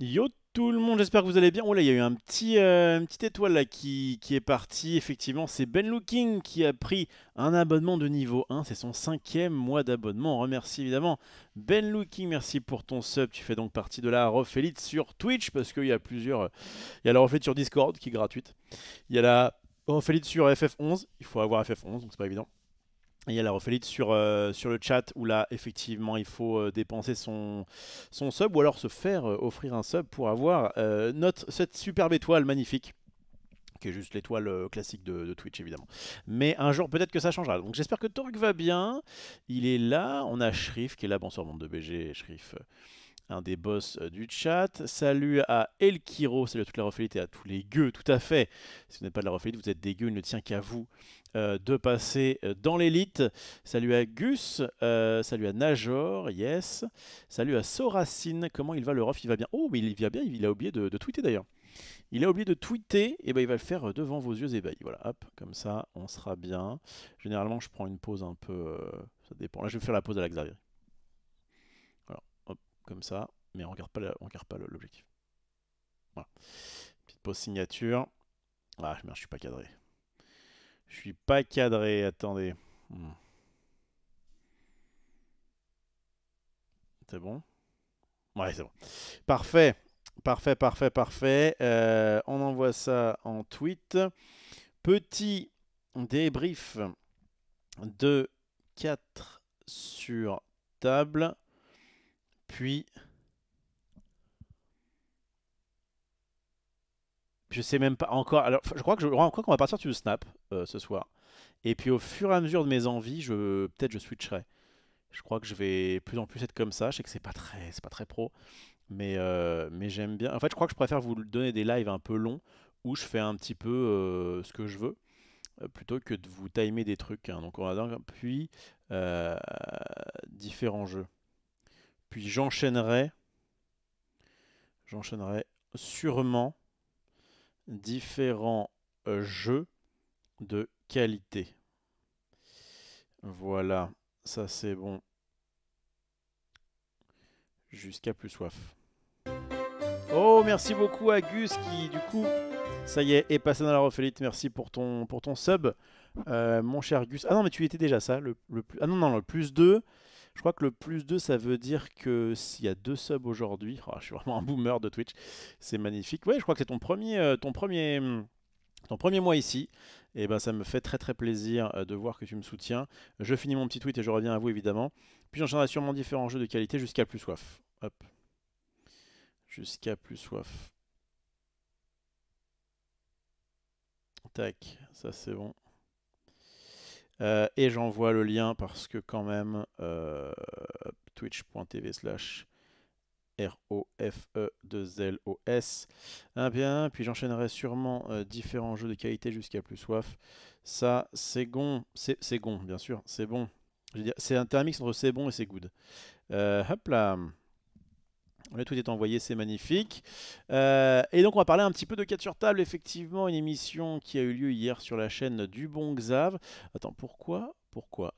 Yo tout le monde, j'espère que vous allez bien. Oh là, il y a eu une petite étoile là qui est partie. Effectivement, c'est Ben Looking qui a pris un abonnement de niveau 1. C'est son 5e mois d'abonnement. On remercie évidemment Ben Looking. Merci pour ton sub. Tu fais donc partie de la Refélite sur Twitch parce qu'il y a plusieurs. Il y a la Refélite sur Discord qui est gratuite. Il y a la Refélite sur FF11. Il faut avoir FF11, donc c'est pas évident. Et il y a la Refélite sur le chat où là, effectivement, il faut dépenser son sub ou alors se faire offrir un sub pour avoir cette superbe étoile magnifique, qui est juste l'étoile classique de Twitch, évidemment. Mais un jour, peut-être que ça changera. Donc j'espère que Torque va bien. Il est là. On a Shrif qui est là. Bonsoir, monde de BG. Shrif, un des boss du chat. Salut à Elkiro, salut à toute la Refélite et à tous les gueux, tout à fait. Si vous n'êtes pas de la Refélite, vous êtes des gueux, il ne tient qu'à vous de passer dans l'élite. Salut à Gus, salut à Najor, yes. Salut à Soracine, comment il va le ref? Il va bien. Oh, mais il va bien, il a oublié de tweeter d'ailleurs. Il a oublié de tweeter, et ben il va le faire devant vos yeux ébahis. Voilà, hop, comme ça, on sera bien. Généralement, je prends une pause un peu, ça dépend. Là, je vais faire la pause à la Xavier. Voilà, hop, comme ça, mais on regarde pas l'objectif. Voilà. Petite pause signature. Ah merde, je suis pas cadré. Je suis pas cadré, attendez. C'est bon? Ouais, c'est bon. Parfait. Parfait, parfait, parfait. On envoie ça en tweet. Petit débrief de 4 sur table. Puis, je sais même pas encore. Alors, je crois qu'on va partir sur le snap ce soir. Et puis, au fur et à mesure de mes envies, peut-être je switcherai. Je crois que je vais plus en plus être comme ça. Je sais que c'est pas très pro, mais j'aime bien. En fait, je crois que je préfère vous donner des lives un peu longs où je fais un petit peu ce que je veux plutôt que de vous timer des trucs, hein. Donc, on va puis euh, différents jeux. Puis j'enchaînerai sûrement différents jeux de qualité. Voilà, ça c'est bon. Jusqu'à plus soif. Oh, merci beaucoup à Gus qui, du coup, ça y est passé dans la refélite. Merci pour ton sub, mon cher Gus. Ah non, mais tu étais déjà ça. Ah non, non, le plus 2. Je crois que le plus 2, ça veut dire que s'il y a 2 subs aujourd'hui. Oh, je suis vraiment un boomer de Twitch. C'est magnifique. Ouais, je crois que c'est ton premier mois ici. Et ben, ça me fait très très plaisir de voir que tu me soutiens. Je finis mon petit tweet et je reviens à vous évidemment. Puis j'enchaînerai sûrement différents jeux de qualité jusqu'à plus soif. Hop. Jusqu'à plus soif. Tac, ça c'est bon. Et j'envoie le lien parce que quand même, twitch.tv/ROFE2LOS. Ah bien, puis j'enchaînerai sûrement différents jeux de qualité jusqu'à plus soif. Ça, c'est bon, c'est bon, bien sûr, c'est bon. Je veux dire, c'est un mix entre c'est bon et c'est good. Hop là. Le tweet est envoyé, c'est magnifique. Et donc on va parler un petit peu de 4 sur table, effectivement, une émission qui a eu lieu hier sur la chaîne du bon Xav. Attends, pourquoi?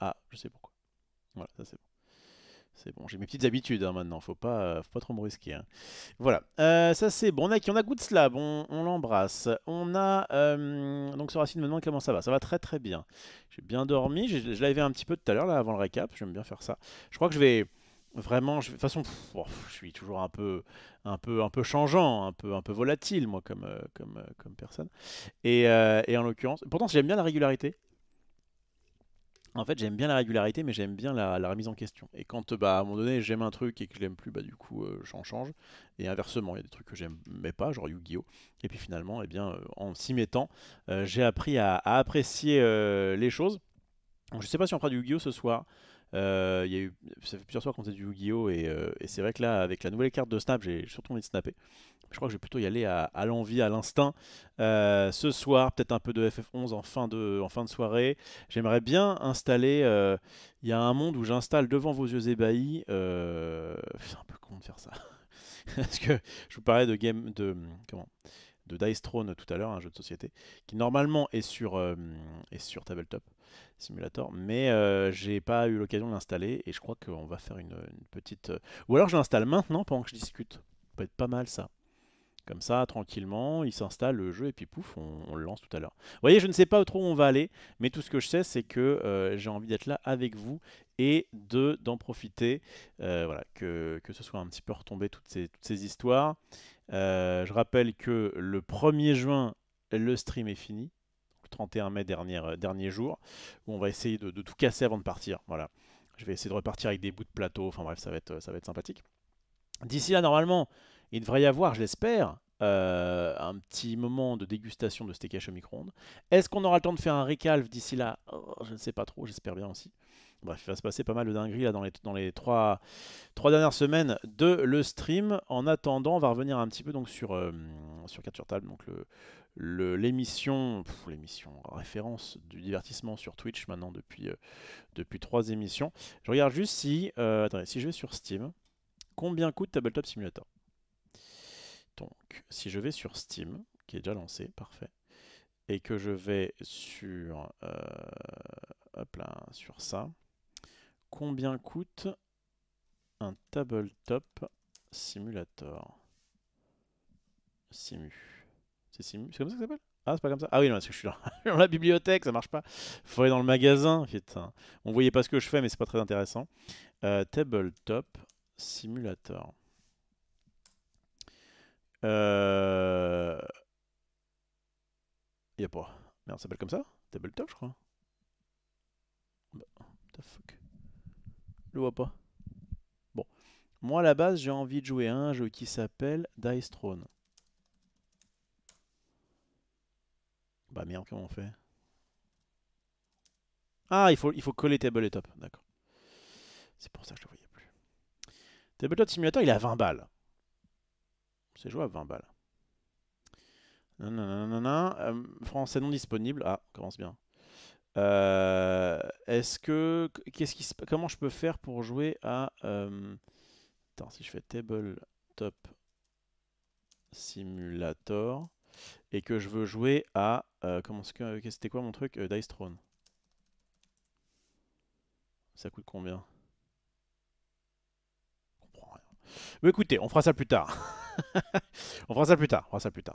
Ah, je sais pourquoi. Voilà, ça c'est bon. C'est bon, j'ai mes petites habitudes hein, maintenant, faut pas trop me risquer, hein. Voilà, ça c'est bon. On a Good Slab, on l'embrasse. On a. Donc Soracine me demande comment ça va. Ça va très très bien. J'ai bien dormi, je l'avais un petit peu tout à l'heure là avant le récap, j'aime bien faire ça. Je crois que je vais. Vraiment, de toute façon, je suis toujours un peu changeant, un peu volatile, moi, comme personne. Et en l'occurrence, pourtant, j'aime bien la régularité. En fait, j'aime bien la régularité, mais j'aime bien la remise en question. Et quand, bah, à un moment donné, j'aime un truc et que je l'aime plus, bah, du coup, j'en change. Et inversement, il y a des trucs que j'aimais pas, genre Yu-Gi-Oh! Et puis finalement, eh bien, en s'y mettant, j'ai appris à apprécier les choses. Donc, je sais pas si on fera du Yu-Gi-Oh! Ce soir. Ça fait plusieurs soirs qu'on fait du Yu-Gi-Oh! Et c'est vrai que là, avec la nouvelle carte de Snap, j'ai surtout envie de snapper. Je crois que je vais plutôt y aller à l'envie, à l'instinct. Ce soir, peut-être un peu de FF11 en fin de soirée. J'aimerais bien installer. Il y a un monde où j'installe devant vos yeux ébahis. C'est un peu con de faire ça. Parce que je vous parlais de comment de Dice Throne tout à l'heure, un jeu de société, qui normalement est sur Tabletop Simulator, mais j'ai pas eu l'occasion de l'installer et je crois qu'on va faire une petite. Ou alors je l'installe maintenant pendant que je discute. peut être pas mal ça. Comme ça, tranquillement, il s'installe le jeu et puis pouf, on le lance tout à l'heure. Vous voyez, je ne sais pas trop où on va aller, mais tout ce que je sais, c'est que j'ai envie d'être là avec vous et d'en profiter. Voilà, que ce soit un petit peu retombé toutes ces histoires. Je rappelle que le 1er juin, le stream est fini. Le 31 mai, dernier jour, où on va essayer de tout casser avant de partir. Voilà. Je vais essayer de repartir avec des bouts de plateau. Enfin bref, ça va être sympathique. D'ici là, normalement, il devrait y avoir, je l'espère, un petit moment de dégustation de steak haché au micro-ondes. Est-ce qu'on aura le temps de faire un récalf d'ici là? Je ne sais pas trop, j'espère bien aussi. Bref, il va se passer pas mal de dingueries là, dans les trois dernières semaines de le stream. En attendant, on va revenir un petit peu donc sur 4 sur table, donc l'émission référence du divertissement sur Twitch maintenant depuis 3 émissions. Je regarde juste si, attendez, si je vais sur Steam, combien coûte Tabletop Simulator? Donc, si je vais sur Steam, qui est déjà lancé, parfait, et que je vais sur, hop là, sur ça, combien coûte un Tabletop Simulator? Simu. C'est Simu? C'est comme ça que ça s'appelle? Ah, c'est pas comme ça? Ah oui, non, parce que je suis dans la bibliothèque, ça marche pas. Faut aller dans le magasin, putain. On voyait pas ce que je fais, mais c'est pas très intéressant. Tabletop Simulator. Y a pas. Merde, ça s'appelle comme ça? Tabletop, je crois. Bah, what the fuck. Je le vois pas. Bon. Moi, à la base, j'ai envie de jouer à un jeu qui s'appelle Dice Throne. Bah merde, comment on fait? Ah, il faut coller Tabletop. D'accord. C'est pour ça que je le voyais plus. Tabletop Simulator, il est à 20 balles. C'est jouable à 20 balles. Français non disponible. Ah, commence bien. Comment je peux faire pour jouer à... Attends, si je fais Tabletop Simulator et que je veux jouer à... c'était quoi mon truc? Dice Throne. Ça coûte combien? Je comprends rien. Mais écoutez, on fera ça plus tard. On fera ça plus tard.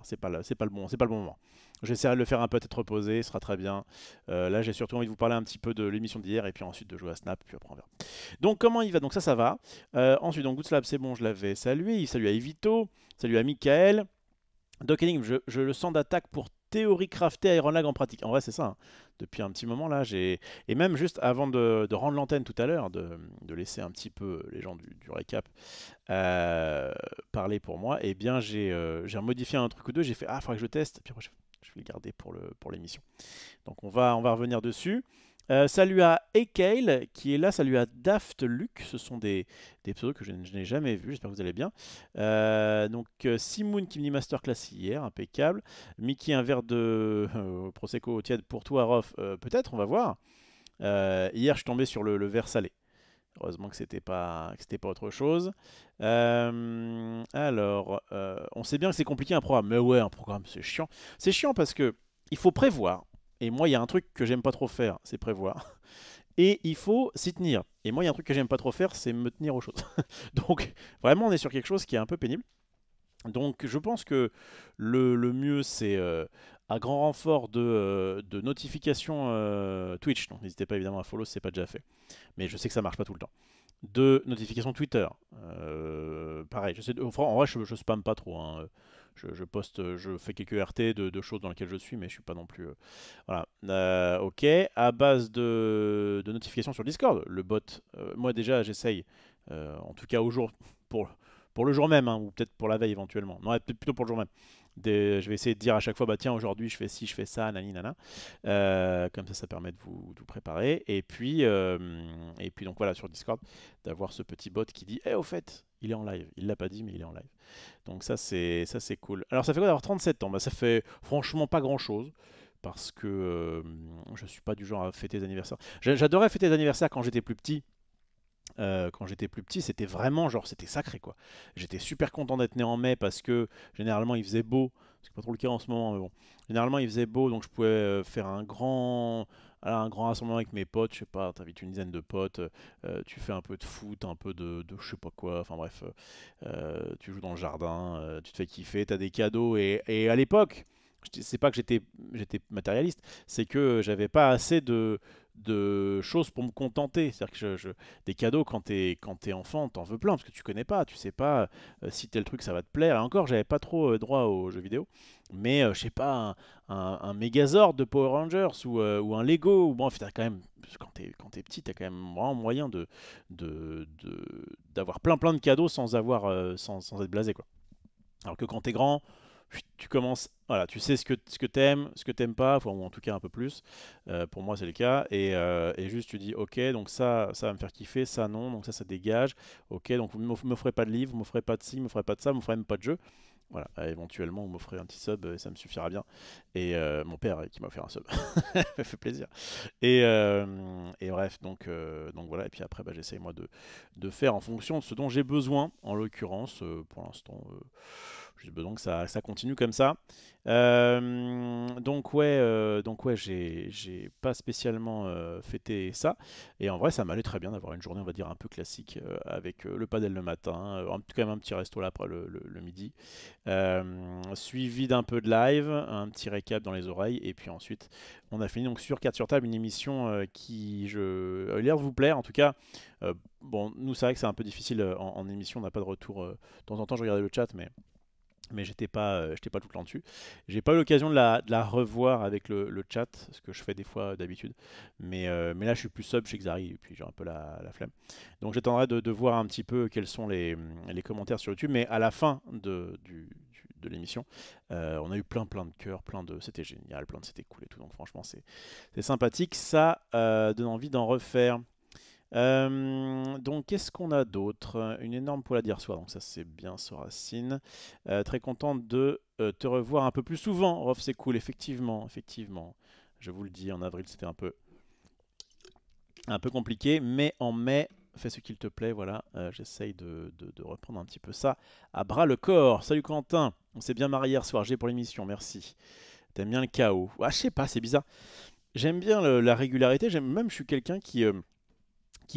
C'est pas le bon moment. J'essaierai de le faire un peu à tête reposée, ce sera très bien. Là, j'ai surtout envie de vous parler un petit peu de l'émission d'hier et puis ensuite de jouer à Snap, puis après on verra. Donc, comment il va? Donc ça va. Ensuite, donc Goodslab, c'est bon, je l'avais salué. Salut à Evito, salut à Michael. Doc Enigme, je le sens d'attaque pour théorie crafter Iron Lag en pratique. En vrai, c'est ça. Hein. Depuis un petit moment là, et même juste avant de rendre l'antenne tout à l'heure, de laisser un petit peu les gens du récap parler pour moi, et bien j'ai modifié un truc ou deux. J'ai fait faudrait que je teste. Puis après, je vais le garder pour l'émission. Donc on va revenir dessus. Salut à Ekale qui est là, salut à Daft Luke, ce sont des pseudos que je n'ai jamais vus, j'espère que vous allez bien. Donc Simoun qui me dit masterclass hier, impeccable. Mickey, un verre de Prosecco tiède pour toi, Rof, peut-être, on va voir. Hier je suis tombé sur le verre salé. Heureusement que c'était pas autre chose. Alors, on sait bien que c'est compliqué un programme, mais ouais, un programme c'est chiant. C'est chiant parce que il faut prévoir. Et moi, il y a un truc que j'aime pas trop faire, c'est prévoir. Et il faut s'y tenir. Et moi, il y a un truc que j'aime pas trop faire, c'est me tenir aux choses. Donc, vraiment, on est sur quelque chose qui est un peu pénible. Donc, je pense que le mieux, c'est à grand renfort de notifications Twitch. Donc, n'hésitez pas évidemment à follow si ce n'est pas déjà fait. Mais je sais que ça marche pas tout le temps. De notifications Twitter. Pareil, en vrai, je spamme pas trop. Hein. Je poste, je fais quelques RT de choses dans lesquelles je suis, mais je suis pas non plus. Voilà. Ok. À base de notifications sur Discord, le bot. Moi déjà, j'essaye. En tout cas, au jour pour le jour même, hein, ou peut-être pour la veille éventuellement. Non, peut-être plutôt pour le jour même. Je vais essayer de dire à chaque fois, bah tiens, aujourd'hui je fais ci, je fais ça, nani nana. Comme ça permet de vous préparer. Et puis donc voilà, sur Discord, d'avoir ce petit bot qui dit, au fait, il est en live. Il l'a pas dit, mais il est en live. Donc ça c'est cool. Alors ça fait quoi d'avoir 37 ans? Bah ça fait franchement pas grand-chose. Parce que je suis pas du genre à fêter des anniversaires. J'adorais fêter des anniversaires quand j'étais plus petit. C'était vraiment genre, c'était sacré quoi. J'étais super content d'être né en mai parce que généralement il faisait beau. C'est pas trop le cas en ce moment, mais bon. Généralement il faisait beau donc je pouvais faire un grand voilà, un grand rassemblement avec mes potes, je sais pas, t'invites une dizaine de potes, tu fais un peu de foot, un peu de je sais pas quoi, enfin bref, tu joues dans le jardin, tu te fais kiffer, t'as des cadeaux, et à l'époque, c'est pas que j'étais matérialiste, c'est que j'avais pas assez de choses pour me contenter. C'est-à-dire que des cadeaux, quand t'es enfant, t'en veux plein, parce que tu connais pas, tu sais pas si tel truc ça va te plaire. Et encore, j'avais pas trop droit aux jeux vidéo. Mais je sais pas, un Megazord de Power Rangers ou un Lego, ou bon, t'as quand même, quand t'es petit, t'as quand même vraiment moyen d'avoir plein de cadeaux sans avoir, sans être blasé, quoi. Alors que quand t'es grand, tu commences, voilà, tu sais ce que t'aimes, ce que t'aimes pas, enfin, ou en tout cas un peu plus. Pour moi, c'est le cas. Et juste, tu dis, ok, donc ça va me faire kiffer, ça non, donc ça dégage. Ok, donc vous m'offrez pas de livre, vous m'offrez pas de ci, vous m'offrez pas de ça, vous m'offrez même pas de jeu. Voilà, éventuellement, vous m'offrez un petit sub, et ça me suffira bien. Et mon père qui m'a offert un sub, ça fait plaisir. Et bref, donc voilà. Et puis après, bah, j'essaye moi de faire en fonction de ce dont j'ai besoin. En l'occurrence, pour l'instant, j'ai besoin que ça continue comme ça. Donc ouais, j'ai pas spécialement fêté ça. Et en vrai, ça m'allait très bien d'avoir une journée, on va dire, un peu classique avec le padel le matin, quand même un petit resto là après le midi. Suivi d'un peu de live, un petit récap dans les oreilles, et puis ensuite on a fini donc sur 4 sur table, une émission qui a l'air de vous plaire en tout cas. Bon, nous c'est vrai que c'est un peu difficile en émission, on n'a pas de retour. De temps en temps je regardais le chat, mais j'étais pas tout le temps dessus. J'ai pas eu l'occasion de la revoir avec le chat, ce que je fais des fois d'habitude. Mais là, je suis plus sub chez Xari, et puis j'ai un peu la flemme. Donc j'attendrai de voir un petit peu quels sont les commentaires sur YouTube. Mais à la fin de l'émission, on a eu plein de cœurs, c'était génial, c'était cool et tout. Donc franchement, c'est sympathique. Ça donne envie d'en refaire. Donc, qu'est-ce qu'on a d'autre? Une énorme poêle d'hier soir, donc ça c'est bien, Soracine. Très content de te revoir un peu plus souvent, Rof, c'est cool, effectivement, effectivement. Je vous le dis, en avril c'était un peu compliqué, mais en mai, fais ce qu'il te plaît, voilà. J'essaye de reprendre un petit peu ça à bras le corps. Salut Quentin, on s'est bien marié hier soir, j'ai pour l'émission, merci. T'aimes bien le chaos? Ah, je sais pas, c'est bizarre. J'aime bien la régularité, je suis quelqu'un qui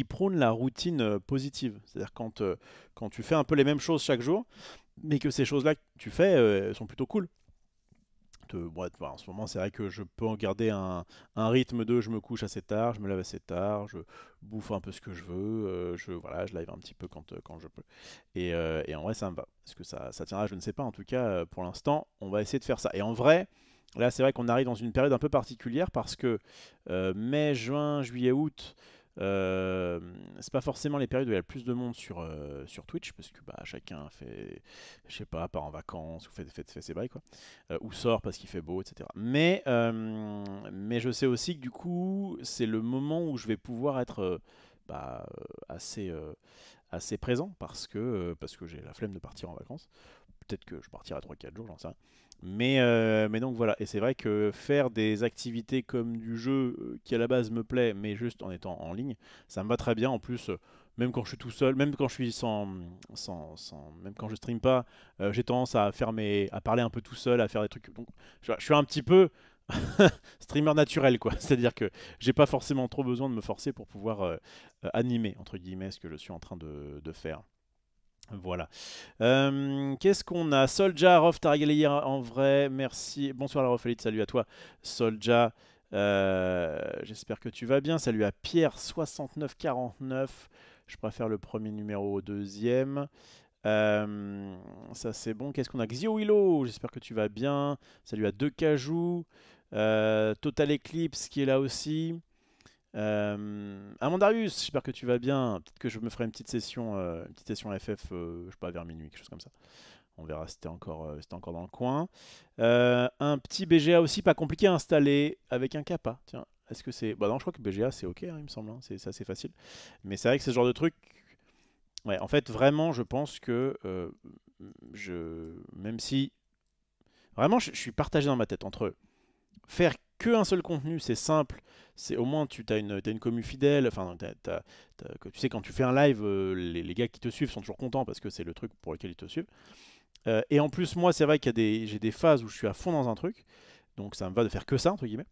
prône la routine positive. C'est-à-dire quand tu fais un peu les mêmes choses chaque jour, mais que ces choses-là que tu fais elles sont plutôt cool. En ce moment, c'est vrai que je peux en garder un rythme de je me couche assez tard, je me lève assez tard, je bouffe un peu ce que je veux, voilà, je live un petit peu quand je peux. Et en vrai, ça me va. Est-ce que ça tiendra? Je ne sais pas. En tout cas, pour l'instant, on va essayer de faire ça. Et en vrai, là, c'est vrai qu'on arrive dans une période un peu particulière parce que mai, juin, juillet, août, c'est pas forcément les périodes où il y a le plus de monde sur Twitch parce que bah, chacun fait, je sais pas, part en vacances ou fait ses bails quoi, ou sort parce qu'il fait beau, etc. Mais je sais aussi que du coup, c'est le moment où je vais pouvoir être bah, assez présent parce que j'ai la flemme de partir en vacances. Peut-être que je partirai à 3-4 jours, j'en sais rien. Mais donc voilà, et c'est vrai que faire des activités comme du jeu qui à la base me plaît, mais juste en étant en ligne, ça me va très bien. En plus, même quand je suis tout seul, même quand je suis même quand je stream pas, j'ai tendance à parler un peu tout seul, à faire des trucs. Donc, je suis un petit peu streamer naturel, quoi. C'est-à-dire que j'ai pas forcément trop besoin de me forcer pour pouvoir animer, entre guillemets, ce que je suis en train de faire. Voilà. Qu'est-ce qu'on a? Solja, Rof, t'as régalé hier en vrai, merci. Bonsoir la Rofelite, salut à toi. Solja, j'espère que tu vas bien. Salut à Pierre6949. Je préfère le premier numéro au deuxième. Ça c'est bon. Qu'est-ce qu'on a? Xio Willow, j'espère que tu vas bien. Salut à Decajou. Total Eclipse qui est là aussi. Amandarius, j'espère que tu vas bien. Peut-être que je me ferai une petite session FF, je sais pas, vers minuit, quelque chose comme ça. On verra si t'es encore dans le coin. Un petit BGA aussi, pas compliqué à installer, avec un kappa. Tiens, est-ce que c'est... Bah non, je crois que BGA c'est ok, hein, il me semble, hein, c'est assez facile. Mais c'est vrai que c'est ce genre de truc... Ouais, en fait, vraiment, je pense que... Même si... Vraiment, je suis partagé dans ma tête entre faire qu'un seul contenu, c'est simple. C'est au moins t'as une commu fidèle. Enfin, tu sais quand tu fais un live, les gars qui te suivent sont toujours contents parce que c'est le truc pour lequel ils te suivent. Et en plus, moi, c'est vrai j'ai des phases où je suis à fond dans un truc, donc ça me va de faire que ça entre guillemets.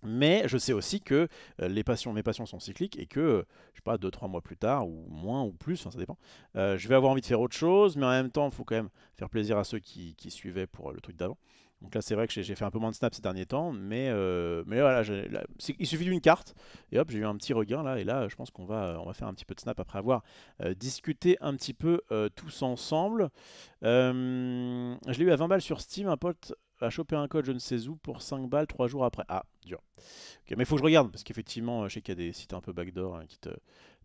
Mais je sais aussi que mes passions sont cycliques et que, je sais pas, 2-3 mois plus tard, ou moins, ou plus, enfin ça dépend, je vais avoir envie de faire autre chose, mais en même temps, il faut quand même faire plaisir à ceux qui suivaient pour le truc d'avant. Donc là, c'est vrai que j'ai fait un peu moins de snaps ces derniers temps, mais voilà, il suffit d'une carte, et hop, j'ai eu un petit regain là, et là, je pense on va faire un petit peu de snap après avoir discuté un petit peu tous ensemble. Je l'ai eu à 20 balles sur Steam, un pote a chopé un code je ne sais où pour 5 balles 3 jours après. Ah, dur. Ok, mais il faut que je regarde, parce qu'effectivement, je sais qu'il y a des sites un peu backdoor qui te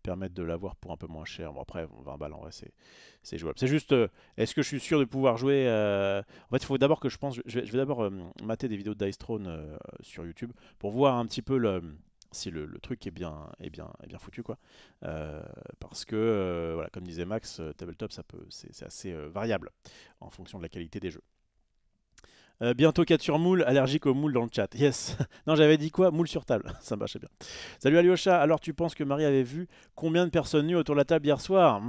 permettent de l'avoir pour un peu moins cher. Bon, après, 20 balles en vrai, c'est jouable. C'est juste, est-ce que je suis sûr de pouvoir jouer En fait, il faut d'abord que je pense. Je vais d'abord mater des vidéos de Dice Throne sur YouTube pour voir un petit peu si le truc est bien foutu, quoi. Parce que, voilà, comme disait Max, Tabletop, c'est assez variable en fonction de la qualité des jeux. Bientôt 4 sur moule, allergique aux moules dans le chat. Yes. Non, j'avais dit quoi? Moule sur table. Ça marchait bien. Salut Alyosha. Alors, tu penses que Marie avait vu combien de personnes nues autour de la table hier soir?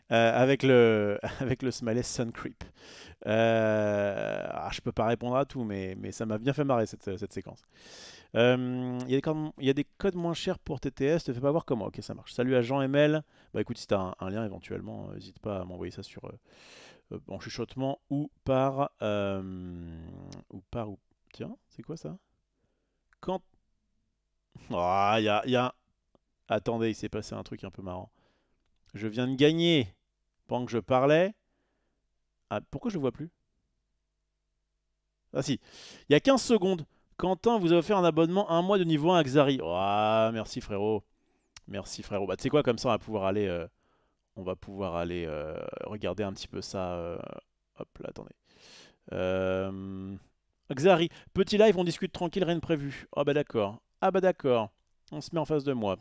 Avec le smiley Sun Creep. Je peux pas répondre à tout, mais ça m'a bien fait marrer cette séquence. Il y a des codes moins chers pour TTS, te fais pas voir comment. Ok, ça marche. Salut à Jean ML. Bah écoute, si t'as un lien éventuellement, n'hésite pas à m'envoyer ça en chuchotement ou par. Tiens, c'est quoi ça? Quand. Ah, Attendez, il s'est passé un truc un peu marrant. Je viens de gagner pendant que je parlais. Ah, pourquoi je le vois plus? Ah si, il y a 15 secondes. Quentin vous a offert un abonnement 1 mois de niveau 1 à Xari. Ah, merci frérot. Merci frérot. Bah tu sais quoi, comme ça on va pouvoir aller regarder un petit peu ça. Hop là, attendez. Euh, Xari, petit live, on discute tranquille, rien de prévu. Ah bah d'accord. Ah bah d'accord. On se met en face de moi.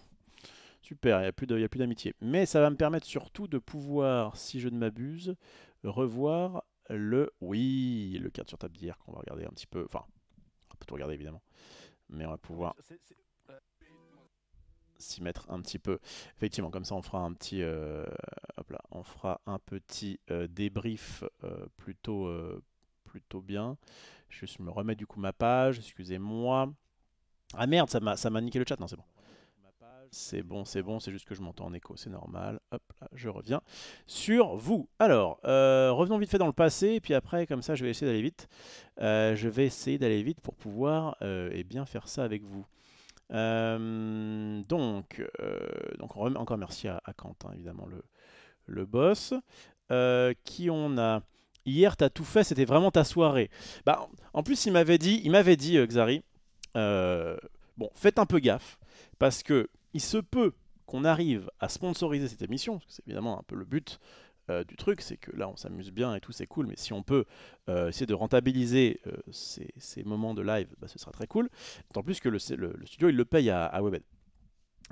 Super, il n'y a plus d'amitié. Mais ça va me permettre surtout de pouvoir, si je ne m'abuse, revoir le carte sur table d'hier qu'on va regarder un petit peu. Enfin, on peut tout regarder évidemment. Mais on va pouvoir s'y mettre un petit peu. Effectivement, comme ça on fera un petit, hop là, on fera un petit débrief plutôt bien. Je vais me remettre du coup ma page, excusez-moi. Ah merde, ça m'a niqué le chat, non c'est bon. C'est bon, c'est juste que je m'entends en écho, c'est normal. Hop là, je reviens sur vous. Alors, revenons vite fait dans le passé, et puis après, comme ça, je vais essayer d'aller vite. Je vais essayer d'aller vite pour pouvoir bien faire ça avec vous. Donc encore merci à Quentin, évidemment, le boss. Qui on a? Hier, t'as tout fait, c'était vraiment ta soirée. Bah, en plus, il m'avait dit Xari, bon, faites un peu gaffe, parce que il se peut qu'on arrive à sponsoriser cette émission, parce que c'est évidemment un peu le but du truc, c'est que là on s'amuse bien et tout, c'est cool, mais si on peut essayer de rentabiliser ces moments de live, bah, ce sera très cool. D'autant plus que le studio il le paye à Webed.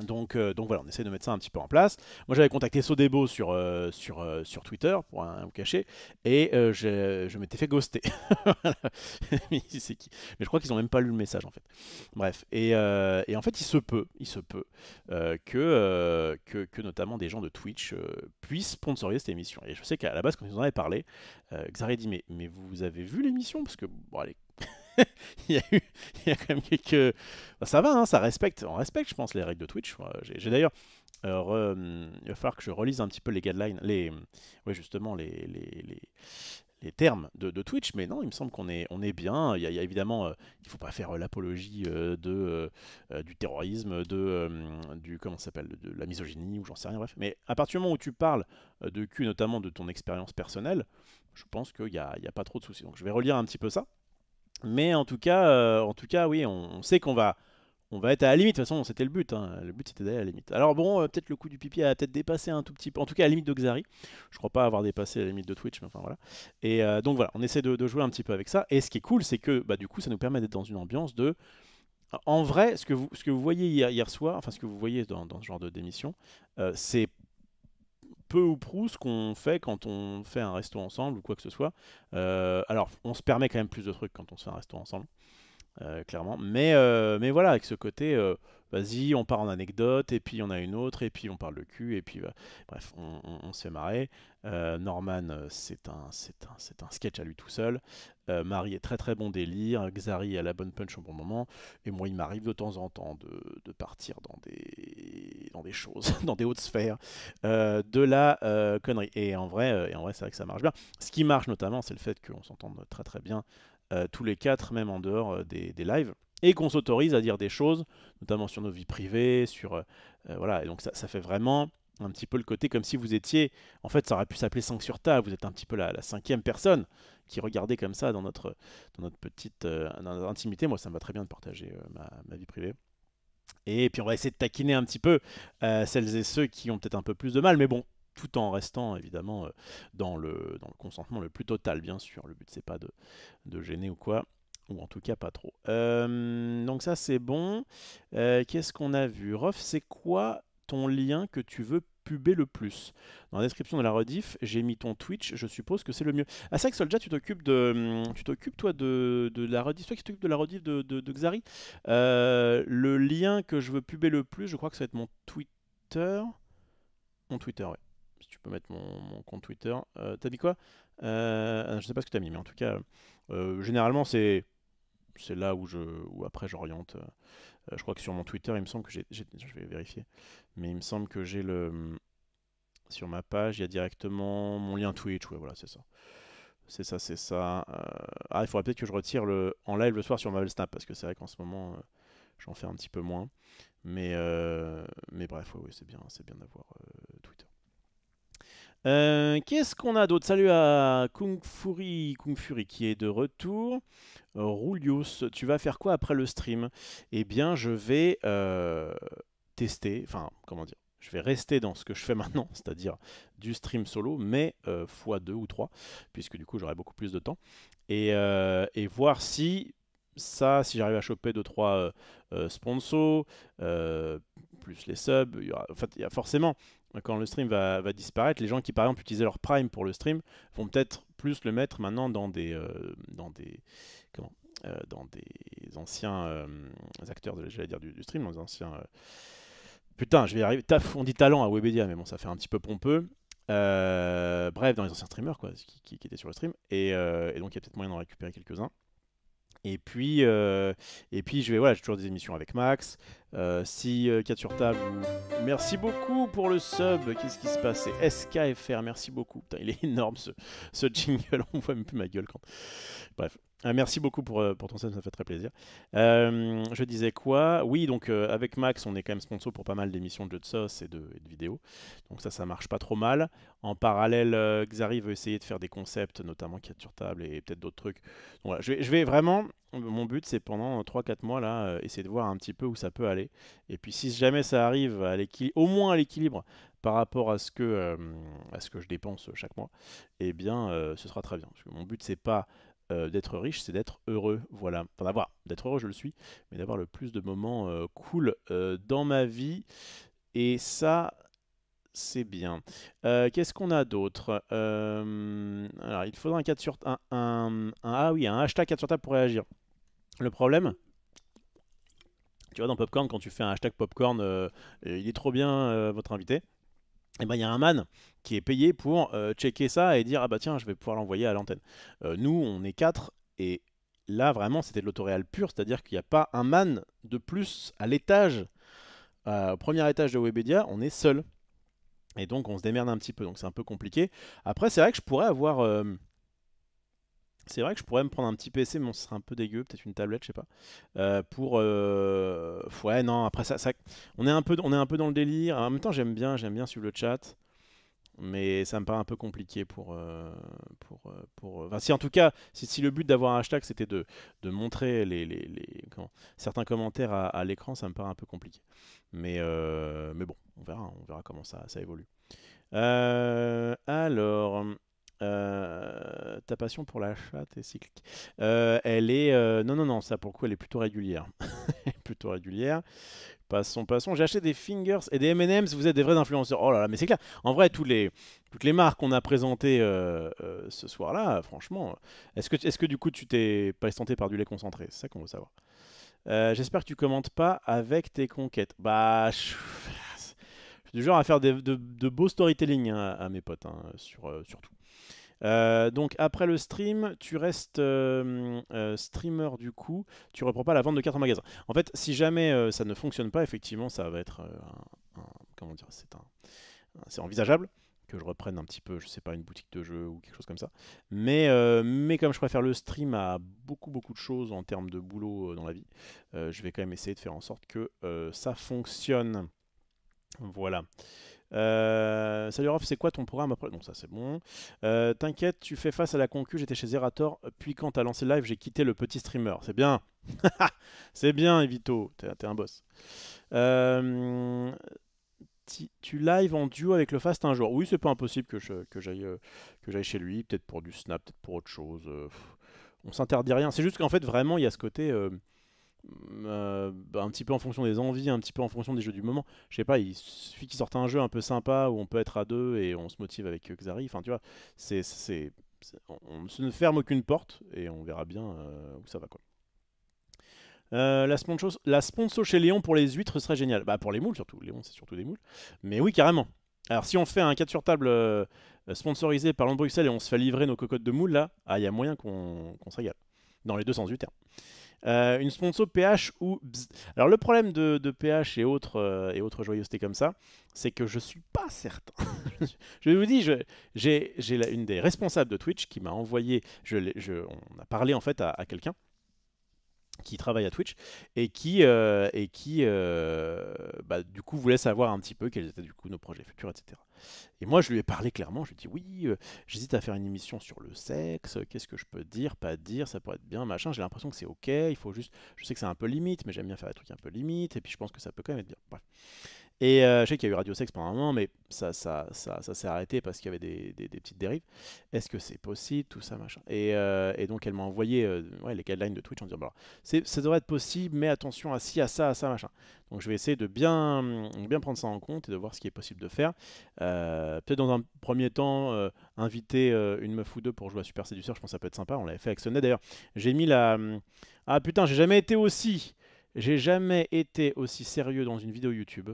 Donc voilà, on essaie de mettre ça un petit peu en place. Moi j'avais contacté Sodebo sur Twitter pour un vous cacher et je m'étais fait ghoster. Voilà. Mais c'est qui? Mais je crois qu'ils ont même pas lu le message en fait. Bref, et en fait il se peut que notamment des gens de Twitch puissent sponsoriser cette émission. Et je sais qu'à la base quand ils en avaient parlé, Xari dit mais vous avez vu l'émission? Parce que bon allez. il y a quand même quelques. Bah, ça va, hein, on respecte, je pense, les règles de Twitch. J'ai d'ailleurs. Il va falloir que je relise un petit peu les guidelines, ouais, justement, les termes de Twitch, mais non, il me semble qu'on est bien. Il y a évidemment, il ne faut pas faire l'apologie du terrorisme, comment ça s'appelle, de la misogynie, ou j'en sais rien, bref. Mais à partir du moment où tu parles de cul, notamment de ton expérience personnelle, je pense qu'il n'y a pas trop de soucis. Donc je vais relire un petit peu ça. Mais en tout cas, oui, on sait qu'on va être à la limite. De toute façon, c'était le but, hein. Le but, c'était d'aller à la limite. Alors bon, peut-être le coup du pipi a peut-être dépassé un tout petit peu. En tout cas, à la limite de Xari. Je crois pas avoir dépassé la limite de Twitch, mais enfin voilà. Et donc voilà, on essaie de jouer un petit peu avec ça. Et ce qui est cool, c'est que bah, du coup, ça nous permet d'être dans une ambiance de. En vrai, ce que vous voyez hier soir, enfin ce que vous voyez dans ce genre d'émission, c'est peu ou prou ce qu'on fait quand on fait un resto ensemble ou quoi que ce soit. Alors, on se permet quand même plus de trucs quand on se fait un resto ensemble. clairement. Mais voilà, avec ce côté, vas-y, on part en anecdote, et puis on a une autre, et puis on parle de cul, et puis bref, on se fait marrer. Norman, c'est un sketch à lui tout seul. Marie est très très bon délire. Xari a la bonne punch au bon moment. Et moi, il m'arrive de temps en temps de partir dans des choses, dans des hautes sphères, de la connerie. Et en vrai, c'est vrai que ça marche bien. Ce qui marche notamment, c'est le fait qu'on s'entende très très bien tous les quatre, même en dehors des lives, et qu'on s'autorise à dire des choses, notamment sur nos vies privées, voilà, et donc ça fait vraiment un petit peu le côté comme si vous étiez, en fait ça aurait pu s'appeler 5 sur table, vous êtes un petit peu la cinquième personne qui regardait comme ça dans notre petite dans notre intimité. Moi ça me va très bien de partager ma vie privée. Et puis on va essayer de taquiner un petit peu celles et ceux qui ont peut-être un peu plus de mal, mais bon, tout en restant évidemment dans le consentement le plus total, bien sûr. Le but c'est pas de gêner ou quoi, ou en tout cas pas trop. Donc ça c'est bon. Qu'est-ce qu'on a vu? Rof, c'est quoi ton lien que tu veux puber le plus? Dans la description de la rediff, j'ai mis ton Twitch, je suppose que c'est le mieux. Ah, c'est vrai que Solja, tu t'occupes toi de la rediff, toi qui t'occupes de la rediff de Xari. Le lien que je veux puber le plus, je crois que ça va être mon Twitter. Mon Twitter, ouais. Si tu peux mettre mon compte Twitter. T'as mis quoi? Je sais pas ce que t'as mis, mais en tout cas, généralement c'est là où après j'oriente. Je crois que sur mon Twitter, il me semble que je vais vérifier, mais il me semble que j'ai sur ma page, il y a directement mon lien Twitch. Ouais, voilà, c'est ça. C'est ça, c'est ça. Ah, il faudrait peut-être que je retire en live le soir sur Marvel Snap, parce que c'est vrai qu'en ce moment, j'en fais un petit peu moins. Mais bref, ouais, c'est bien d'avoir Twitter. Qu'est-ce qu'on a d'autre? Salut à Kung Fury qui est de retour. Roulius, tu vas faire quoi après le stream? Eh bien, je vais tester, enfin, comment dire, je vais rester dans ce que je fais maintenant, c'est-à-dire du stream solo, mais fois 2 ou 3, puisque du coup j'aurai beaucoup plus de temps, et voir si j'arrive à choper 2-3 sponsors, plus les subs, en fait, il y a forcément, quand le stream va disparaître, les gens qui par exemple utilisaient leur Prime pour le stream vont peut-être plus le mettre maintenant comment, dans des anciens acteurs, j'allais dire du stream, dans des anciens... Putain, je vais y arriver. On dit talent à Webedia, mais bon, ça fait un petit peu pompeux. Bref, dans les anciens streamers, quoi, qui étaient sur le stream. Et donc, il y a peut-être moyen d'en récupérer quelques-uns. Et puis voilà, j'ai toujours des émissions avec Max. Si 4 sur table, merci beaucoup pour le sub. Qu'est-ce qui se passe? C'est SKFR, merci beaucoup. Putain, il est énorme ce jingle, on voit même plus ma gueule quand. Bref. Merci beaucoup pour ton sub, ça fait très plaisir. Je disais quoi? Oui, donc avec Max, on est quand même sponsor pour pas mal d'émissions de jeux de sauce et de vidéos. Donc ça marche pas trop mal. En parallèle, Xari veut essayer de faire des concepts, notamment 4 sur table et peut-être d'autres trucs. Donc voilà, je vais vraiment... Mon but, c'est pendant 3-4 mois, là, essayer de voir un petit peu où ça peut aller. Et puis si jamais ça arrive au moins à l'équilibre par rapport à ce que je dépense chaque mois, eh bien, ce sera très bien. Parce que mon but, c'est pas d'être riche, c'est d'être heureux. Voilà. Enfin, d'être heureux, je le suis, mais d'avoir le plus de moments cool dans ma vie. Et ça, c'est bien. Qu'est-ce qu'on a d'autre? Alors, il faudra un 4 sur ah oui, un hashtag 4 sur table pour réagir. Le problème, tu vois, dans Popcorn, quand tu fais un hashtag Popcorn, il est trop bien votre invité. Et ben il y a un man qui est payé pour checker ça et dire ah bah tiens je vais pouvoir l'envoyer à l'antenne. Nous on est 4 et là vraiment c'était de l'autoréal pur, c'est-à-dire qu'il n'y a pas un man de plus à l'étage, au premier étage de Webedia, on est seul. Et donc on se démerde un petit peu, donc c'est un peu compliqué. Après c'est vrai que je pourrais avoir... c'est vrai que je pourrais me prendre un petit PC, mais ce serait un peu dégueu, peut-être une tablette, je sais pas. Ouais, non, après on est un peu dans le délire. En même temps, j'aime bien suivre le chat, mais ça me paraît un peu compliqué enfin, si en tout cas, si le but d'avoir un hashtag c'était de montrer certains commentaires à l'écran, ça me paraît un peu compliqué. Mais bon, on verra comment ça évolue. Alors. Ta passion pour la chatte est cyclique. Elle est... non, ça pour le coup elle est plutôt régulière. Elle est plutôt régulière. Passons. J'ai acheté des fingers et des M&M's, vous êtes des vrais influenceurs. Oh là là, mais c'est clair. En vrai, toutes les marques qu'on a présentées ce soir-là, franchement, est-ce que du coup tu t'es pas tenté par du lait concentré? C'est ça qu'on veut savoir. J'espère que tu commentes pas avec tes conquêtes. Bah, je suis du genre à faire de beaux storytelling hein, à mes potes, hein, sur tout. Donc après le stream, tu restes streamer du coup, tu reprends pas la vente de cartes en magasin. En fait, si jamais ça ne fonctionne pas, effectivement, ça va être comment dire, c'est envisageable que je reprenne un petit peu, je sais pas, une boutique de jeux ou quelque chose comme ça. Mais comme je préfère le stream à beaucoup de choses en termes de boulot dans la vie, je vais quand même essayer de faire en sorte que ça fonctionne. Voilà. Salut Rof, c'est quoi ton programme après? Donc ça c'est bon. T'inquiète, tu fais face à la concu, j'étais chez Zerator, puis quand t'as lancé le live, j'ai quitté le petit streamer. C'est bien. C'est bien, Evito, t'es un boss. Euh, Tu live en duo avec le Fast un jour. Oui, c'est pas impossible que j'aille chez lui, peut-être pour du snap, peut-être pour autre chose. On s'interdit rien. C'est juste qu'en fait, vraiment, il y a ce côté un petit peu en fonction des envies, un petit peu en fonction des jeux du moment. Je sais pas, il suffit qu'il sorte un jeu un peu sympa où on peut être à deux et on se motive avec Xari. Enfin, tu vois, on ne ferme aucune porte et on verra bien où ça va, quoi. La sponsor chez Léon pour les huîtres serait génial. Bah pour les moules surtout. Léon c'est surtout des moules. Mais oui carrément. Alors si on fait un 4 sur table sponsorisé par l'An Bruxelles et on se fait livrer nos cocottes de moules là, il y a moyen qu'on se régale. Dans les deux sens du terme. Une sponsor PH ou bzz. Alors le problème de PH et autres joyeusetés comme ça, c'est que je suis pas certain. Je vous dis, j'ai une des responsables de Twitch qui m'a envoyé, on a parlé en fait à quelqu'un qui travaille à Twitch et qui bah, du coup voulait savoir un petit peu quels étaient du coup nos projets futurs, etc. Et moi je lui ai parlé clairement, je lui ai dit oui, j'hésite à faire une émission sur le sexe, qu'est-ce que je peux dire, pas dire, ça pourrait être bien, machin, j'ai l'impression que c'est ok, il faut juste, je sais que c'est un peu limite, mais j'aime bien faire des trucs un peu limite, et puis je pense que ça peut quand même être bien. Bref. Et je sais qu'il y a eu Radio Sex pendant un moment, mais ça s'est arrêté parce qu'il y avait des petites dérives. Est-ce que c'est possible, tout ça, machin. Et donc elle m'a envoyé ouais, les guidelines de Twitch en disant, bah, ça devrait être possible, mais attention à ci, à ça, machin. Donc je vais essayer de bien prendre ça en compte et de voir ce qui est possible de faire. Peut-être dans un premier temps, inviter une meuf ou deux pour jouer à Super Séducteur, je pense que ça peut être sympa. On l'avait fait avec Sonnet d'ailleurs. J'ai mis la... Ah putain, j'ai jamais été aussi sérieux dans une vidéo YouTube.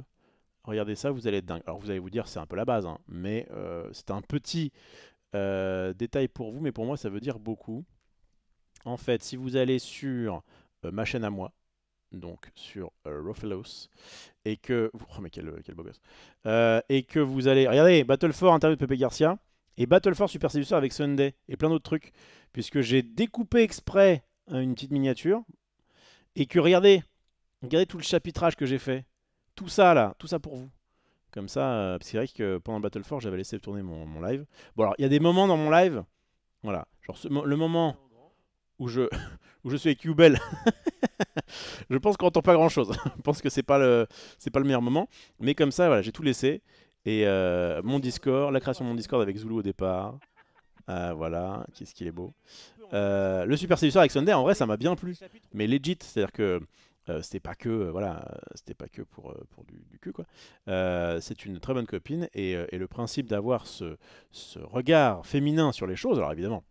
Regardez ça, vous allez être dingue. Alors vous allez vous dire c'est un peu la base, hein, mais c'est un petit détail pour vous, mais pour moi ça veut dire beaucoup. En fait, si vous allez sur ma chaîne à moi, donc sur Rofelos, et que... Oh mais quel beau gosse. Et que vous allez... Regardez, Battle for interview de Pepe Garcia, et Battle for Super Seducer avec Sunday, et plein d'autres trucs, puisque j'ai découpé exprès une petite miniature, et que regardez tout le chapitrage que j'ai fait. Tout ça là, tout ça pour vous. Comme ça, parce que c'est vrai que pendant Battle for, j'avais laissé tourner mon live. Bon alors, il y a des moments dans mon live, voilà, genre le moment où je, où je suis avec Ubel, je pense qu'on entend pas grand chose. Je pense que c'est pas le meilleur moment. Mais comme ça, voilà, j'ai tout laissé. Et mon Discord, la création de mon Discord avec Zulu au départ. Voilà, qu'est-ce qu'il est beau. Le Super Séducteur avec Sunday, en vrai, ça m'a bien plu. Mais legit, c'est-à-dire que c'était pas que voilà, c'était pas que pour du cul quoi. C'est une très bonne copine et le principe d'avoir ce regard féminin sur les choses, alors évidemment.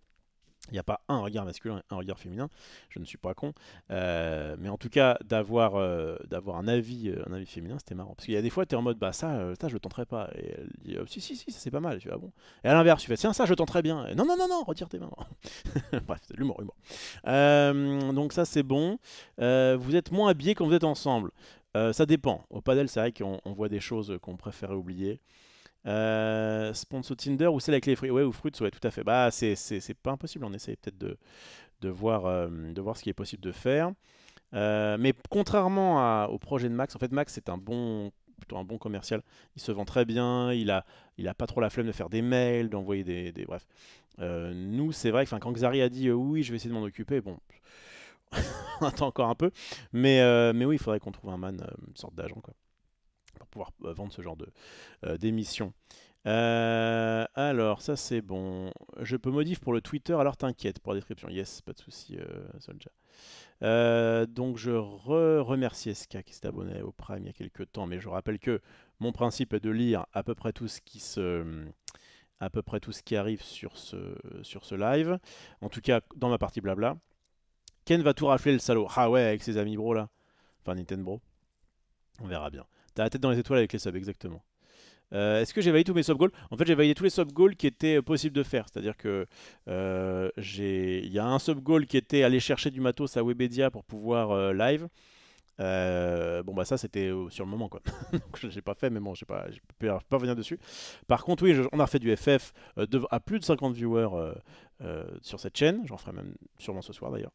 Il n'y a pas un regard masculin et un regard féminin, je ne suis pas con. Mais en tout cas, d'avoir un avis féminin, c'était marrant. Parce qu'il y a des fois, tu es en mode, bah ça je le tenterai pas. Et elle dit, si, ça c'est pas mal. Et tu fais, ah bon. Et à l'inverse, tu fais, tiens, ça je tenterai bien. Et, non, retire tes mains. Bref, c'est de l'humour. Donc ça c'est bon. Vous êtes moins habillés quand vous êtes ensemble. Ça dépend. Au padel, c'est vrai qu'on voit des choses qu'on préférait oublier. Sponsor Tinder ou celle avec les fruits, ouais, ou fruits, ouais, tout à fait. Bah, c'est pas impossible. On essaye peut-être de voir ce qui est possible de faire. Mais contrairement au projet de Max, en fait, Max c'est plutôt un bon commercial. Il se vend très bien. Il a pas trop la flemme de faire des mails, d'envoyer bref. Nous, c'est vrai que quand Xari a dit oui, je vais essayer de m'en occuper, bon, on attend encore un peu. Mais oui, il faudrait qu'on trouve un man, une sorte d'agent, quoi, pour pouvoir vendre ce genre d'émission. Alors, ça c'est bon. Je peux modifier pour le Twitter, alors t'inquiète pour la description. Yes, pas de souci, Soldier. Donc je remercie SK qui s'est abonné au Prime il y a quelques temps, mais je rappelle que mon principe est de lire à peu près tout ce qui arrive sur ce live, en tout cas dans ma partie blabla. Ken va tout rafler le salaud. Ah ouais, avec ses amis bro là. Enfin, Nintendo Bro. On verra bien. T'as la tête dans les étoiles avec les subs, exactement. Est-ce que j'ai validé tous mes sub-goals? En fait, j'ai validé tous les sub-goals qui étaient possibles de faire. C'est-à-dire que il y a un sub-goal qui était aller chercher du matos à Webedia pour pouvoir live. Bon bah ça c'était sur le moment quoi. Donc j'ai pas fait mais bon je peux pas revenir dessus. Par contre oui on a refait du FF à plus de 50 viewers sur cette chaîne. J'en ferai même sûrement ce soir d'ailleurs.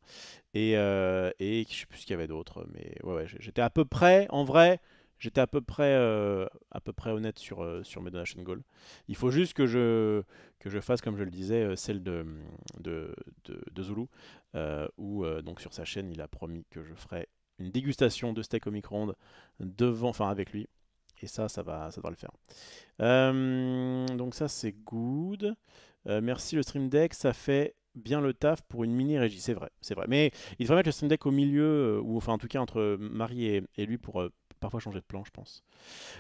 Et je sais plus ce qu'il y avait d'autre mais ouais j'étais à peu près en vrai. J'étais à peu près honnête sur mes donation goals. Il faut juste que je fasse, comme je le disais, celle de Zulu, où donc sur sa chaîne, il a promis que je ferais une dégustation de steak au micro-ondes devant, enfin avec lui. Et ça doit le faire. Donc ça, c'est good. Merci le Stream Deck, ça fait bien le taf pour une mini régie, c'est vrai, c'est vrai. Mais il devrait mettre le Stream Deck au milieu, ou enfin en tout cas entre Marie et lui pour parfois changer de plan, je pense.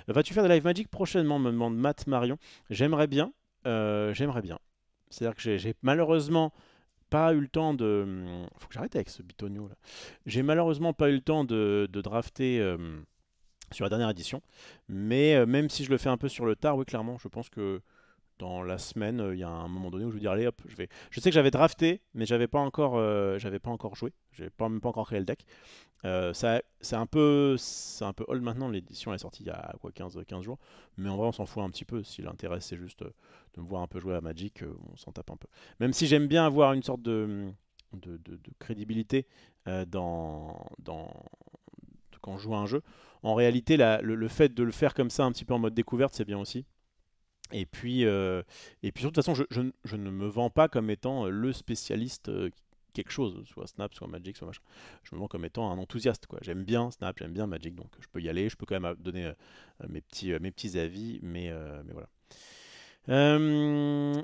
Vas-tu faire des live Magic prochainement, me demande Matt Marion. J'aimerais bien, j'aimerais bien. C'est-à-dire que j'ai malheureusement pas eu le temps de... Faut que j'arrête avec ce bitonio là. J'ai malheureusement pas eu le temps de drafter sur la dernière édition. Mais même si je le fais un peu sur le tard, oui clairement, je pense que dans la semaine, il y a un moment donné où je vais dire allez hop, je vais. Je sais que j'avais drafté, mais j'avais pas encore joué, même pas encore créé le deck. C'est un peu old maintenant. L'édition est sortie il y a quoi 15 jours, mais en vrai on s'en fout un petit peu. Si l'intérêt c'est juste de me voir un peu jouer à Magic, on s'en tape un peu. Même si j'aime bien avoir une sorte de crédibilité quand je joue à un jeu. En réalité, le fait de le faire comme ça un petit peu en mode découverte, c'est bien aussi. Et puis surtout, de toute façon, je ne me vends pas comme étant le spécialiste quelque chose, soit Snap, soit Magic, soit machin. Je me vends comme étant un enthousiaste, quoi. J'aime bien Snap, j'aime bien Magic, donc je peux y aller. Je peux quand même donner mes petits avis, mais voilà.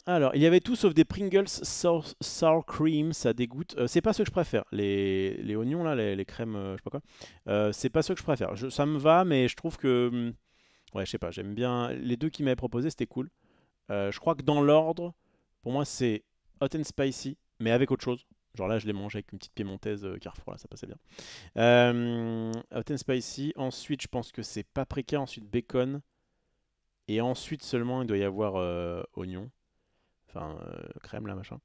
Alors, il y avait tout sauf des Pringles sour cream, ça dégoûte. C'est pas ce que je préfère. Les oignons, là, les crèmes, je sais pas quoi. C'est pas ce que je préfère. Ça me va, mais je trouve que. Ouais, je sais pas, j'aime bien. Les deux qui m'avaient proposé, c'était cool. Je crois que dans l'ordre, pour moi, c'est hot and spicy, mais avec autre chose. Genre là, je l'ai mangé avec une petite piémontaise Carrefour, là, ça passait bien. Hot and spicy. Ensuite, je pense que c'est paprika, ensuite bacon. Et ensuite seulement, il doit y avoir oignon. Enfin, crème, là, machin.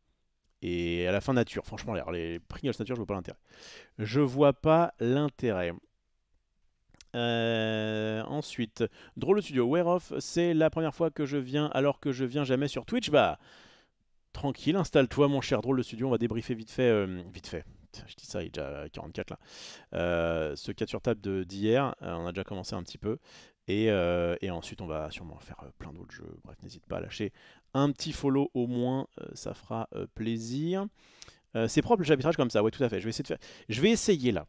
Et à la fin, nature. Franchement, les Pringles nature, je vois pas l'intérêt. Je vois pas l'intérêt. Ensuite, Drôle de Studio, Where Off, c'est la première fois que je viens alors que je viens jamais sur Twitch. Bah, tranquille, installe-toi mon cher Drôle de Studio, on va débriefer vite fait. Vite fait. Je dis ça, il est déjà 44 là. Ce 4 sur table d'hier, on a déjà commencé un petit peu. Et ensuite, on va sûrement faire plein d'autres jeux. Bref, n'hésite pas à lâcher un petit follow au moins, ça fera plaisir. C'est propre le chapitrage comme ça, ouais, tout à fait. Je vais essayer de faire. Je vais essayer là.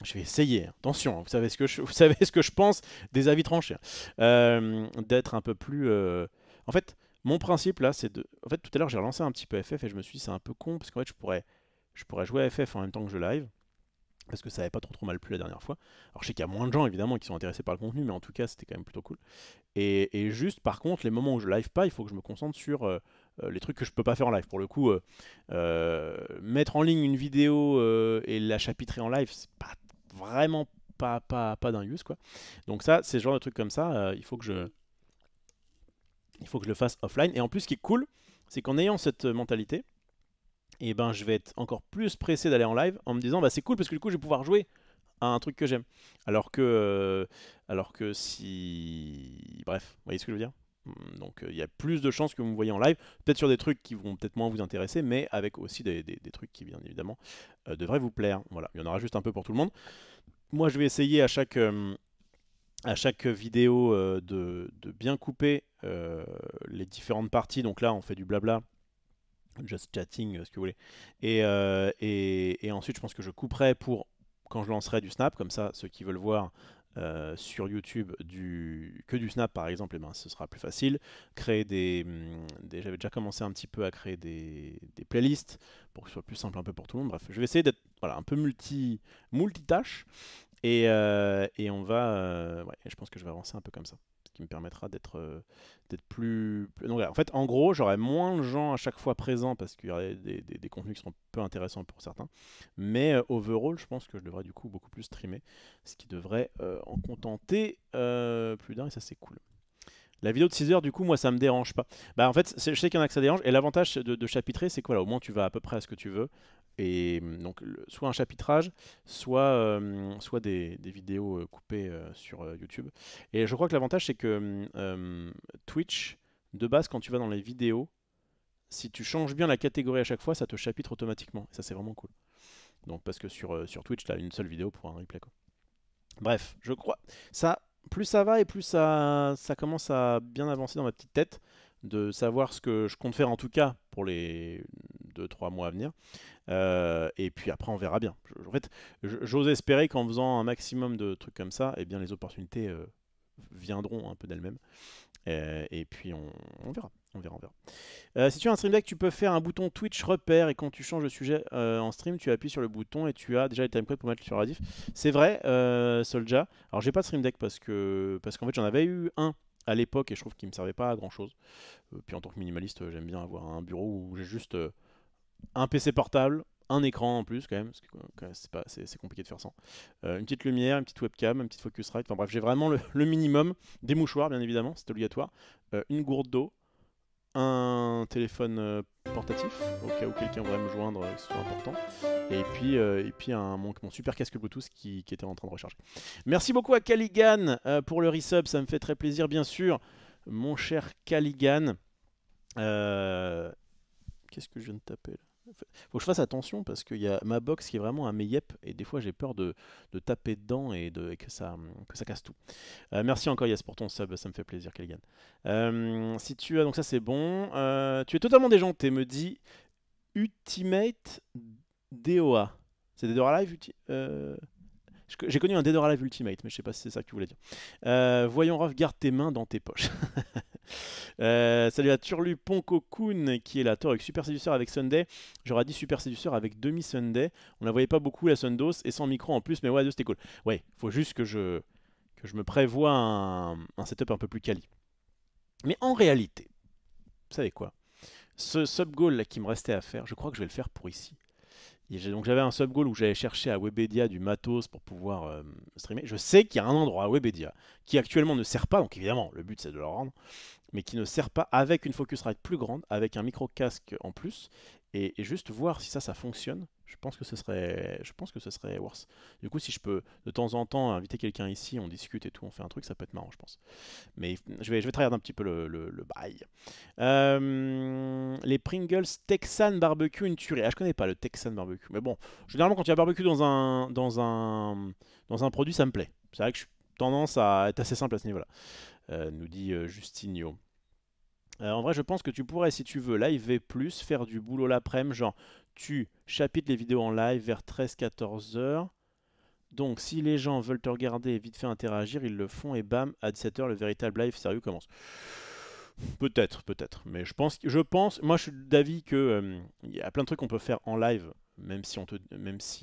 Je vais essayer, attention, vous savez vous savez ce que je pense des avis tranchés. D'être un peu plus. En fait, mon principe là, c'est de. En fait, tout à l'heure, j'ai relancé un petit peu FF et je me suis dit, c'est un peu con parce qu'en fait, je pourrais jouer à FF en même temps que je live. Parce que ça avait pas trop mal plu la dernière fois. Alors je sais qu'il y a moins de gens évidemment qui sont intéressés par le contenu, mais en tout cas c'était quand même plutôt cool. Et juste par contre, les moments où je live pas, il faut que je me concentre sur les trucs que je peux pas faire en live. Pour le coup, mettre en ligne une vidéo et la chapitrer en live, c'est pas vraiment pas d'un use quoi. Donc ça, c'est ce genre de trucs comme ça, il faut que je le fasse offline. Et en plus, ce qui est cool, c'est qu'en ayant cette mentalité, et ben je vais être encore plus pressé d'aller en live en me disant bah c'est cool parce que du coup je vais pouvoir jouer à un truc que j'aime. Alors que si... Bref, vous voyez ce que je veux dire? Donc il y a plus de chances que vous me voyez en live, peut-être sur des trucs qui vont peut-être moins vous intéresser, mais avec aussi des trucs qui bien évidemment devraient vous plaire. Voilà, il y en aura juste un peu pour tout le monde. Moi je vais essayer à chaque vidéo de bien couper les différentes parties. Donc là on fait du blabla, just chatting, ce que vous voulez. Et ensuite je pense que je couperai pour quand je lancerai du snap, comme ça ceux qui veulent voir sur YouTube que du snap par exemple, et ben, ce sera plus facile. Créer j'avais déjà commencé un petit peu à créer des playlists pour que ce soit plus simple un peu pour tout le monde. Bref, je vais essayer d'être voilà, un peu multitâche et on va... ouais, je pense que je vais avancer un peu comme ça. qui me permettra d'être Donc voilà, en fait, en gros, j'aurai moins de gens à chaque fois présents parce qu'il y aurait des contenus qui seront peu intéressants pour certains. Mais overall, je pense que je devrais du coup beaucoup plus streamer, ce qui devrait en contenter plus d'un et ça c'est cool. La vidéo de 6 heures, du coup, moi, ça me dérange pas. Bah, en fait, je sais qu'il y en a que ça dérange. Et l'avantage de chapitrer, c'est quoi là? Au moins, tu vas à peu près à ce que tu veux. Et donc, soit un chapitrage, soit des vidéos coupées sur YouTube. Et je crois que l'avantage, c'est que Twitch, de base, quand tu vas dans les vidéos, si tu changes bien la catégorie à chaque fois, ça te chapitre automatiquement. Et ça, c'est vraiment cool. Donc, parce que sur Twitch, tu as une seule vidéo pour un replay, quoi. Bref, je crois. Ça, plus ça va et plus ça commence à bien avancer dans ma petite tête de savoir ce que je compte faire en tout cas pour les 2-3 mois à venir. Et puis après, on verra bien. En fait, j'ose espérer qu'en faisant un maximum de trucs comme ça, eh bien, les opportunités viendront un peu d'elles-mêmes. Et puis, on verra. On verra, on verra. Si tu as un stream deck, tu peux faire un bouton Twitch repère et quand tu changes de sujet en stream, tu appuies sur le bouton et tu as déjà les timecodes pour mettre sur la diff. C'est vrai, Solja. Alors j'ai pas de stream deck parce qu'en fait j'en avais eu un à l'époque et je trouve qu'il me servait pas à grand chose. Puis en tant que minimaliste, j'aime bien avoir un bureau où j'ai juste un PC portable, un écran en plus quand même, parce que c'est compliqué de faire sans. Une petite lumière, une petite webcam, une petite Focusrite, enfin bref, j'ai vraiment le minimum. Des mouchoirs bien évidemment, c'est obligatoire. Une gourde d'eau, un téléphone portatif, au cas où quelqu'un voudrait me joindre, que ce soit important. Et puis mon super casque Bluetooth qui était en train de recharger. Merci beaucoup à Caligan pour le resub, ça me fait très plaisir, bien sûr. Mon cher Caligan. Qu'est-ce que je viens de taper là? Faut que je fasse attention parce qu'il y a ma box qui est vraiment un yep et des fois j'ai peur de taper dedans et que ça casse tout. Merci encore Yes pour ton sub, ça me fait plaisir Caligan. Si tu as, donc ça c'est bon. Tu es totalement déjanté, me dit Ultimate DOA. C'est DOA Live j'ai connu un Dead or Alive Ultimate, mais je sais pas si c'est ça que tu voulais dire. Voyons Raph, garde tes mains dans tes poches. Salut à Turlupon Cocoon qui est là. Toi avec Super Séduceur avec Sunday. J'aurais dit Super Séduceur avec demi Sunday. On la voyait pas beaucoup la Sundos et sans micro en plus, mais ouais, c'était cool. Ouais, faut juste que je me prévoie un setup un peu plus quali. Mais en réalité, vous savez quoi? Ce sub-goal là qui me restait à faire, je crois que je vais le faire pour ici. Donc j'avais un sub-goal où j'allais chercher à Webedia du matos pour pouvoir streamer. Je sais qu'il y a un endroit à Webedia qui actuellement ne sert pas, donc évidemment le but c'est de le rendre, mais qui ne sert pas avec une Focusrite plus grande, avec un micro casque en plus, et juste voir si ça fonctionne. Je pense que ce serait worth. Du coup, si je peux de temps en temps inviter quelqu'un ici, on discute et tout, on fait un truc, ça peut être marrant, je pense. Mais je vais tryhard un petit peu le bail. Les Pringles Texan Barbecue, une tuerie. Ah, je connais pas le Texan Barbecue, mais bon, généralement quand il y a barbecue dans un produit, ça me plaît. C'est vrai que je suis tendance à être assez simple à ce niveau-là. Nous dit Justinio. En vrai, je pense que tu pourrais, si tu veux, live V+, faire du boulot l'après-midi, genre tu chapitres les vidéos en live vers 13-14 heures. Donc, si les gens veulent te regarder et vite fait interagir, ils le font et bam, à 17 heures, le véritable live sérieux commence. Peut-être, mais je pense, moi je suis d'avis que il y a plein de trucs qu'on peut faire en live, même si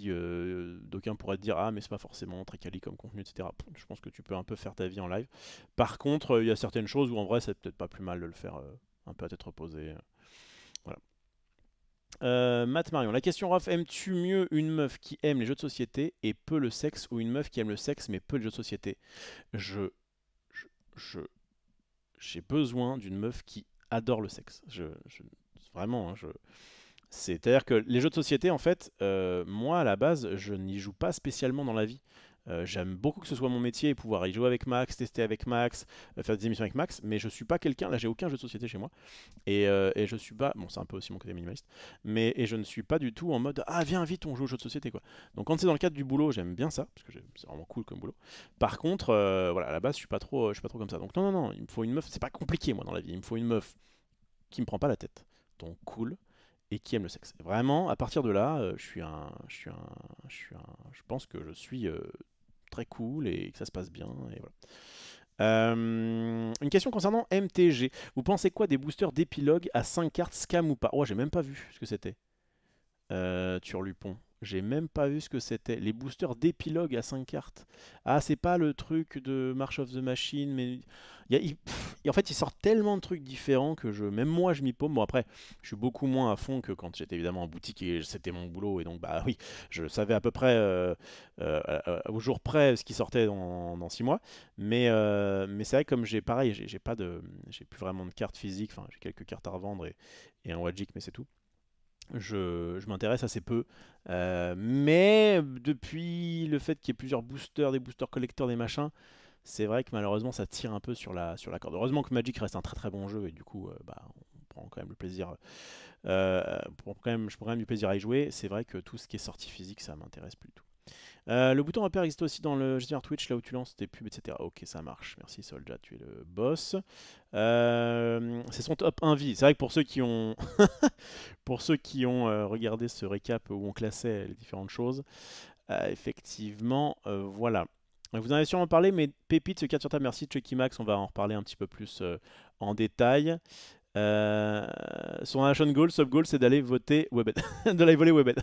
d'aucuns pourraient te dire ah mais c'est pas forcément très quali comme contenu, etc. Je pense que tu peux un peu faire ta vie en live. Par contre, il y a certaines choses où en vrai c'est peut-être pas plus mal de le faire un peu à tête reposée. Voilà. Matt Marion, la question Raph, aimes-tu mieux une meuf qui aime les jeux de société et peu le sexe ou une meuf qui aime le sexe mais peu les jeux de société? je, je, j'ai besoin d'une meuf qui adore le sexe. Vraiment, hein, c'est-à-dire que les jeux de société, en fait, moi à la base, je n'y joue pas spécialement dans la vie. J'aime beaucoup que ce soit mon métier et pouvoir y jouer avec Max, tester avec Max, faire des émissions avec Max, mais je suis pas quelqu'un, là j'ai aucun jeu de société chez moi, et je suis pas, bon c'est un peu aussi mon côté minimaliste, et je ne suis pas du tout en mode ah viens vite on joue aux jeux de société quoi. Donc quand c'est dans le cadre du boulot j'aime bien ça, parce que c'est vraiment cool comme boulot. Par contre, voilà à la base je suis pas trop comme ça. Donc non, il me faut une meuf, c'est pas compliqué moi dans la vie, il me faut une meuf qui me prend pas la tête, donc cool, et qui aime le sexe. Vraiment, à partir de là, je pense que je suis très cool et que ça se passe bien. Et voilà. Une question concernant MTG. Vous pensez quoi des boosters d'épilogue à 5 cartes scam ou pas? Oh, j'ai même pas vu ce que c'était. Turlupon. J'ai même pas vu ce que c'était. Les boosters d'épilogue à 5 cartes. Ah, c'est pas le truc de March of the Machine, mais en fait, ils sortent tellement de trucs différents que même moi, je m'y paume. Bon, après, je suis beaucoup moins à fond que quand j'étais évidemment en boutique et c'était mon boulot. Et donc, bah oui, je savais à peu près au jour près ce qui sortait dans 6 mois. Mais c'est vrai que comme pareil, j'ai plus vraiment de cartes physiques. Enfin, j'ai quelques cartes à revendre et un Wagic, mais c'est tout. Je m'intéresse assez peu. Mais depuis le fait qu'il y ait plusieurs boosters, des boosters collecteurs, des machins, c'est vrai que malheureusement ça tire un peu sur la corde. Heureusement que Magic reste un très très bon jeu et du coup bah, on prend quand même le plaisir. Je prends quand même du plaisir à y jouer. C'est vrai que tout ce qui est sortie physique ça m'intéresse plus du tout. Le bouton repère existe aussi dans le gestionnaire Twitch, là où tu lances tes pubs, etc. Ok, ça marche. Merci Solja, tu es le boss. C'est son top 1 vie. C'est vrai que pour ceux qui ont, pour ceux qui ont regardé ce récap où on classait les différentes choses, effectivement, voilà. Vous en avez sûrement parlé, mais Pépite se 4 sur table. Merci Chucky Max, on va en reparler un petit peu plus en détail. Son action goal, sub goal, c'est d'aller voter Webed, d'aller voler Webed.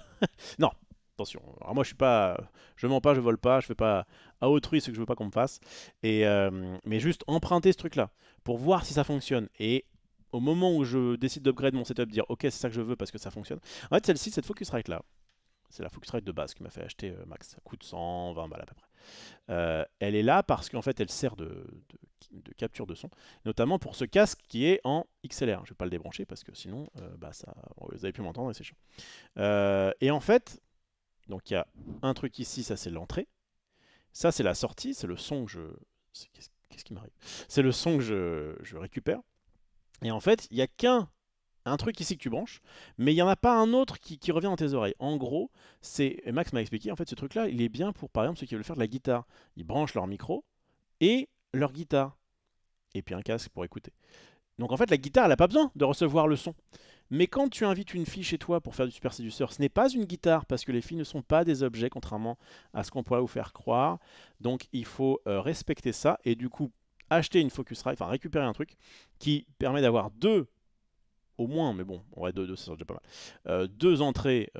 Non, attention. Alors moi, je mens pas, je vole pas, je fais pas à autrui ce que je veux pas qu'on me fasse. Mais juste emprunter ce truc-là pour voir si ça fonctionne. Et au moment où je décide d'upgrade mon setup, dire ok, c'est ça que je veux parce que ça fonctionne. En fait, celle-ci, cette Focusrite là, c'est la Focusrite de base qui m'a fait acheter Max. Ça coûte 120 balles à peu près. Elle est là parce qu'en fait, elle sert de capture de son, notamment pour ce casque qui est en XLR. Je vais pas le débrancher parce que sinon, bah ça, vous avez pu m'entendre et c'est chiant. Et en fait, donc il y a un truc ici, ça c'est l'entrée. Ça c'est la sortie, c'est le son que je... Qu'est-ce qui m'arrive? C'est le son que je récupère. Et en fait, il n'y a un truc ici que tu branches, mais il n'y en a pas un autre qui revient dans tes oreilles. En gros, Max m'a expliqué, en fait, ce truc-là, il est bien pour, par exemple, ceux qui veulent faire de la guitare. Ils branchent leur micro et leur guitare. Et puis un casque pour écouter. Donc en fait, la guitare, elle n'a pas besoin de recevoir le son. Mais quand tu invites une fille chez toi pour faire du super séducteur, ce n'est pas une guitare, parce que les filles ne sont pas des objets, contrairement à ce qu'on pourrait vous faire croire. Donc il faut respecter ça, et du coup, acheter une Focusrite, enfin récupérer un truc qui permet d'avoir deux, au moins, mais bon, ouais, deux ça sera déjà pas mal, deux entrées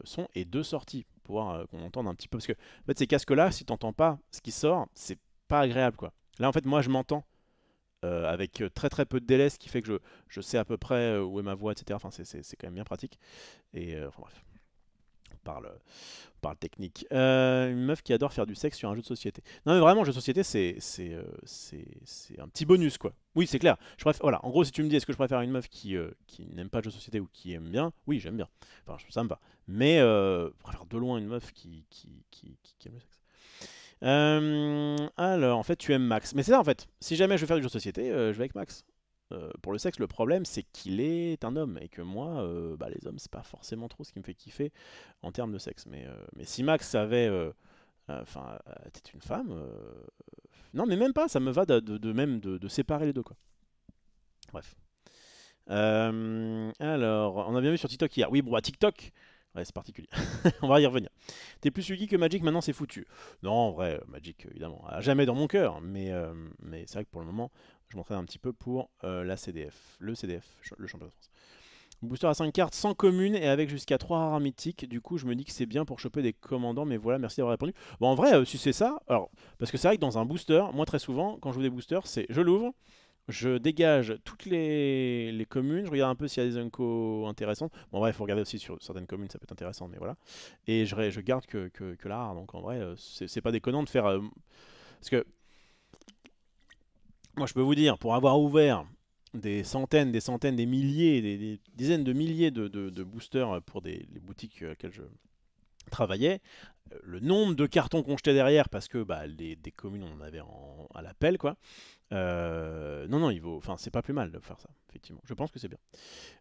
son et deux sorties, pour pouvoir qu'on entende un petit peu. Parce que en fait, ces casques-là, si tu n'entends pas ce qui sort, c'est pas agréable, quoi. Là, en fait, moi, je m'entends avec très très peu de délai, ce qui fait que je sais à peu près où est ma voix, etc. Enfin, c'est quand même bien pratique. Et enfin bref, on parle technique. Une meuf qui adore faire du sexe sur un jeu de société. Non mais vraiment, jeu de société, c'est un petit bonus quoi. Oui, c'est clair. Voilà, en gros, si tu me dis est-ce que je préfère une meuf qui n'aime pas le jeu de société ou qui aime bien, oui, j'aime bien. Enfin, ça me va. Mais je préfère de loin une meuf qui aime le sexe. Alors, en fait, tu aimes Max. Mais c'est ça, en fait. Si jamais je veux faire du jeu de société, je vais avec Max. Pour le sexe, le problème, c'est qu'il est un homme. Et que moi, bah, les hommes, c'est pas forcément trop ce qui me fait kiffer en termes de sexe. Mais si Max avait... Enfin, était une femme... non, mais même pas. Ça me va de séparer les deux, quoi. Bref. Alors, on a bien vu sur TikTok hier. Oui, bon, bah, TikTok... Ouais, c'est particulier. On va y revenir. T'es plus Yugi que Magic, maintenant c'est foutu. Non, en vrai, Magic, évidemment, à jamais dans mon cœur. Mais c'est vrai que pour le moment, je m'entraîne un petit peu pour le CDF, le championnat de France. Booster à 5 cartes sans commune et avec jusqu'à 3 rares mythiques. Du coup, je me dis que c'est bien pour choper des commandants. Mais voilà, merci d'avoir répondu. Bon, en vrai, si c'est ça, alors, parce que c'est vrai que dans un booster, moi très souvent, quand je joue des boosters, c'est je l'ouvre. Je dégage toutes les communes, je regarde un peu s'il y a des uncos intéressantes. Bon, en vrai, il faut regarder aussi sur certaines communes, ça peut être intéressant, mais voilà. Et je garde que la rare, donc en vrai, c'est pas déconnant de faire... parce que, moi je peux vous dire, pour avoir ouvert des centaines, des milliers, des dizaines de milliers de boosters pour les boutiques auxquelles je travaillais, le nombre de cartons qu'on jetait derrière, parce que bah, des communes, on en avait à l'appel, quoi. Non, enfin, c'est pas plus mal de faire ça, effectivement. Je pense que c'est bien.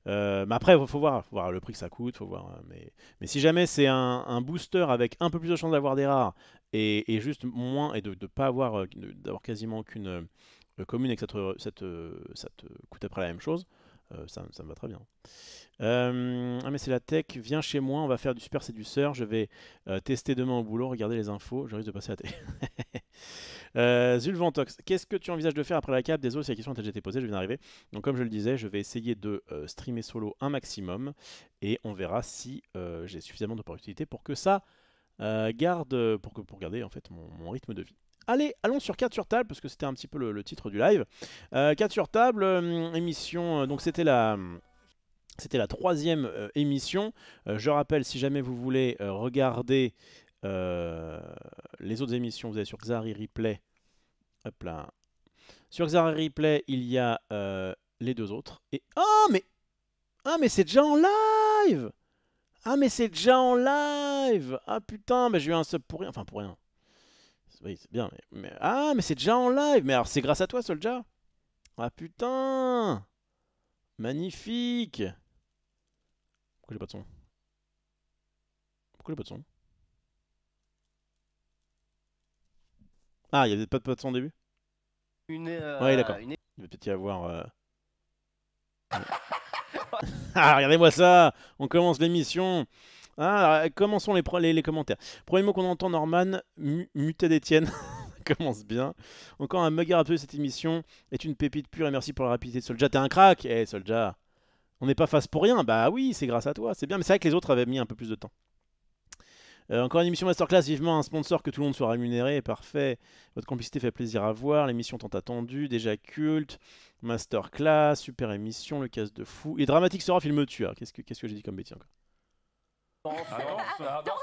Mais après, faut voir le prix que ça coûte, faut voir. Mais si jamais c'est un booster avec un peu plus de chance d'avoir des rares et juste moins et de pas avoir, d'avoir quasiment aucune commune et que ça te coûte après la même chose, ça me va très bien. Ah mais c'est la tech, viens chez moi, on va faire du super séducteur, je vais tester demain au boulot, regardez les infos, je risque de passer à la télé. Zulvantox, qu'est-ce que tu envisages de faire après la cap? Désolé si la question t'a déjà été posée, je viens d'arriver. Donc comme je le disais, je vais essayer de streamer solo un maximum et on verra si j'ai suffisamment d'opportunités pour que ça garde, pour garder en fait mon rythme de vie. Allez, allons sur 4 sur table, parce que c'était un petit peu le titre du live. 4 sur table, émission, donc c'était la 3e émission. Je rappelle, si jamais vous voulez regarder les autres émissions, vous allez sur Xari Replay. Hop là. Sur Xari Replay, il y a les 2 autres. Et ah mais c'est déjà en live! Ah mais c'est déjà en live! Ah putain, j'ai eu un sub pour rien. Enfin pour rien. Oui, c'est bien. Ah mais c'est déjà en live! Mais alors c'est grâce à toi, Soldier? Ah putain! Magnifique! Pourquoi j'ai pas de son? Pourquoi j'ai pas de son? Ah, il y avait pas de son au début? Ouais, d'accord. Il va peut-être y avoir... Ah, regardez-moi ça! On commence l'émission. Ah, commençons les commentaires. Premier mot qu'on entend, Norman, muté d'Etienne. Commence bien. Encore un mugger absolu, cette émission est une pépite pure et merci pour la rapidité de Soldier. T'es un crack! Eh, Soldier, on n'est pas face pour rien. Bah oui, c'est grâce à toi, c'est bien. Mais c'est vrai que les autres avaient mis un peu plus de temps. Encore une émission masterclass, vivement un sponsor que tout le monde soit rémunéré, parfait. Votre complicité fait plaisir à voir, l'émission tant attendue, déjà culte, masterclass, super émission, le casse de fou. Et dramatique sera film me tue. Qu'est-ce que j'ai dit comme bêtise encore? Dans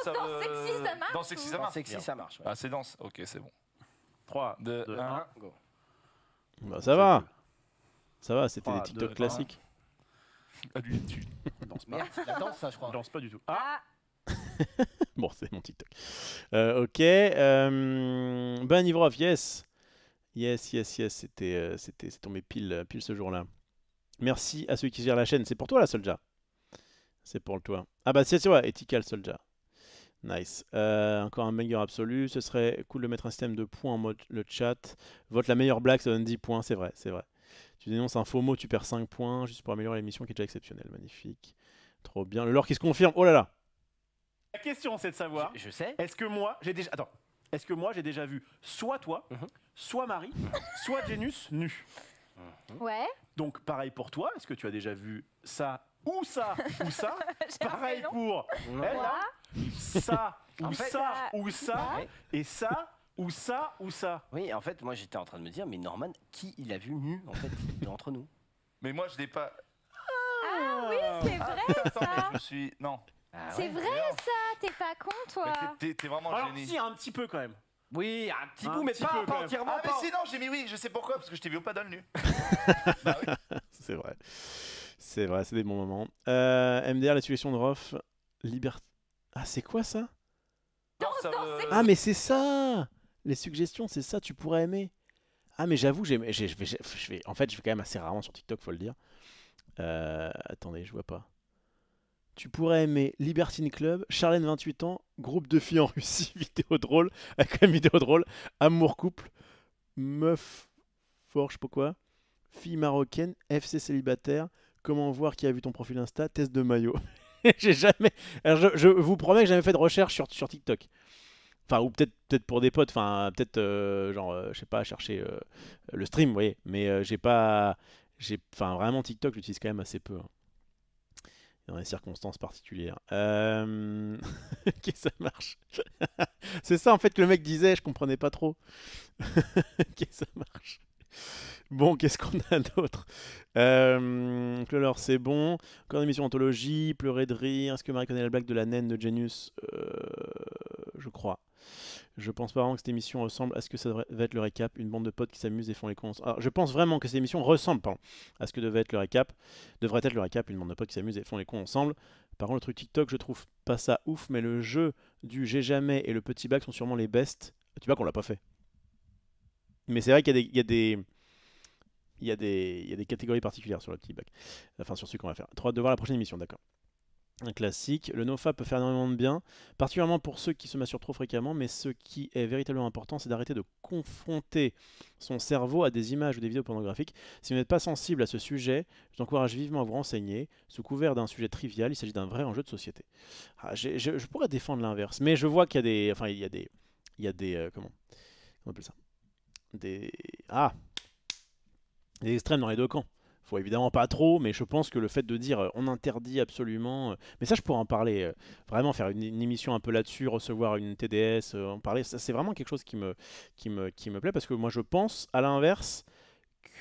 sexy, ça marche. Dans sexy, ça marche. Sexy, ça marche. Ah, c'est danse. Ok, c'est bon. 3, 2, 1, go. Bah ça va. Ça va, c'était des 3, TikTok 2, classiques. Ah, lui, tu Danse pas. Merde, la danse, ça, je crois. Danse pas du tout. Ah, Bon, c'est mon TikTok. Ok. Ben Ivrov, yes. Yes. C'est tombé pile ce jour-là. Merci à ceux qui gèrent la chaîne. C'est pour toi, la Soldier. C'est pour toi. Ah bah c'est vrai, Ethical Soldier. Nice. Encore un meilleur absolu. Ce serait cool de mettre un système de points en mode le chat. Vote la meilleure blague, ça donne 10 points. C'est vrai, c'est vrai. Tu dénonces un faux mot, tu perds 5 points. Juste pour améliorer l'émission qui est déjà exceptionnelle. Magnifique. Trop bien. Le lore qui se confirme. Oh là là. La question, c'est de savoir, Je sais. est-ce que moi, j'ai déjà... Attends. Est-ce que moi, j'ai déjà vu soit toi, soit Marie, soit Genus nu? ouais. Donc, pareil pour toi. Est-ce que tu as déjà vu ça ou ça ou ça? J'ai un Pareil prénom. pour elle, Moi, là. Ça ou En fait, ça ou ça. Ouais. Et ça ou ça ou ça. Oui, en fait, moi j'étais en train de me dire, mais Norman, qui il a vu nu, en fait, entre nous? Mais moi, je l'ai pas. Ah oui, c'est vrai Attends, mais ça. je me suis. Non. Ah C'est ouais. vrai ça. T'es pas con, toi. Mais t'es vraiment Alors, gêné. si, un petit peu quand même. Oui, un petit Un bout, mais petit pas, peu, pas quand même. entièrement. Ah, mais pas- sinon, j'ai mis oui. Je sais pourquoi, parce que je t'ai vu au paddle nu. C'est vrai. C'est vrai, c'est des bons moments. MDR, la suggestion de Rof. Liberté. Ah, c'est quoi ça? Non, ça veut- Ah, mais c'est ça! Les suggestions, c'est ça, tu pourrais aimer. Ah, mais j'avoue, en fait, je vais quand même assez rarement sur TikTok, faut le dire. Attendez, je vois pas. Tu pourrais aimer Libertine Club, Charlène 28 ans, groupe de filles en Russie, vidéo drôle, avec une vidéo drôle, amour couple, meuf fort, je sais pas quoi, fille marocaine, FC célibataire, comment voir qui a vu ton profil Insta, test de maillot. J'ai jamais. Alors je vous promets que j'ai jamais fait de recherche sur TikTok. Enfin, ou peut-être pour des potes, enfin, peut-être, je sais pas, chercher le stream, vous voyez. Mais j'ai pas. Enfin, vraiment, TikTok, j'utilise quand même assez peu. Hein. Dans les circonstances particulières. Ok, ça marche. C'est ça, en fait, que le mec disait, je comprenais pas trop. Ok, ça marche. Bon, qu'est-ce qu'on a d'autre? Alors, c'est bon. Encore une émission anthologie, pleurer de rire. Est-ce que Marie connaît la blague de la naine de Genius? Je crois. Je pense pas vraiment que cette émission ressemble à ce que ça devrait être le récap. Une bande de potes qui s'amusent et font les cons. Alors, je pense vraiment que cette émission ressemble à ce que devrait être le récap. Devrait être le récap, une bande de potes qui s'amusent et font les cons ensemble. Par contre, le truc TikTok, je trouve pas ça ouf, mais le jeu du J'ai jamais et le petit bac sont sûrement les best. Tu vois qu'on l'a pas fait. Mais c'est vrai qu'il y a des catégories particulières sur le petit bac. Enfin, sur celui qu'on va faire. Trop hâte de voir la prochaine émission, d'accord. Un classique. Le NoFap peut faire énormément de bien, particulièrement pour ceux qui se masturent trop fréquemment, mais ce qui est véritablement important, c'est d'arrêter de confronter son cerveau à des images ou des vidéos pornographiques. Si vous n'êtes pas sensible à ce sujet, je vous encourage vivement à vous renseigner. Sous couvert d'un sujet trivial, il s'agit d'un vrai enjeu de société. Ah, je pourrais défendre l'inverse, mais je vois qu'il y a des... Enfin, il y a des... comment on appelle ça? Des extrêmes dans les deux camps. Faut évidemment pas trop, mais je pense que le fait de dire on interdit absolument. Mais ça, je pourrais en parler. Vraiment faire une émission un peu là-dessus, recevoir une TDS, en parler. Ça, c'est vraiment quelque chose qui me plaît parce que moi, je pense à l'inverse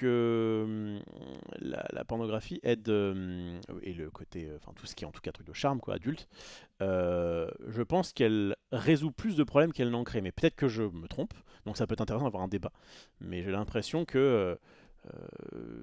que la pornographie aide et le côté, enfin tout ce qui est en tout cas truc de charme quoi, adulte. Je pense qu'elle résout plus de problèmes qu'elle n'en crée. Mais peut-être que je me trompe. Donc ça peut être intéressant d'avoir un débat. Mais j'ai l'impression que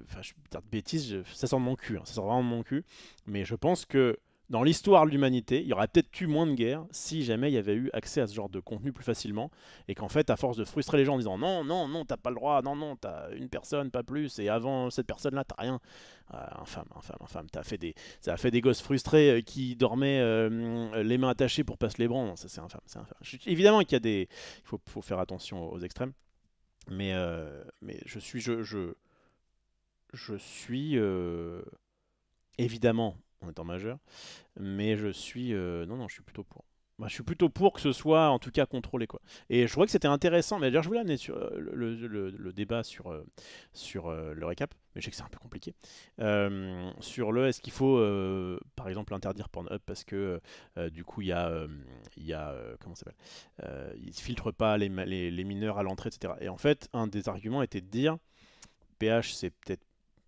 enfin, je vais dire de bêtises, ça sort de mon cul, hein, ça sort vraiment de mon cul, mais je pense que dans l'histoire de l'humanité, il y aurait peut-être eu moins de guerres si jamais il y avait eu accès à ce genre de contenu plus facilement, et qu'en fait, à force de frustrer les gens en disant non, non, non, t'as pas le droit, non, non, t'as une personne, pas plus, et avant cette personne-là, t'as rien. Infâme, infâme, infâme, ça a fait des gosses frustrés qui dormaient les mains attachées pour pas se les branler. Non, ça c'est infâme, c'est infâme. Évidemment qu'il y a des, il faut faire attention aux extrêmes, mais je suis évidemment en étant majeur, mais je suis non non, je suis plutôt pour. Moi, je suis plutôt pour que ce soit en tout cas contrôlé quoi. Et je trouvais que c'était intéressant. Mais d'ailleurs, je voulais amener sur le débat sur le récap, mais je sais que c'est un peu compliqué. Sur le est-ce qu'il faut par exemple interdire Pornhub parce que du coup il y a comment ça s'appelle ils filtrent pas les mineurs à l'entrée, etc. Et en fait, un des arguments était de dire PH, c'est peut-être.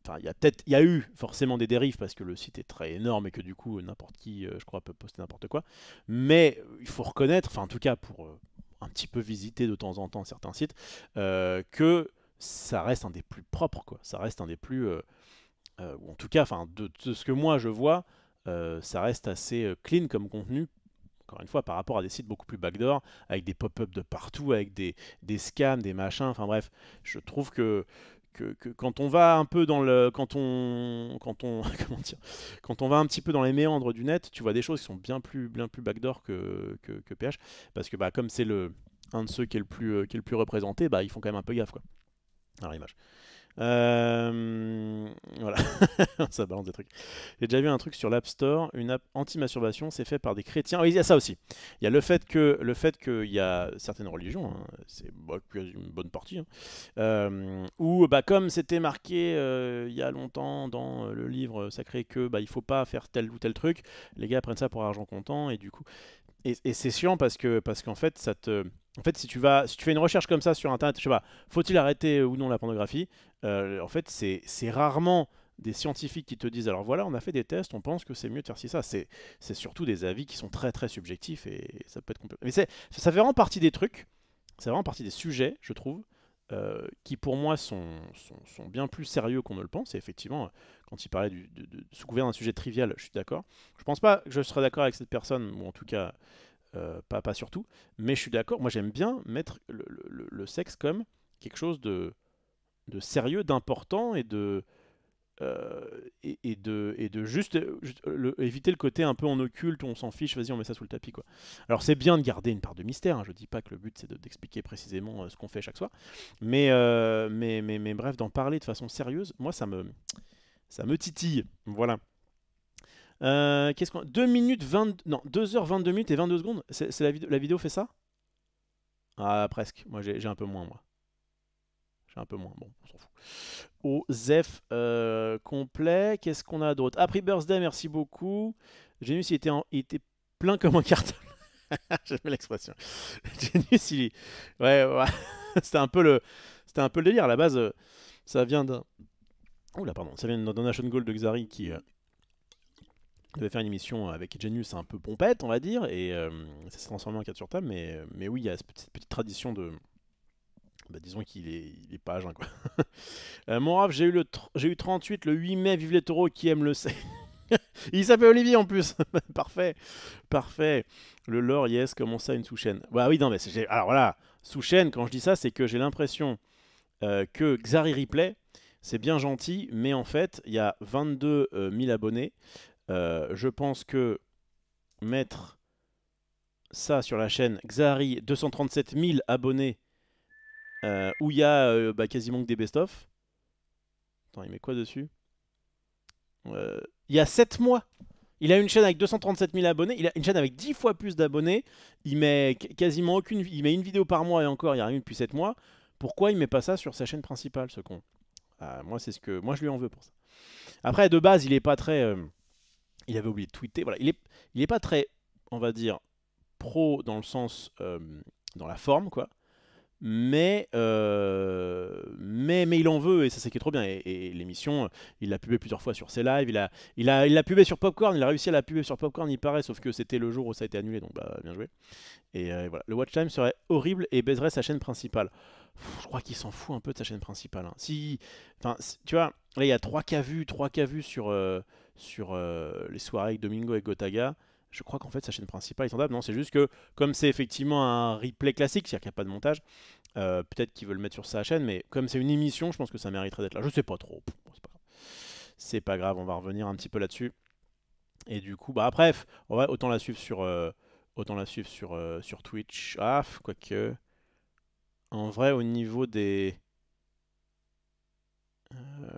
Enfin, il y a eu forcément des dérives parce que le site est très énorme et que du coup n'importe qui, je crois, peut poster n'importe quoi. Mais il faut reconnaître, enfin en tout cas pour un petit peu visiter de temps en temps certains sites, que ça reste un des plus propres, quoi. Ça reste un des plus, ou en tout cas, enfin de ce que moi je vois, ça reste assez clean comme contenu. Encore une fois, par rapport à des sites beaucoup plus backdoor, avec des pop-up de partout, avec des scams, des machins. Enfin bref, je trouve que quand on va un peu dans le comment dire, quand on va un petit peu dans les méandres du net, tu vois des choses qui sont bien plus backdoor que PH parce que bah comme c'est un de ceux qui est le plus représenté, bah ils font quand même un peu gaffe quoi. Alors l'image. Voilà, ça balance des trucs. J'ai déjà vu un truc sur l'App Store, une app anti-masturbation, c'est fait par des chrétiens. Oui, il y a ça aussi. Il y a le fait qu'il y a certaines religions, hein, c'est une bonne partie, hein, où bah, comme c'était marqué il y a longtemps dans le livre sacré que bah, il faut pas faire tel ou tel truc, les gars prennent ça pour argent comptant et du coup et c'est chiant parce qu'en fait en fait, si tu fais une recherche comme ça sur internet, je sais pas, faut-il arrêter ou non la pornographie, en fait, c'est rarement des scientifiques qui te disent alors voilà, on a fait des tests, on pense que c'est mieux de faire ci, ça. C'est surtout des avis qui sont très très subjectifs et ça peut être complètement. Mais ça fait vraiment partie des trucs, c'est vraiment partie des sujets, je trouve, qui pour moi sont bien plus sérieux qu'on ne le pense. Et effectivement, quand il parlait sous couvert d'un sujet trivial, je suis d'accord. Je pense pas que je serais d'accord avec cette personne, ou en tout cas. Pas surtout, mais je suis d'accord, moi j'aime bien mettre le sexe comme quelque chose de sérieux, d'important et de juste éviter le côté un peu en occulte où on s'en fiche, vas-y on met ça sous le tapis quoi. Alors c'est bien de garder une part de mystère, hein, je dis pas que le but c'est d'expliquer précisément ce qu'on fait chaque soir, mais bref, d'en parler de façon sérieuse, moi ça me titille, voilà. Qu'est-ce qu'on 2 minutes 20 non 2h22 minutes et 22 secondes, c'est la vidéo fait ça. Ah presque, moi j'ai un peu moins moi. J'ai un peu moins, bon on s'en fout. Au Zef complet, qu'est-ce qu'on a d'autre? Happy Birthday, merci beaucoup. Genius il était plein comme un carton. J'aime l'expression. Genius ouais. C'était un peu le délire à la base, ça vient d'un oula pardon, ça vient d'un donation goal de Xari qui devait faire une émission avec Genius un peu pompette, on va dire, et ça s'est transformé en 4 sur table, mais oui, il y a cette petite tradition de. Bah, disons qu'il est pas à jeun, quoi. Mon raf, j'ai eu 38 le 8 mai, vive les taureaux qui aiment le C. Il s'appelle Olivier en plus. Parfait. Le lore, yes, comment ça, une sous-chaîne? Bah oui, non, mais alors voilà, sous-chaîne, quand je dis ça, c'est que j'ai l'impression que Xari Replay, c'est bien gentil, mais en fait, il y a 22 000 abonnés. Je pense que mettre ça sur la chaîne Xari, 237 000 abonnés, où il y a quasiment que des best-of. Attends, il met quoi dessus? Il y a 7 mois. Il a une chaîne avec 237 000 abonnés. Il a une chaîne avec 10 fois plus d'abonnés. Il met quasiment aucune. Il met une vidéo par mois et encore, il n'y a rien depuis 7 mois. Pourquoi il met pas ça sur sa chaîne principale, ce con? Moi, c'est ce que. Moi, je lui en veux pour ça. Après, de base, il est pas très. Il avait oublié de tweeter. Voilà, il est pas très, on va dire, pro dans le sens, dans la forme, quoi. Mais il en veut et ça c'est qui est trop bien. Et l'émission, il l'a pubé plusieurs fois sur ses lives. Il l'a pubé sur Popcorn. Il a réussi à la pubé sur Popcorn, il paraît. Sauf que c'était le jour où ça a été annulé, donc bah bien joué. Et voilà, le watch time serait horrible et baiserait sa chaîne principale. Je crois qu'il s'en fout un peu de sa chaîne principale. Hein. Tu vois, là il y a 3K vues sur les soirées avec Domingo et Gotaga. Je crois qu'en fait sa chaîne principale est entendable. Non, c'est juste que comme c'est effectivement un replay classique, c'est-à-dire qu'il n'y a pas de montage, peut-être qu'ils veulent le mettre sur sa chaîne, mais comme c'est une émission, je pense que ça mériterait d'être là. Je sais pas trop. Bon, c'est pas grave. C'est pas grave, on va revenir un petit peu là-dessus. Et du coup, bah bref, en vrai, autant la suivre sur Twitch. Ah, quoique. En vrai, au niveau des.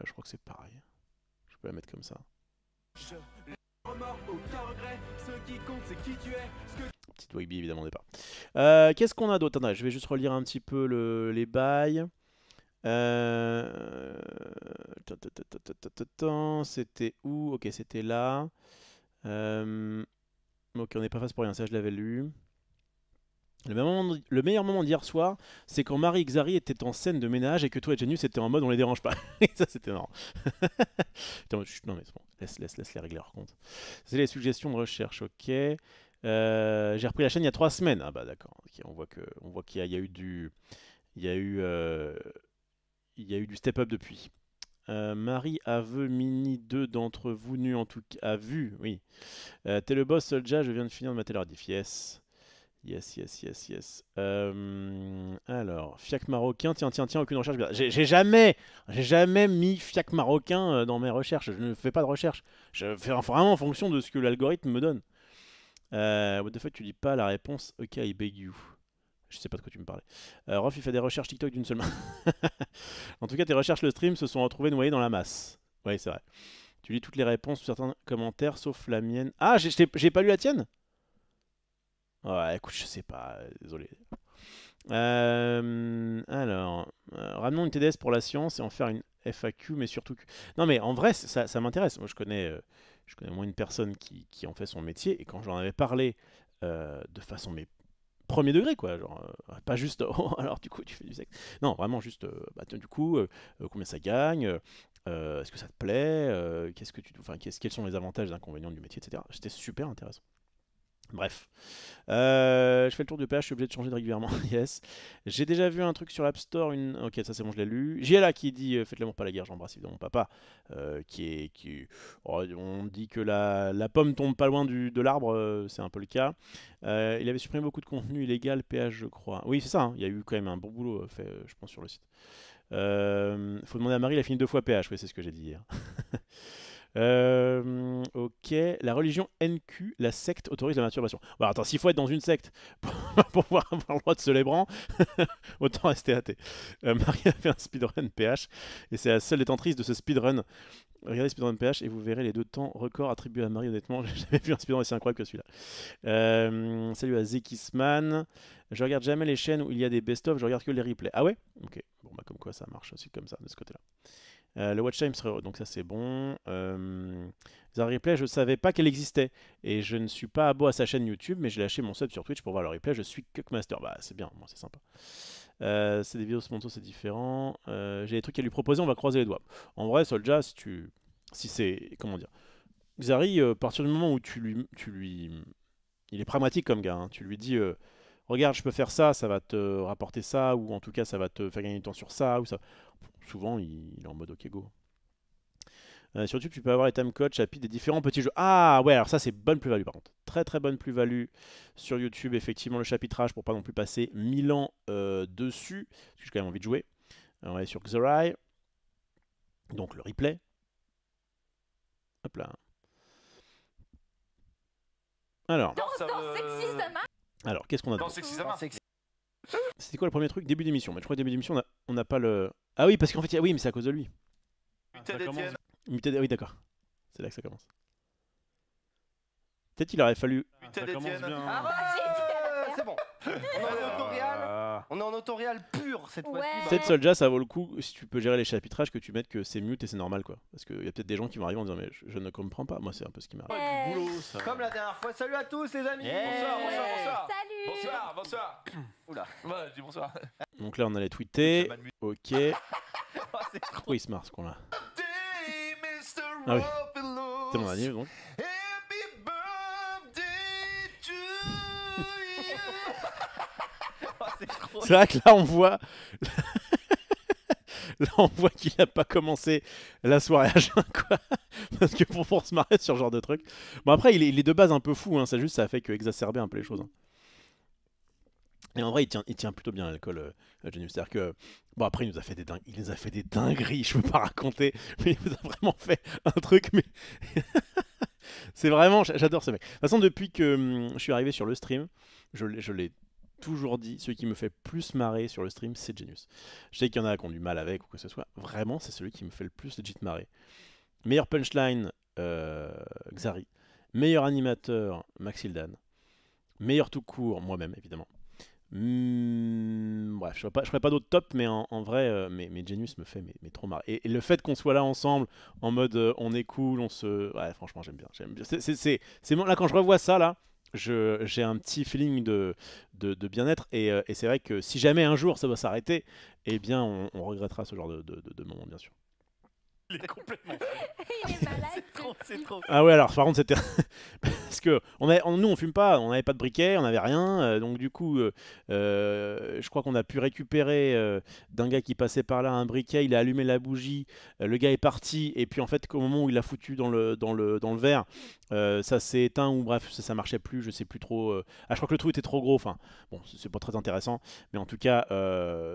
Je crois que c'est pareil. Je peux la mettre comme ça. Petite Wigby évidemment au départ. Qu'est-ce qu'on a d'autre? Attendez, je vais juste relire un petit peu les bails. C'était où? Ok, c'était là. Ok, on n'est pas face pour rien, ça je l'avais lu. Le meilleur moment d'hier soir, c'est quand Marie et Xari étaient en scène de ménage et que toi et Genius étaient en mode on les dérange pas. Ça c'était marrant. Non mais c'est bon, laisse les régler leur compte. C'est les suggestions de recherche, ok. J'ai repris la chaîne il y a 3 semaines. Ah bah d'accord, okay, on voit qu'il y a eu du step-up depuis. Marie aveu mini 2 d'entre vous nus en tout cas. A vu, oui. T'es le boss Soldier, je viens de finir de mater leur diff. Yes. Yes. Alors, fiac marocain, tiens, aucune recherche. J'ai jamais mis fiac marocain dans mes recherches. Je ne fais pas de recherche. Je fais vraiment en fonction de ce que l'algorithme me donne. What the fuck, tu dis pas la réponse. Ok, I beg you. Je sais pas de quoi tu me parlais. Rof, il fait des recherches TikTok d'une seule main. En tout cas, tes recherches le stream se sont retrouvées noyées dans la masse. Oui, c'est vrai. Tu lis toutes les réponses sous certains commentaires, sauf la mienne. Ah, j'ai pas lu la tienne? Ouais, écoute, je sais pas, désolé. Alors, ramenons une TDS pour la science et en faire une FAQ, mais surtout. Non, mais en vrai, ça m'intéresse. Moi, je connais au moins une personne qui en fait son métier, et quand j'en avais parlé de façon mais premier degré, quoi, genre pas juste oh, alors du coup tu fais du sexe. Non, vraiment juste bah, tiens, du coup combien ça gagne, est-ce que ça te plaît, quels sont les avantages et les inconvénients du métier, etc. C'était super intéressant. Bref, je fais le tour du PH, je suis obligé de changer régulièrement. Yes. J'ai déjà vu un truc sur l'App Store, ok, ça c'est bon, je l'ai lu. JLA qui dit faites l'amour pas la guerre, j'embrasse évidemment mon papa. Oh, on dit que la pomme tombe pas loin de l'arbre, c'est un peu le cas. Il avait supprimé beaucoup de contenu illégal, PH je crois. Oui, c'est ça, hein, il y a eu quand même un bon boulot fait, je pense, sur le site. Faut demander à Marie, il a fini 2 fois PH, oui, c'est ce que j'ai dit hier. Ok, la religion NQ, la secte autorise la masturbation. Bon, attends, s'il faut être dans une secte pour pouvoir avoir le droit de se lébrant, autant rester athée. Marie a fait un speedrun PH et c'est la seule détentrice de ce speedrun. Regardez speedrun PH et vous verrez les 2 temps records attribués à Marie. Honnêtement, j'ai jamais vu un speedrun aussi incroyable que celui-là. Salut à Zekisman. Je regarde jamais les chaînes où il y a des best-of, je regarde que les replays. Ah ouais? Ok, bon bah comme quoi ça marche aussi comme ça de ce côté-là. Le watch time serait... Donc ça c'est bon. The Replay, je savais pas qu'elle existait. Et je ne suis pas abo à sa chaîne YouTube, mais j'ai lâché mon sub sur Twitch pour voir le replay. Je suis Cuckmaster. Bah c'est bien, moi c'est sympa. C'est des vidéos sponsor, c'est différent. J'ai des trucs à lui proposer, on va croiser les doigts. En vrai, Soldier, si c'est... Comment dire, Xari, à partir du moment où tu lui... Il est pragmatique comme gars. Hein. Tu lui dis... regarde, je peux faire ça, ça va te rapporter ça, ou en tout cas, ça va te faire gagner du temps sur ça, ou ça. Souvent, il est en mode ok, go. Sur YouTube, tu peux avoir les time codes, chapitres des différents petits jeux. Ah ouais, alors ça, c'est bonne plus-value par contre. Très bonne plus-value sur YouTube, effectivement, le chapitrage pour pas non plus passer 1000 ans dessus. Parce que j'ai quand même envie de jouer. On va aller sur Xari. Donc le replay. Hop là. Alors. Alors, qu'est-ce qu'on a d'autre? C'était quoi le premier truc? Début d'émission. Mais je crois que début d'émission, on n'a pas le... Ah oui, parce qu'en fait, oui, mais c'est à cause de lui. Oui, d'accord. C'est là que ça commence. Peut-être qu'il aurait fallu... Ça commence bien. C'est bon. On a le tutoriel. là. On est en autoréal pur cette Ouais. fois-ci. Peut-être Soldier, ça vaut le coup, si tu peux gérer les chapitrages, que tu mettes que c'est mute et c'est normal, quoi. Parce qu'il y a peut-être des gens qui vont arriver en disant, mais je ne comprends pas. Moi, c'est un peu ce qui m'arrive. Ouais, du boulot, ça. Comme la dernière fois. Salut à tous les amis. Yeah. Bonsoir, bonsoir, Ouais, bonsoir. Salut. Bonsoir, bonsoir. Oula. Ouais, je dis bonsoir. Donc là, on allait tweeter. Chaman mu- Ok. Oh, c'est trop. Pourquoi il se marre, ce con-là? Day, Mr. Ah oui. Ropelos. C'est mon anniv, donc. Happy birthday to you. Oh, c'est trop. C'est vrai que là, on voit. Là, on voit qu'il n'a pas commencé la soirée à jeun, quoi. Parce que pour se marrer sur ce genre de truc. Bon, après, il est de base un peu fou, hein. Ça juste, ça a fait que exacerber un peu les choses, hein. Et en vrai, il tient plutôt bien l'alcool, Genius. C'est-à-dire que, bon, après, il nous a fait des dingueries, je peux pas raconter, mais il nous a vraiment fait un truc, mais c'est vraiment, j'adore ce mec. De toute façon, depuis que je suis arrivé sur le stream, je l'ai toujours dit, celui qui me fait plus marrer sur le stream, c'est Genius. Je sais qu'il y en a qui ont du mal avec ou quoi que ce soit. Vraiment, c'est celui qui me fait le plus legit marrer. Meilleur punchline, Xari. Meilleur animateur, Maxildan. Meilleur tout court, moi-même, évidemment. Bref, je ferai pas d'autres tops, mais en vrai, mais Genius me fait mais trop marrer. Et le fait qu'on soit là ensemble, en mode on est cool, on se. Ouais, franchement, j'aime bien. C'est là, quand je revois ça, là, j'ai un petit feeling de bien-être. Et c'est vrai que si jamais un jour ça doit s'arrêter, eh bien, on regrettera ce genre de moment, bien sûr. Il est complètement. Il est malade. C'est trop, c'est trop. Ah ouais, alors par contre c'était parce que nous on fume pas, on n'avait pas de briquet, on n'avait rien, donc du coup je crois qu'on a pu récupérer d'un gars qui passait par là un briquet, il a allumé la bougie, le gars est parti et puis en fait au moment où il l'a foutu dans le verre, ça s'est éteint ou bref ça marchait plus, je sais plus trop. Ah, je crois que le trou était trop gros, enfin bon c'est pas très intéressant, mais en tout cas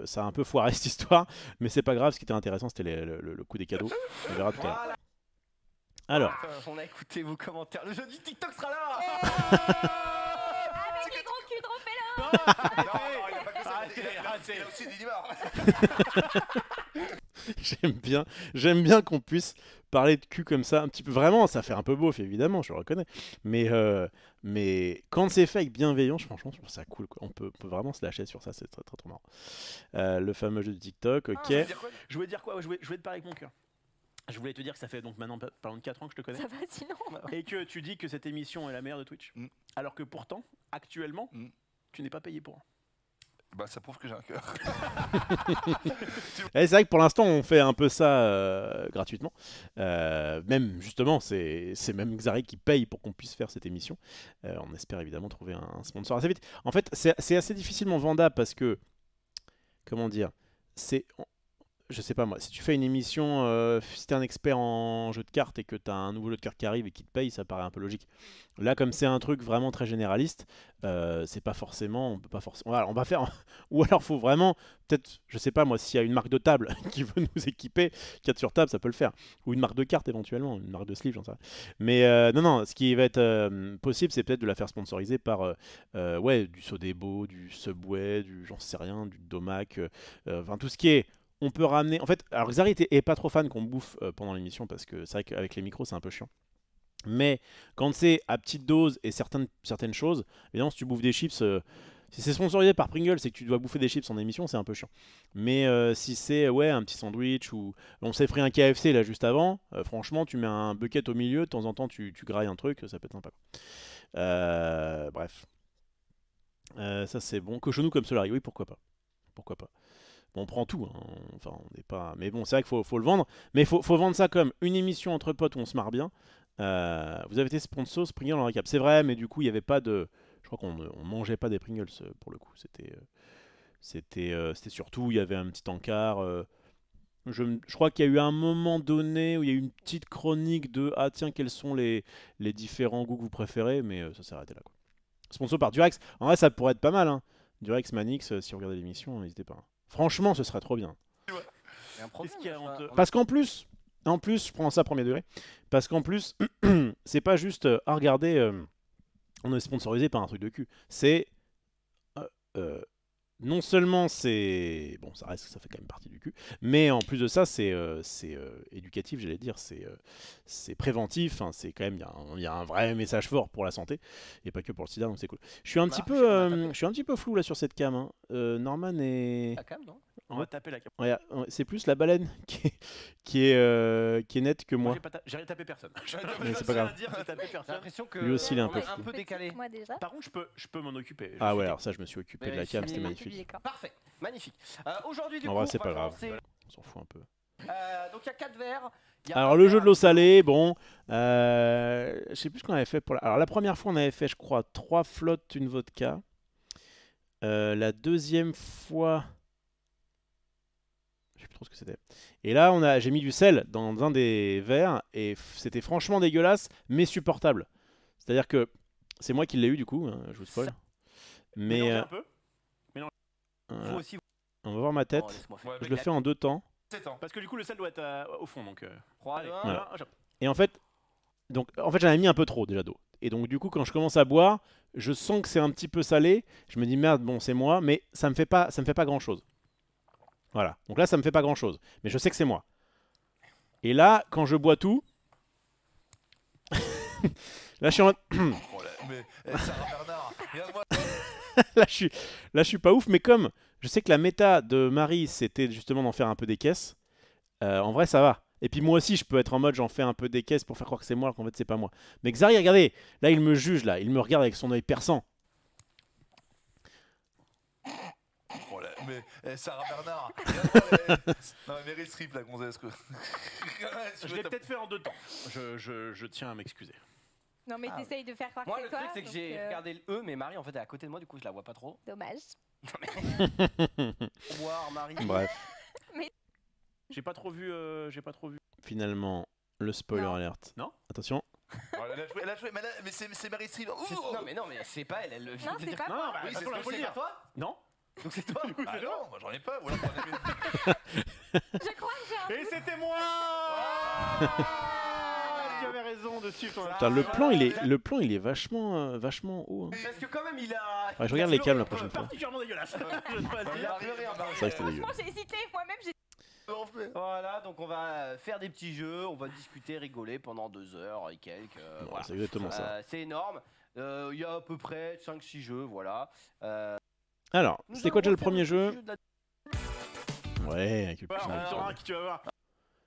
ça a un peu foiré cette histoire, mais c'est pas grave, ce qui était intéressant c'était le coup des cadeaux, on verra tout à l'heure. Alors. On a écouté vos commentaires. Le jeu du TikTok sera là. Avec les gros culs de Rofello. Non, non, il a pas que ça. Arrêtez, arrêtez. Il a aussi des limards. J'aime bien qu'on puisse parler de cul comme ça, un petit peu. Vraiment, ça fait un peu beauf, évidemment, je le reconnais. Mais quand c'est fait avec bienveillance, franchement, je trouve ça cool, quoi. On peut vraiment se lâcher sur ça, c'est très, très, trop marrant. Le fameux jeu de TikTok, ok. Je voulais dire quoi? Je voulais te parler avec mon cœur. Je voulais te dire que ça fait donc maintenant parlant de 4 ans que je te connais. Ça va sinon. Et que tu dis que cette émission est la meilleure de Twitch. Mm. Alors que pourtant, actuellement, Mm. tu n'es pas payé pour. Bah, ça prouve que j'ai un cœur. Et c'est vrai que pour l'instant, on fait un peu ça gratuitement. Même, justement, c'est même Xari qui paye pour qu'on puisse faire cette émission. On espère évidemment trouver un sponsor assez vite. En fait, c'est assez difficilement vendable parce que, comment dire, je sais pas moi, si tu fais une émission, si t'es un expert en jeu de cartes et que t'as un nouveau jeu de cartes qui arrive et qui te paye, ça paraît un peu logique. Là, comme c'est un truc vraiment très généraliste, c'est pas forcément, on peut pas forcément, voilà, on va faire, ou alors faut vraiment, peut-être, je sais pas moi, s'il y a une marque de table qui veut nous équiper, 4 sur table, ça peut le faire, ou une marque de cartes éventuellement, une marque de sleeve, j'en sais rien. Mais non, ce qui va être possible, c'est peut-être de la faire sponsoriser par, ouais, du Sodebo, du Subway, du, j'en sais rien, du Domac, enfin tout ce qui est. On peut ramener. En fait, alors Xari est pas trop fan qu'on bouffe pendant l'émission parce que c'est vrai qu'avec les micros c'est un peu chiant. Mais quand c'est à petite dose et certaines choses, évidemment, si tu bouffes des chips, si c'est sponsorisé par Pringles et que tu dois bouffer des chips en émission, c'est un peu chiant. Mais si c'est ouais, un petit sandwich ou on s'est pris un KFC là juste avant, franchement, tu mets un bucket au milieu, de temps en temps tu grailles un truc, ça peut être sympa. Bref. Ça c'est bon. Cochonou comme Solari, oui, pourquoi pas. Pourquoi pas. On prend tout, hein. Enfin on n'est pas. Mais bon, c'est vrai qu'il faut le vendre. Mais faut vendre ça comme une émission entre potes où on se marre bien. Vous avez été sponsor Pringles en récap. C'est vrai, mais du coup il n'y avait pas de. Je crois qu'on ne mangeait pas des Pringles pour le coup. C'était surtout il y avait un petit encart. Je crois qu'il y a eu un moment donné où il y a eu une petite chronique de ah tiens quels sont les différents goûts que vous préférez, mais ça s'est arrêté là quoi. Sponsor par Durex. En vrai ça pourrait être pas mal. Hein. Durex Manix, si vous regardez l'émission, n'hésitez pas. Franchement, ce serait trop bien. Qu'est-ce qu'il y a honteux? Parce qu'en plus, je prends ça premier degré, parce qu'en plus, c'est pas juste, regardez, on est sponsorisé par un truc de cul. C'est non seulement c'est... Bon, ça reste, ça fait quand même partie du cul, mais en plus de ça, c'est éducatif, j'allais dire, c'est préventif, hein, c'est quand même, il y a un vrai message fort pour la santé, et pas que pour le sida, donc c'est cool. Je suis un petit peu flou là sur cette cam, hein. Norman est... La cam, non? On va taper la cam. Ouais, c'est plus la baleine qui est nette que moi. J'ai rien tapé personne. Mais c'est pas grave. J'ai tapé J'ai personne. l'impression que Lui aussi, il est un on peu est un flou. peu décalé. Moi déjà. Par contre, je peux m'en occuper. Ah ouais, alors ça, je me suis occupé de la cam, c'était Vérifier. magnifique. Public, hein. Parfait, magnifique. Aujourd'hui, du En coup, vrai, c'est on pas va grave. commencer. On s'en fout un peu. Donc il y a 4 verres. Il y a Alors un le verre jeu de l'eau avec- salée, bon, je sais plus ce qu'on avait fait pour Alors la première fois on avait fait je crois 3 flottes, une vodka. La deuxième fois, je sais plus trop ce que c'était. Et là j'ai mis du sel dans un des verres et c'était franchement dégueulasse mais supportable. C'est-à-dire que c'est moi qui l'ai eu du coup, hein, je vous spoil. Mais Mélangez un peu. voilà. Vous aussi. On va voir ma tête. Oh, laisse-moi faire. Ouais, Je le fais en 2 temps. 7 ans. Parce que du coup, le sel doit être au fond. Donc, 3, allez, 2, 1. Voilà. un, Et en fait j'en avais mis un peu trop déjà d'eau. Et donc du coup quand je commence à boire, je sens que c'est un petit peu salé. Je me dis merde, bon c'est moi, mais ça me fait pas grand chose. Voilà. Donc là ça me fait pas grand chose, mais je sais que c'est moi. Et là quand je bois tout, là je suis en... Oh là, mais Sarah Bernard, regarde-moi. là je suis pas ouf, mais comme je sais que la méta de Marie c'était justement d'en faire un peu des caisses, en vrai ça va. Et puis moi aussi je peux être en mode j'en fais un peu des caisses pour faire croire que c'est moi alors qu'en fait c'est pas moi. Mais Xari, regardez, là il me juge, là il me regarde avec son œil perçant. Oh là, mais Sarah Bernard, regarde-moi. Non, mais Meryl Streep, la gonzesse. Quoi. Je l'ai peut-être fait en 2 temps. Je tiens à m'excuser. Non mais Ah, t'essayes de faire croire Moi, que le c'est truc, toi. c'est que donc, j'ai regardé le E, mais Marie, en fait, est à côté de moi, du coup, je la vois pas trop. Dommage. Au revoir, Marie. Bref. J'ai pas trop vu. Finalement, le spoiler Non. alert. Non. Attention. Oh, elle a joué, mais c'est Meryl Streep. C'est- Ouh. Non, mais c'est pas elle. Elle vient Non, de c'est dire- pas Non, moi. bah, Oui, attends, c'est on ce va que le je dire. sais. Toi Non. Donc c'est toi. Ah non, moi j'en ai pas. Voilà, Je crois que j'ai un Et c'était moi. Tu avais raison de suivre ton. Putain, le plan il est vachement haut. Hein. Parce que quand même, il a. Ouais, je regarde les cams la prochaine fois. Particulièrement dégueulasse. Je dois le Il dire. a pleuré en bas. C'est vrai que c'était dégueu. Franchement, j'ai hésité. Moi-même, j'ai. Voilà, donc on va faire des petits jeux, on va discuter, rigoler pendant 2 heures et quelques. Ouais, Voilà. c'est exactement ça. C'est énorme. Il y a à peu près 5-6 jeux, voilà. Alors, Nous c'était quoi déjà allons le premier refaire jeu petit de la- Ouais, avec le Alors, putain de t'en auras temps. un qui tu vas voir.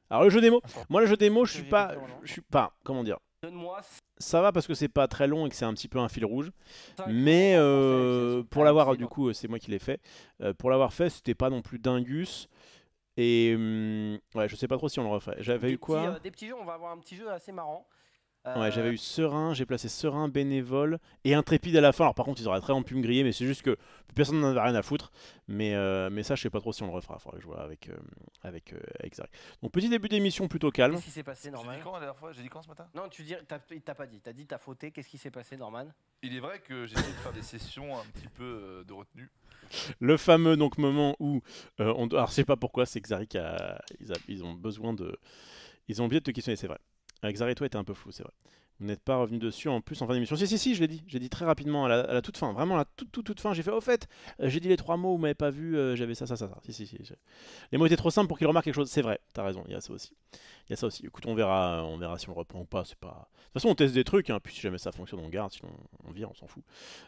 Alors le jeu démo, moi le jeu démo, Que j'ai fait avant, non je suis pas, comment dire, Donne-moi ça va parce que c'est pas très long et que c'est un petit peu un fil rouge. 5 Mais en français, c'est pour l'avoir, c'est du bon. coup, c'est moi qui l'ai fait. Pour l'avoir fait, c'était pas non plus dingus. Et ouais, je sais pas trop si on le referait. J'avais Des eu quoi petits, des petits jeux, on va avoir un petit jeu assez marrant. Ouais, j'avais eu serein, j'ai placé serein, bénévole et intrépide à la fin. Alors par contre, ils auraient très bien pu me griller, mais c'est juste que personne n'en avait rien à foutre. Mais ça, je sais pas trop si on le refera. Faudrait que je vois avec Zari. Donc petit début d'émission plutôt calme. Qu'est-ce qui s'est passé, J'ai dit Norman? quand la dernière fois? J'ai dit quand ce matin? Non, il t'a pas dit. T'as dit t'as fauté. Qu'est-ce qui s'est passé, Norman? Il est vrai que j'ai essayé de faire des sessions un petit peu de retenue. Le fameux donc moment où alors je sais pas pourquoi, c'est que Xari ils ont besoin de, ils ont oublié de te questionner, c'est vrai. Xari, toi était un peu flou, c'est vrai. Vous n'êtes pas revenu dessus en plus en fin d'émission. Si, je l'ai dit. J'ai dit très rapidement à la toute fin, vraiment à la toute fin. J'ai fait au fait, j'ai dit les 3 mots, vous m'avez pas vu, j'avais ça. Si. Les mots étaient trop simples pour qu'il remarque quelque chose. C'est vrai, t'as raison, il y a ça aussi. Écoute, on verra si on le reprend ou pas. C'est pas. De toute façon, on teste des trucs, hein, puis si jamais ça fonctionne, on garde, sinon on vire, on s'en fout.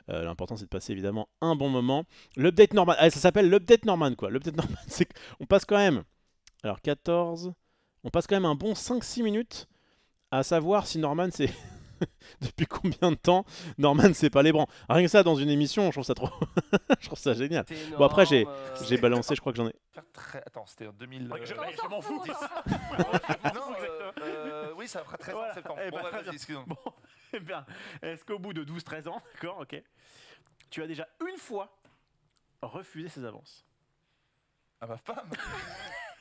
L'important c'est de passer évidemment un bon moment. L'update Norman, ça s'appelle l'update Norman quoi. L'update Norman, c'est qu'on passe quand même. Alors 14, on passe quand même un bon 5-6 minutes à savoir si Norman c'est depuis combien de temps Norman c'est pas les brands. Rien que ça dans une émission, je trouve ça trop je trouve ça génial. C'est Bon après énorme, j'ai balancé, je crois que j'en ai. Attends, c'était en 2000. Ouais, je On m'en s'en fous. fout, Non, oui, ça fera 13 ans Voilà. en septembre. Eh ben, Bon, ouais, très vas-y, bien. excuse-moi. Bon, eh bien, est-ce qu'au bout de 12-13 ans, d'accord, ok, tu as déjà une fois refusé ses avances? Ah, ma femme.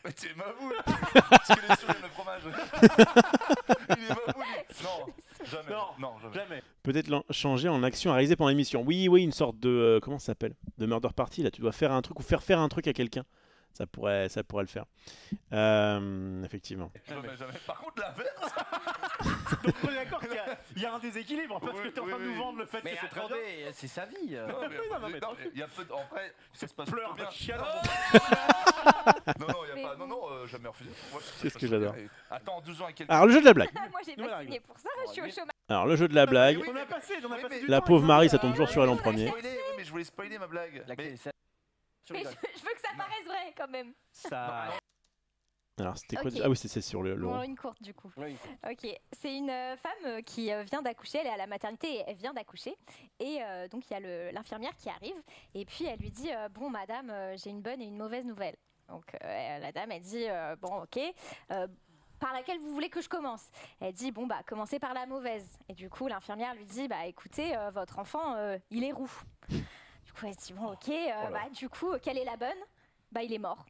Mais tu es ma boule. Parce qu'il est sur le fromage. Il est ma boule. Non, jamais. Non, jamais. jamais. Peut-être changer en action à réaliser pendant l'émission. Oui, une sorte de comment ça s'appelle? De murder party là, tu dois faire un truc ou faire un truc à quelqu'un. pourrait le faire. Effectivement. Jamais. Par contre, l'inverse. Donc on est d'accord qu'il y a un déséquilibre parce que t'es en train de nous vendre le fait que Mais c'est très bien. attendez, c'est sa vie. Non, mais non, il y a peu de... En vrai, ça se passe Pleure, plutôt bien. chien. Non, il y a Mais pas... bon. Non, jamais refusé. Ouais, C'est ce que j'adore. Attends, 12 ans et quelques... Alors le jeu de la blague. Moi, j'ai Voilà, pas signé pour ça, je suis au chômage. Alors le jeu de la blague. Oui, On a passé Oui, mais- du La temps pauvre avec Marie, Marie, ça tombe toujours sur elle en oui, premier. Oui, mais je voulais spoiler ma blague. Laquelle Mais- ça- Tu Mais je rigoles. veux que ça paraisse vrai quand même. Ça. Alors c'était quoi Ok. déjà? Ah oui, c'est sur le Bon, rond. une courte du coup. Oui. Ok, c'est une femme qui vient d'accoucher, elle est à la maternité, elle vient d'accoucher. Et donc il y a l'infirmière qui arrive et puis elle lui dit bon madame, j'ai une bonne et une mauvaise nouvelle. Donc la dame elle dit bon ok, par laquelle vous voulez que je commence? Elle dit bon bah commencez par la mauvaise. Et du coup l'infirmière lui dit bah écoutez votre enfant il est roux. Du coup elle se dit bon ok, bah du coup quelle est la bonne? Bah il est mort.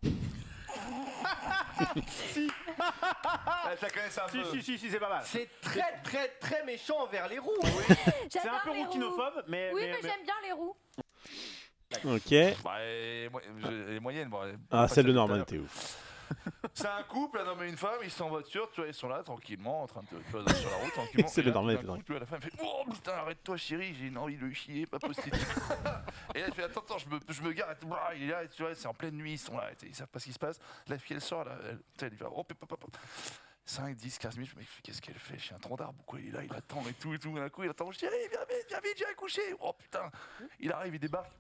Ah, je la connaissais un peu. Si, c'est pas mal. C'est très méchant envers les roues. C'est un J'adore peu les roues. rouquinophobe, mais. Oui mais j'aime bien les roues. Ok. Bah, les moyennes, bon, Ah, celle de tout à Norman, l'heure. t'es ouf. C'est un couple, un homme et une femme, ils sont en voiture, tu vois, ils sont là tranquillement, en train de tu vois, sur la route tranquillement. C'est Et le là, Norman, tout d'un c'est coup, tu vois, la femme fait oh putain, arrête-toi chérie, j'ai une envie de le chier, pas possible. Et là, elle fait attends, je me gare, et tout, il est là, et tu vois, c'est en pleine nuit, ils sont là, ils savent pas ce qui se passe. La fille elle sort, là, elle va hop, 5, 10, 15 minutes, je me dis qu'est-ce qu'elle fait? Chez un tronc d'arbre, quoi, il est là, il attend et tout, d'un coup, il attend, chérie, viens vite, j'ai accouché. Oh putain, il arrive, il débarque.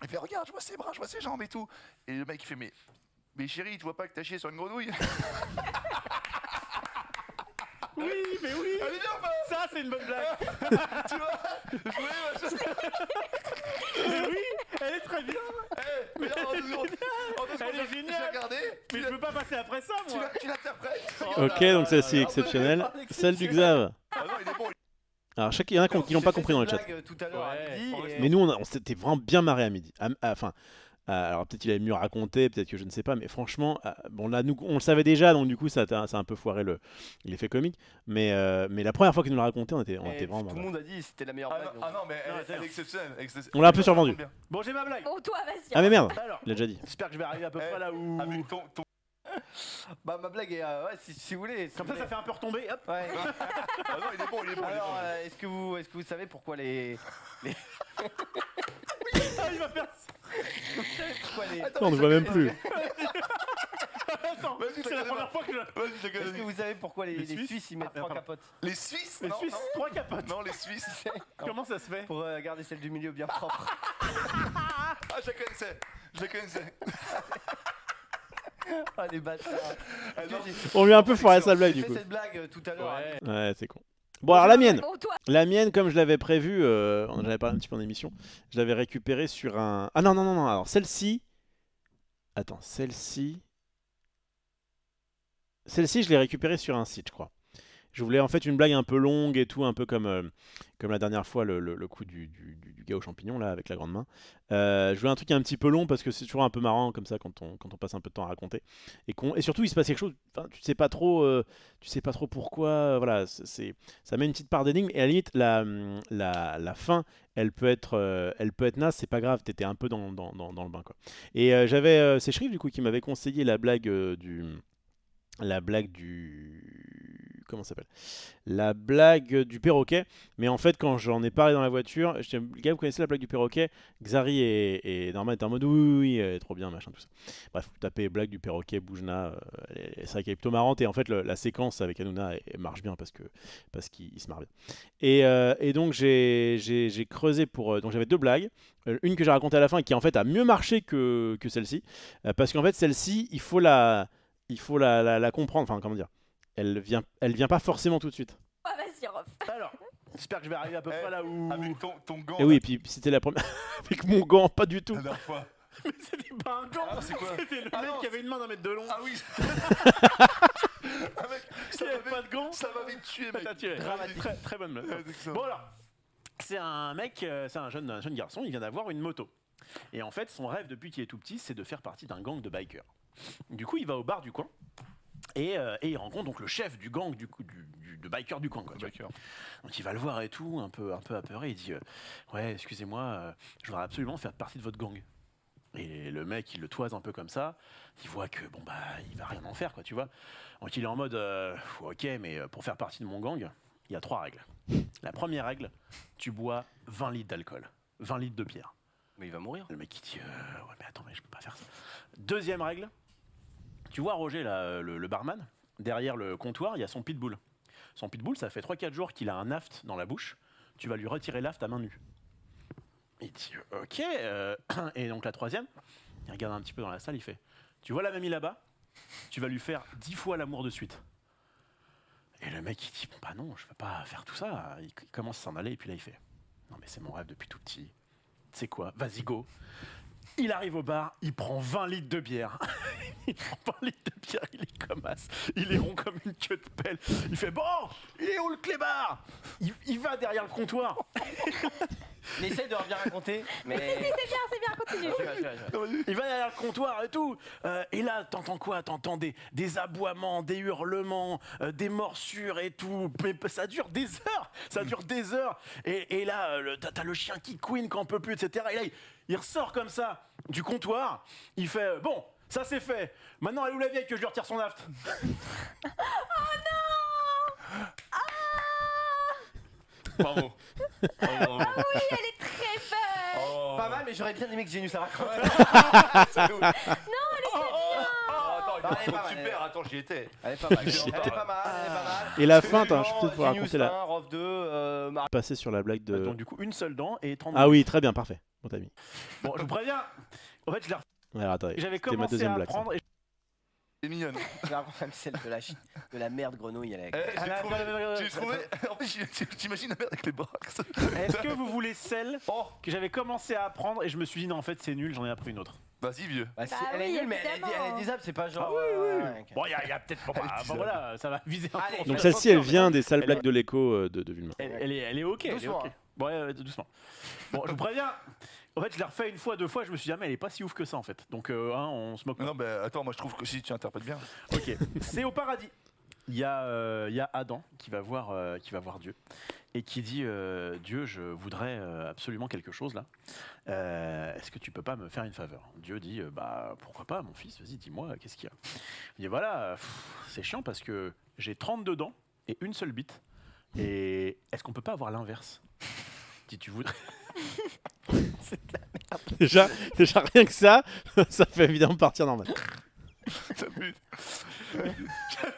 Il fait regarde, je vois ses bras, je vois ses jambes et tout. Et le mec il fait mais chérie, tu vois pas que t'as chié sur une grenouille? Oui, mais oui. Elle est bien ou pas? Ça, c'est une bonne blague. Tu vois? Je voulais, Mais oui, elle est très bien. mais là, en 2 secondes, Elle est j'ai géniale. regardé. Mais je peux pas passer après ça, moi. Tu l'interprètes. Ok, donc celle-ci exceptionnelle. Celle du Xav. Ah non, il est bon. Alors il y en a qui l'ont pas compris dans le chat. Tout à l'heure à Ouais. midi. et- Mais nous, on s'était vraiment bien marré à midi. Enfin, alors peut-être il avait mieux raconté, peut-être que je ne sais pas, mais franchement, bon là, nous, on le savait déjà, donc du coup, ça a un peu foiré l'effet comique. Mais la première fois qu'il nous l'a raconté, on était et vraiment. tout le monde a dit que c'était la meilleure blague. Ah non, mais Non, elle est exceptionnelle. On l'a un peu survendu. Bon, j'ai ma blague. Bon toi vas-y. Ah mais merde, Alors, il a déjà dit. j'espère que je vais arriver à peu près là où. Avec ton... Bah ma blague est ouais, si vous voulez. Comme ça fait un peu retomber. Hop. Ouais. Ah non, il est bon, il est bon. Alors est-ce que vous savez pourquoi les Ah, il va faire. pourquoi les On ne voit même plus. Attends, Vas-y, c'est la première fois que je. Vas-y, je te Est-ce que connais. vous savez pourquoi les Suisses Suisses ils mettent Ah, 3 pardon. capotes? Les Suisses? Les Non, Suisses, non. 3 capotes. Non, les Suisses. Comment ça se fait? Pour garder celle du milieu bien propre. Ah, je la connaissais. Je la connaissais. Ah les bâtards. Ah, non. On lui a un peu foiré sa blague J'ai du fait coup. cette blague tout à l'heure. Ouais. Ouais, c'est con. Bon alors la mienne. Bon toi. La mienne, comme je l'avais prévu, on en avait parlé un petit peu en émission, je l'avais récupérée sur un... Ah non, alors celle-ci... Attends, celle-ci, je l'ai récupérée sur un site, je crois. Je voulais en fait une blague un peu longue et tout, un peu comme la dernière fois, le coup du gars aux champignons, là, avec la grande main. Je voulais un truc un petit peu long parce que c'est toujours un peu marrant comme ça quand on passe un peu de temps à raconter. Et surtout, il se passe quelque chose, tu sais pas trop pourquoi, voilà, ça met une petite part d'énigme et à la limite, la fin, elle peut être naze, c'est pas grave, t'étais un peu dans le bain, quoi. Et j'avais, c'est Shrif, du coup, qui m'avait conseillé la blague comment ça s'appelle? La blague du perroquet. Mais en fait, quand j'en ai parlé dans la voiture, je dis, les gars, vous connaissez la blague du perroquet? Xari et Norman étaient en mode oui, trop bien, machin, tout ça. Bref, vous tapez blague du perroquet, Boujna, c'est vrai qu'elle est plutôt marrante. Et en fait, la séquence avec Hanouna elle marche bien parce qu'il se marre bien. Et donc, j'ai creusé pour. Donc, j'avais 2 blagues. Une que j'ai racontée à la fin et qui en fait a mieux marché que celle-ci. Parce qu'en fait, celle-ci, il faut la comprendre. Enfin, comment dire? Elle vient pas forcément tout de suite. Ah vas-y Rof. Alors, j'espère que je vais arriver à peu près là où. Avec ton gant. Et oui, et puis c'était la première. Avec mon gant, pas du tout. La dernière fois. Mais c'était pas un gant. Ah, c'est quoi? C'était le Ah mec non, qui avait une main d'un mètre de long. Ah oui. Ah, mec, Il avait pas de gants. ça m'avait tué, mec. T'as tué. Dramatique. Très, très bonne blague. Bon alors, c'est un mec, c'est un jeune garçon, il vient d'avoir une moto. Et en fait, son rêve depuis qu'il est tout petit, c'est de faire partie d'un gang de bikers. Du coup, il va au bar du coin et il rencontre donc le chef du gang de bikers du coin. Quoi, tu vois. Donc il va le voir et tout, un peu apeuré. Il dit ouais, excusez-moi, je voudrais absolument faire partie de votre gang. Et le mec, il le toise un peu comme ça. Il voit que bon bah, il va rien en faire, quoi, tu vois. Donc il est en mode, ok, mais pour faire partie de mon gang, il y a 3 règles. La première règle, tu bois 20 litres d'alcool, 20 litres de bière. Mais il va mourir. Le mec il dit, ouais mais attends, mais je peux pas faire ça. Deuxième règle, tu vois Roger, là, le barman, derrière le comptoir, il y a son pitbull. Son pitbull, ça fait 3-4 jours qu'il a un aft dans la bouche. Tu vas lui retirer l'aft à main nue. Il dit ok. Et donc la troisième, il regarde un petit peu dans la salle, il fait, tu vois la mamie là-bas, tu vas lui faire 10 fois l'amour de suite. Et le mec il dit, bon bah non, je peux pas faire tout ça. Il commence à s'en aller et puis là il fait, non mais c'est mon rêve depuis tout petit. Tu sais quoi, vas-y go. Il arrive au bar, il prend 20 litres de bière. Il prend 20 litres de bière, il est comme as. Il est rond comme une queue de pelle. Il fait, bon, il est où le clébard? Il va derrière le comptoir. Il essaie de bien raconter, mais. C'est bien, continue. Il va derrière le comptoir et tout. Et là, t'entends quoi? T'entends des aboiements, des hurlements, des morsures et tout. Mais ça dure des heures. Ça dure des heures. Et là, t'as le chien qui couine quand on peut plus, etc. Et là, il ressort comme ça du comptoir. Il fait, bon, ça c'est fait. Maintenant, elle est où la vieille que je lui retire son aft? Bravo. Oui, elle est très bonne. Oh. Pas mal, mais j'aurais bien aimé que Genius la raconte. Attends, Elle est pas mal, super, attends, j'y étais. Elle est pas mal. Elle est pas mal. Elle est pas mal. Et la fin, attends, je peux peut-être pouvoir Genius raconter 1, Rof 2, Mario. passer sur la blague de. Donc du coup, une seule dent et 30 Ah oui, très bien, parfait. Bon, t'as mis. Bon, je vous préviens. En fait, Alors, attendez, j'avais c'était ma commencé deuxième à blague. ça. apprendre. Et... C'est mignonne. Je la raconte même celle de la merde grenouille. Elle est. J'ai trouvé. En fait, j'imagine la merde avec les bras. Est-ce que vous voulez celle que j'avais commencé à apprendre et je me suis dit non, en fait, c'est nul, j'en ai appris une autre. Vas-y, vieux. Bah, Bah elle est oui, nulle, mais évidemment. elle est disable, c'est pas genre. Ok. Bon, il y a peut-être pas. Bon, voilà, ça va viser un Allez, peu. Donc je celle-ci, elle pense vient des sales elle blagues est- de l'écho de Vulma. Elle est ok. Elle est Doucement, ok. hein. Bon, doucement. Bon, je vous préviens. En fait, je l'ai refait une fois, deux fois, je me suis dit, ah, mais elle est pas si ouf que ça en fait. Donc, on se moque. Non, bah attends, moi je trouve que si tu interprètes bien. Ok. C'est au paradis. Il y a Adam qui va voir Dieu et qui dit Dieu, je voudrais absolument quelque chose là. Est-ce que tu peux pas me faire une faveur? Dieu dit bah pourquoi pas mon fils, vas-y dis-moi qu'est-ce qu'il y a. Il dit voilà, c'est chiant parce que j'ai 32 dents et une seule bite. Et est-ce qu'on peut pas avoir l'inverse? Si tu voudrais. Déjà rien que ça, ça fait évidemment partir normal. Je savais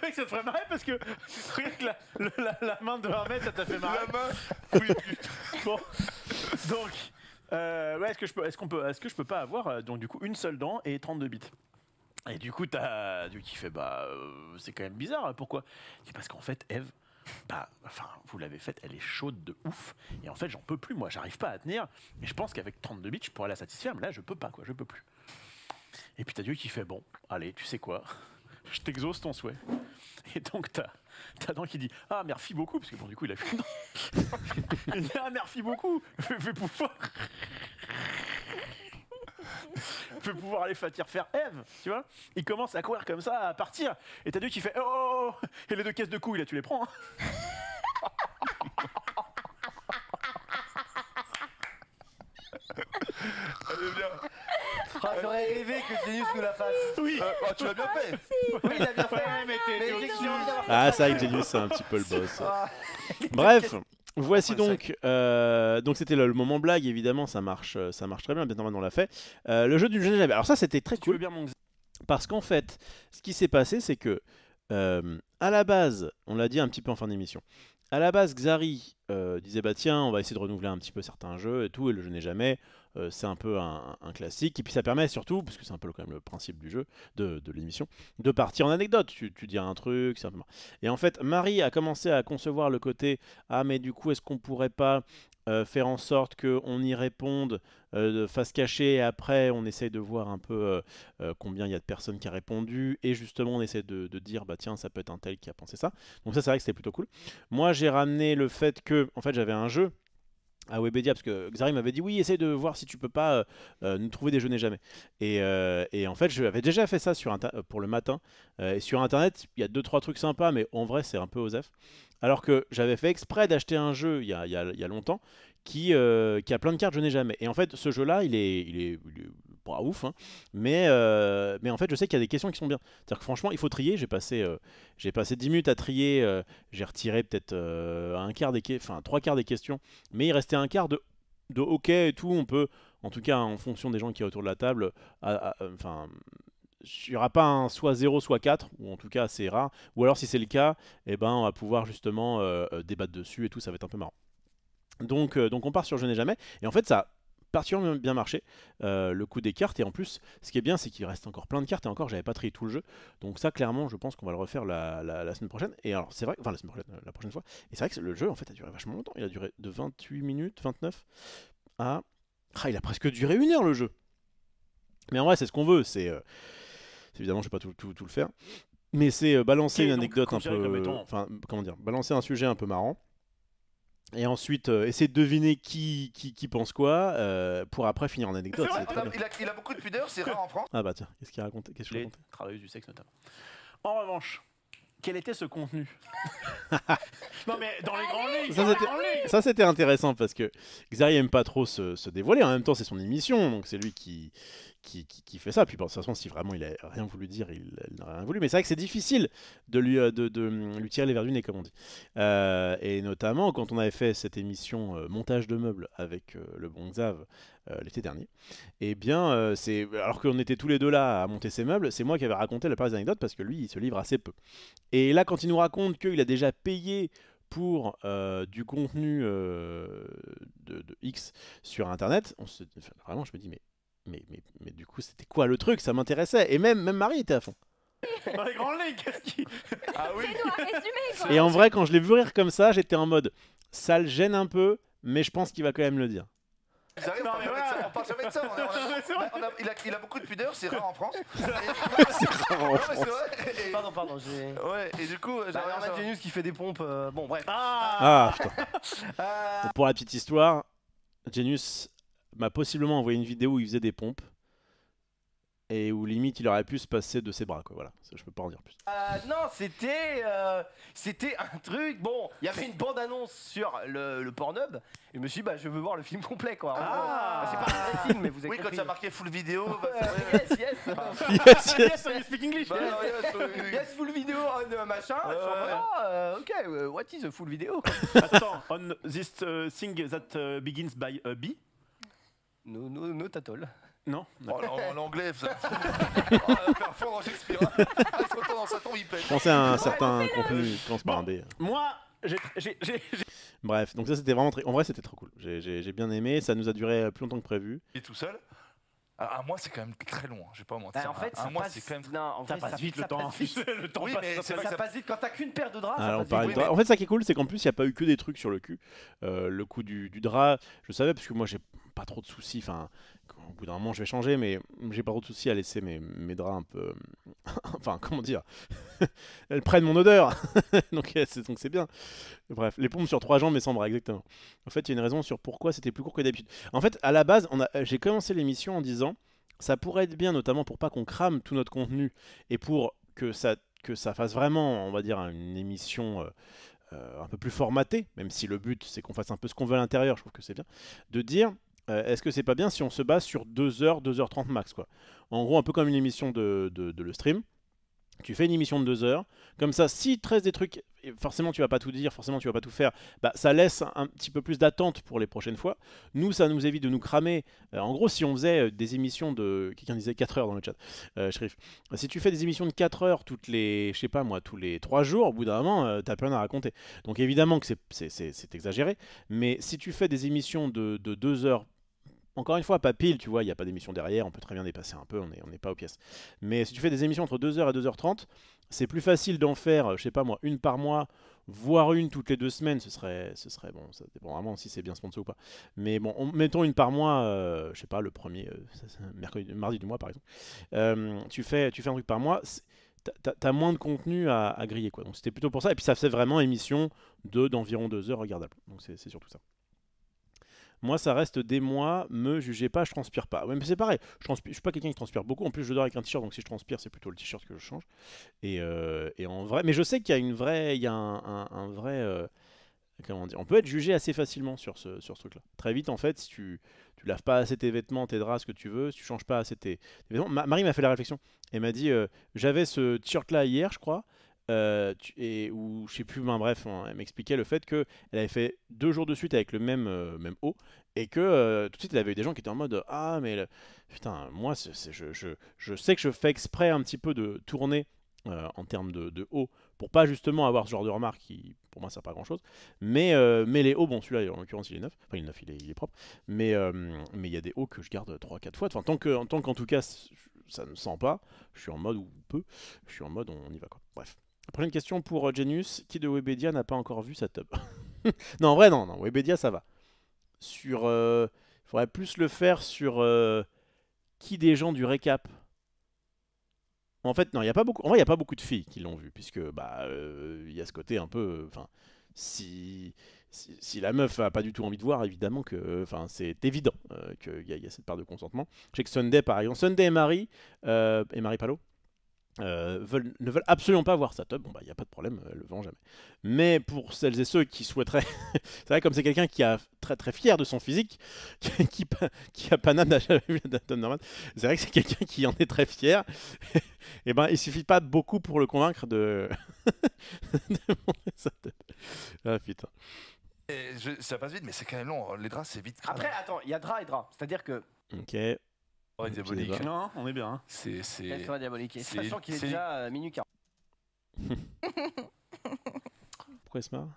que ça te ferait marrer parce que rien que la main de 1 mètre, ça t'a fait marrer. La main. Oui. Bon, donc, ouais, est-ce que je peux pas avoir donc du coup une seule dent et 32 bits? Et du coup, t'as Dieu qui fait bah c'est quand même bizarre. Pourquoi? C'est parce qu'en fait, Eve, bah, enfin, vous l'avez faite, elle est chaude de ouf. Et en fait, j'en peux plus. Moi, j'arrive pas à tenir. Et je pense qu'avec 32 bits, je pourrais la satisfaire. Mais là, je peux pas, quoi. Je peux plus. Et puis t'as Dieu qui fait bon, allez, tu sais quoi? Je t'exauce ton souhait. Et donc t'as Dan qui dit ah merci beaucoup parce que bon du coup il a fait il dit ah merci beaucoup fais pouvoir aller faire Eve, tu vois. Il commence à courir comme ça, à partir. Et t'as Dieu qui fait oh et les 2 caisses de couilles là tu les prends. Hein. Elle est bien. Ah, j'aurais rêvé que Genius nous la fasse. Oui. Tu l'as bien fait. Oui, il a bien fait. Ouais, mais t'es Mais au-dessus. j'ai envie d'avoir fait Ah, ça. c'est vrai que Genius, c'est un petit peu le boss. Ah. Bref, voici Ouais, donc c'était le moment blague, évidemment, ça marche très bien, bien normalement on l'a fait. Le jeu du jamais. Alors ça, c'était très Tu veux cool bien mon parce qu'en fait, ce qui s'est passé, c'est que à la base, on l'a dit un petit peu en fin d'émission. À la base, Xari disait bah tiens, on va essayer de renouveler un petit peu certains jeux et tout, et le jeu n'est jamais. C'est un peu un classique, et puis ça permet surtout, parce que c'est un peu quand même le principe du jeu, de l'émission, de partir en anecdote. Tu dis un truc, c'est un peu marrant. Et en fait, Marie a commencé à concevoir le côté ah mais du coup est-ce qu'on pourrait pas faire en sorte qu'on y réponde de face cachée, et après on essaye de voir un peu combien il y a de personnes qui a répondu, et justement on essaie de dire bah tiens ça peut être un tel qui a pensé ça. Donc ça c'est vrai que c'était plutôt cool. Moi j'ai ramené le fait que en fait j'avais un jeu à Webedia, parce que Xari m'avait dit oui essaye de voir si tu peux pas nous trouver des jeux n'est jamais, et en fait je avais déjà fait ça pour le matin, et sur internet il y a 2-3 trucs sympas, mais en vrai c'est un peu osef, alors que j'avais fait exprès d'acheter un jeu il y a longtemps qui a plein de cartes je n'ai jamais, et en fait ce jeu là il est pas ouf, hein. Mais en fait, je sais qu'il y a des questions qui sont bien. C'est-à-dire que franchement, il faut trier. J'ai passé 10 minutes à trier. J'ai retiré peut-être trois quarts des questions. Mais il restait un quart de OK et tout. On peut, en tout cas, en fonction des gens qui sont autour de la table, enfin. Il n'y aura pas un soit 0 soit 4, ou en tout cas c'est rare. Ou alors si c'est le cas, eh ben, on va pouvoir justement débattre dessus et tout, ça va être un peu marrant. Donc on part sur Je n'ai jamais. Et en fait ça a particulièrement bien marché, le coup des cartes. Et en plus, ce qui est bien, c'est qu'il reste encore plein de cartes. Et encore, j'avais pas trié tout le jeu. Donc ça, clairement, je pense qu'on va le refaire la semaine prochaine. Et alors c'est vrai, enfin la semaine prochaine, la prochaine fois. Et c'est vrai que le jeu, en fait, a duré vachement longtemps. Il a duré de 28 minutes, 29 à... Ah, il a presque duré 1 heure le jeu. Mais en vrai, c'est ce qu'on veut. Évidemment, je vais pas tout le faire, mais c'est balancer une anecdote un peu, enfin, comment dire, balancer un sujet un peu marrant, et ensuite essayer de deviner qui pense quoi, pour après finir en anecdote. C'est vrai, il a beaucoup de pudeur, c'est rare en France. Ah bah tiens, qu'est-ce qu'il racontait? Qu'est-ce que je Les racontais? travailleuses du sexe notamment. En revanche, quel était ce contenu? Non mais dans les grandes lignes. Ça c'était intéressant parce que Xari aime pas trop se dévoiler. En même temps, c'est son émission, donc c'est lui qui fait ça. Puis bon, de toute façon, si vraiment il a rien voulu dire, il n'aurait rien voulu. Mais c'est vrai que c'est difficile de lui tirer les verres du nez, comme on dit. Et notamment quand on avait fait cette émission montage de meubles avec le bon Xav l'été dernier. Et bien, alors qu'on était tous les deux là à monter ces meubles, c'est moi qui avais raconté la plupart des anecdotes parce que lui, il se livre assez peu. Et là, quand il nous raconte qu'il a déjà payé pour du contenu de X sur Internet, vraiment, je me dis, mais du coup, c'était quoi le truc? Ça m'intéressait. Et même Marie était à fond. Dans les grandes lignes, qu'est-ce qui... Ah oui. Fais-nous un résumé, quoi. Et en vrai, quand je l'ai vu rire comme ça, j'étais en mode, ça le gêne un peu, mais je pense qu'il va quand même le dire. J'arrive, Non, on mais parle jamais de ça. C'est vrai. Il a beaucoup de pudeur, c'est rare en France. En Ouais, France. c'est vrai. Et- Pardon, j'ai. Ouais, et du coup, Bah, j'aimerais on a savoir- Genius qui fait des pompes. Bon, bref. Ah, putain. Euh, Donc, pour la petite histoire, Genius m'a possiblement envoyé une vidéo où il faisait des pompes. Et où limite il aurait pu se passer de ses bras, quoi. Voilà, ça, je peux pas en dire plus. non, c'était un truc. Bon, il y avait une bande-annonce sur le Pornhub. Et je me suis dit, bah, je veux voir le film complet, quoi. En gros. Bah, c'est pas un vrai film, mais vous avez Oui, quand compris. ça marquait full vidéo. Yes, yes. Yes. Yes, you speak English. Bah, non, Yes, full vidéo on machin. Ouais, Je suis en ouais. mode, ah, ok, what is a full vidéo? Attends, on this thing that begins by a B? No tatol. Non. Oh, l'anglais, ça. Oh, elle va faire fondre en Shakespeare. Elle se retourne dans sa tombe, il pète. Pensez à un certain contenu qui commence par un B. Moi, j'ai Bref, donc ça c'était vraiment très... En vrai c'était trop cool. J'ai bien aimé, ça nous a duré plus longtemps que prévu. Il est tout seul. Un mois, c'est quand même très long, hein, je vais pas mentir. Bah, en fait, un ça mois, passe. c'est quand même. Non, en ça vrai, passe vite le ça temps. passe vite. Le temps Oui, passe. mais c'est vrai que Ça passe vite quand t'as qu'une paire de draps. Ah, on Ça parlait passe de vite. drap. En fait, ça qui est cool, c'est qu'en plus, il n'y a pas eu que des trucs sur le cul. Le coup du drap, je savais parce que moi, j'ai pas trop de soucis. Enfin, au bout d'un moment, je vais changer, mais j'ai pas trop de soucis à laisser mes draps un peu. Enfin, comment dire? Elles prennent mon odeur. donc c'est bien. Bref, les pompes sur 3 jambes et sans bras, exactement. En fait, il y a une raison sur pourquoi c'était plus court que d'habitude. En fait, à la base, j'ai commencé l'émission en disant ça pourrait être bien, notamment pour pas qu'on crame tout notre contenu et pour que ça fasse vraiment, on va dire, une émission un peu plus formatée, même si le but c'est qu'on fasse un peu ce qu'on veut à l'intérieur, je trouve que c'est bien, de dire est-ce que c'est pas bien si on se base sur 2 heures, 2h30 max, quoi. En gros, un peu comme une émission de le stream. Tu fais une émission de 2 heures, comme ça, si te reste des trucs, forcément tu vas pas tout dire, forcément tu vas pas tout faire, bah ça laisse un petit peu plus d'attente pour les prochaines fois. Nous, ça nous évite de nous cramer. En gros, si on faisait des émissions de... Quelqu'un disait 4 heures dans le chat, Shrif. Si tu fais des émissions de 4 heures toutes les, je sais pas moi, tous les 3 jours, au bout d'un moment, t'as plus rien à raconter. Donc évidemment que c'est exagéré, mais si tu fais des émissions de 2 heures, encore une fois, pas pile, tu vois, il n'y a pas d'émission derrière, on peut très bien dépasser un peu, on n'est pas aux pièces. Mais si tu fais des émissions entre 2h et 2h30, c'est plus facile d'en faire, je sais pas moi, une par mois, voire une toutes les 2 semaines, ce serait bon, ça dépend vraiment si c'est bien sponsor ou pas. Mais bon, mettons une par mois, je sais pas, le premier, mardi du mois par exemple. Tu fais un truc par mois, t'as moins de contenu à griller, quoi. Donc c'était plutôt pour ça, et puis ça fait vraiment émission d'environ 2 heures regardable. Donc c'est surtout ça. Moi, ça reste des mois, me jugez pas, je transpire pas. Ouais, mais c'est pareil, je suis pas quelqu'un qui transpire beaucoup. En plus, je dors avec un t-shirt, donc si je transpire, c'est plutôt le t-shirt que je change. Et en vrai, mais je sais qu'il y a une vraie, il y a un vrai, comment dire, on peut être jugé assez facilement sur ce truc-là. Très vite, en fait, si tu tu laves pas assez tes vêtements, tes draps, ce que tu veux, si tu changes pas assez tes vêtements. Marie m'a fait la réflexion. Elle m'a dit j'avais ce t-shirt là hier, je crois. Ou je sais plus, ben, bref, elle m'expliquait le fait qu'elle avait fait 2 jours de suite avec le même haut et que tout de suite il y avait eu des gens qui étaient en mode ah mais putain moi je sais que je fais exprès un petit peu de tourner en termes de haut pour pas justement avoir ce genre de remarques qui pour moi ça sert pas à grand chose mais les hauts bon celui-là en l'occurrence il est neuf, enfin il est neuf, il est propre mais il y a des hauts que je garde 3-4 fois, enfin tant qu'en tout cas ça ne sent pas, je suis en mode ou peu, je suis en mode on y va quoi, bref. Prochaine question pour Genius. Qui de Webedia n'a pas encore vu sa tub? Non, en vrai, non. Webedia, ça va. Il faudrait plus le faire sur qui des gens du récap. En fait, non, il y a pas beaucoup. En vrai, il n'y a pas beaucoup de filles qui l'ont vu, puisque il y a ce côté un peu. Enfin, si la meuf a pas du tout envie de voir, évidemment que, c'est évident qu'il y a cette part de consentement. Je sais que Sunday, par exemple, Sunday et Marie Palot. Ne veulent absolument pas voir sa tub, bon bah il n'y a pas de problème, elles le verront jamais. Mais pour celles et ceux qui souhaiteraient, c'est vrai comme c'est quelqu'un qui est très très fier de son physique, qui a Paname n'a jamais vu la tub normale, c'est vrai que c'est quelqu'un qui en est très fier, et ben il suffit pas de beaucoup pour le convaincre de montrer sa tub. Ah putain. Ça passe vite, mais c'est quand même long. Les draps, c'est vite. Après, attends, il y a drap et drap. C'est-à-dire que. Ok. Ouais, diabolique. Non, on est bien. Hein. C'est. Elle sera diabolique. Sachant qu'il est déjà minuit 40. Pourquoi il se marre?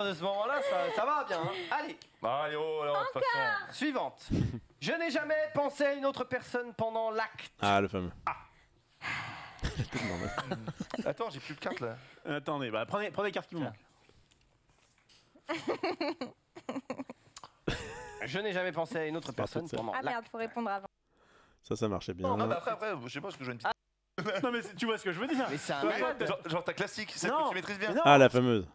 De ce moment-là, ça va bien. Hein. Allez. Allez, oh, alors, de toute façon. Suivante. Je n'ai jamais pensé à une autre personne pendant l'acte. Ah, le fameux. Attends, j'ai plus de cartes là. Attendez, bah, prenez les cartes qui vous manquent. Je n'ai jamais pensé à une autre personne pendant Ah l'acte. merde, faut répondre avant. Ça marchait bien. Ah bah après, je sais pas ce que je viens de dire. Non mais tu vois ce que je veux dire. Mais c'est un Ouais, malade. Genre ta classique, celle Non, que tu maîtrises bien. mais non. Ah, la fameuse.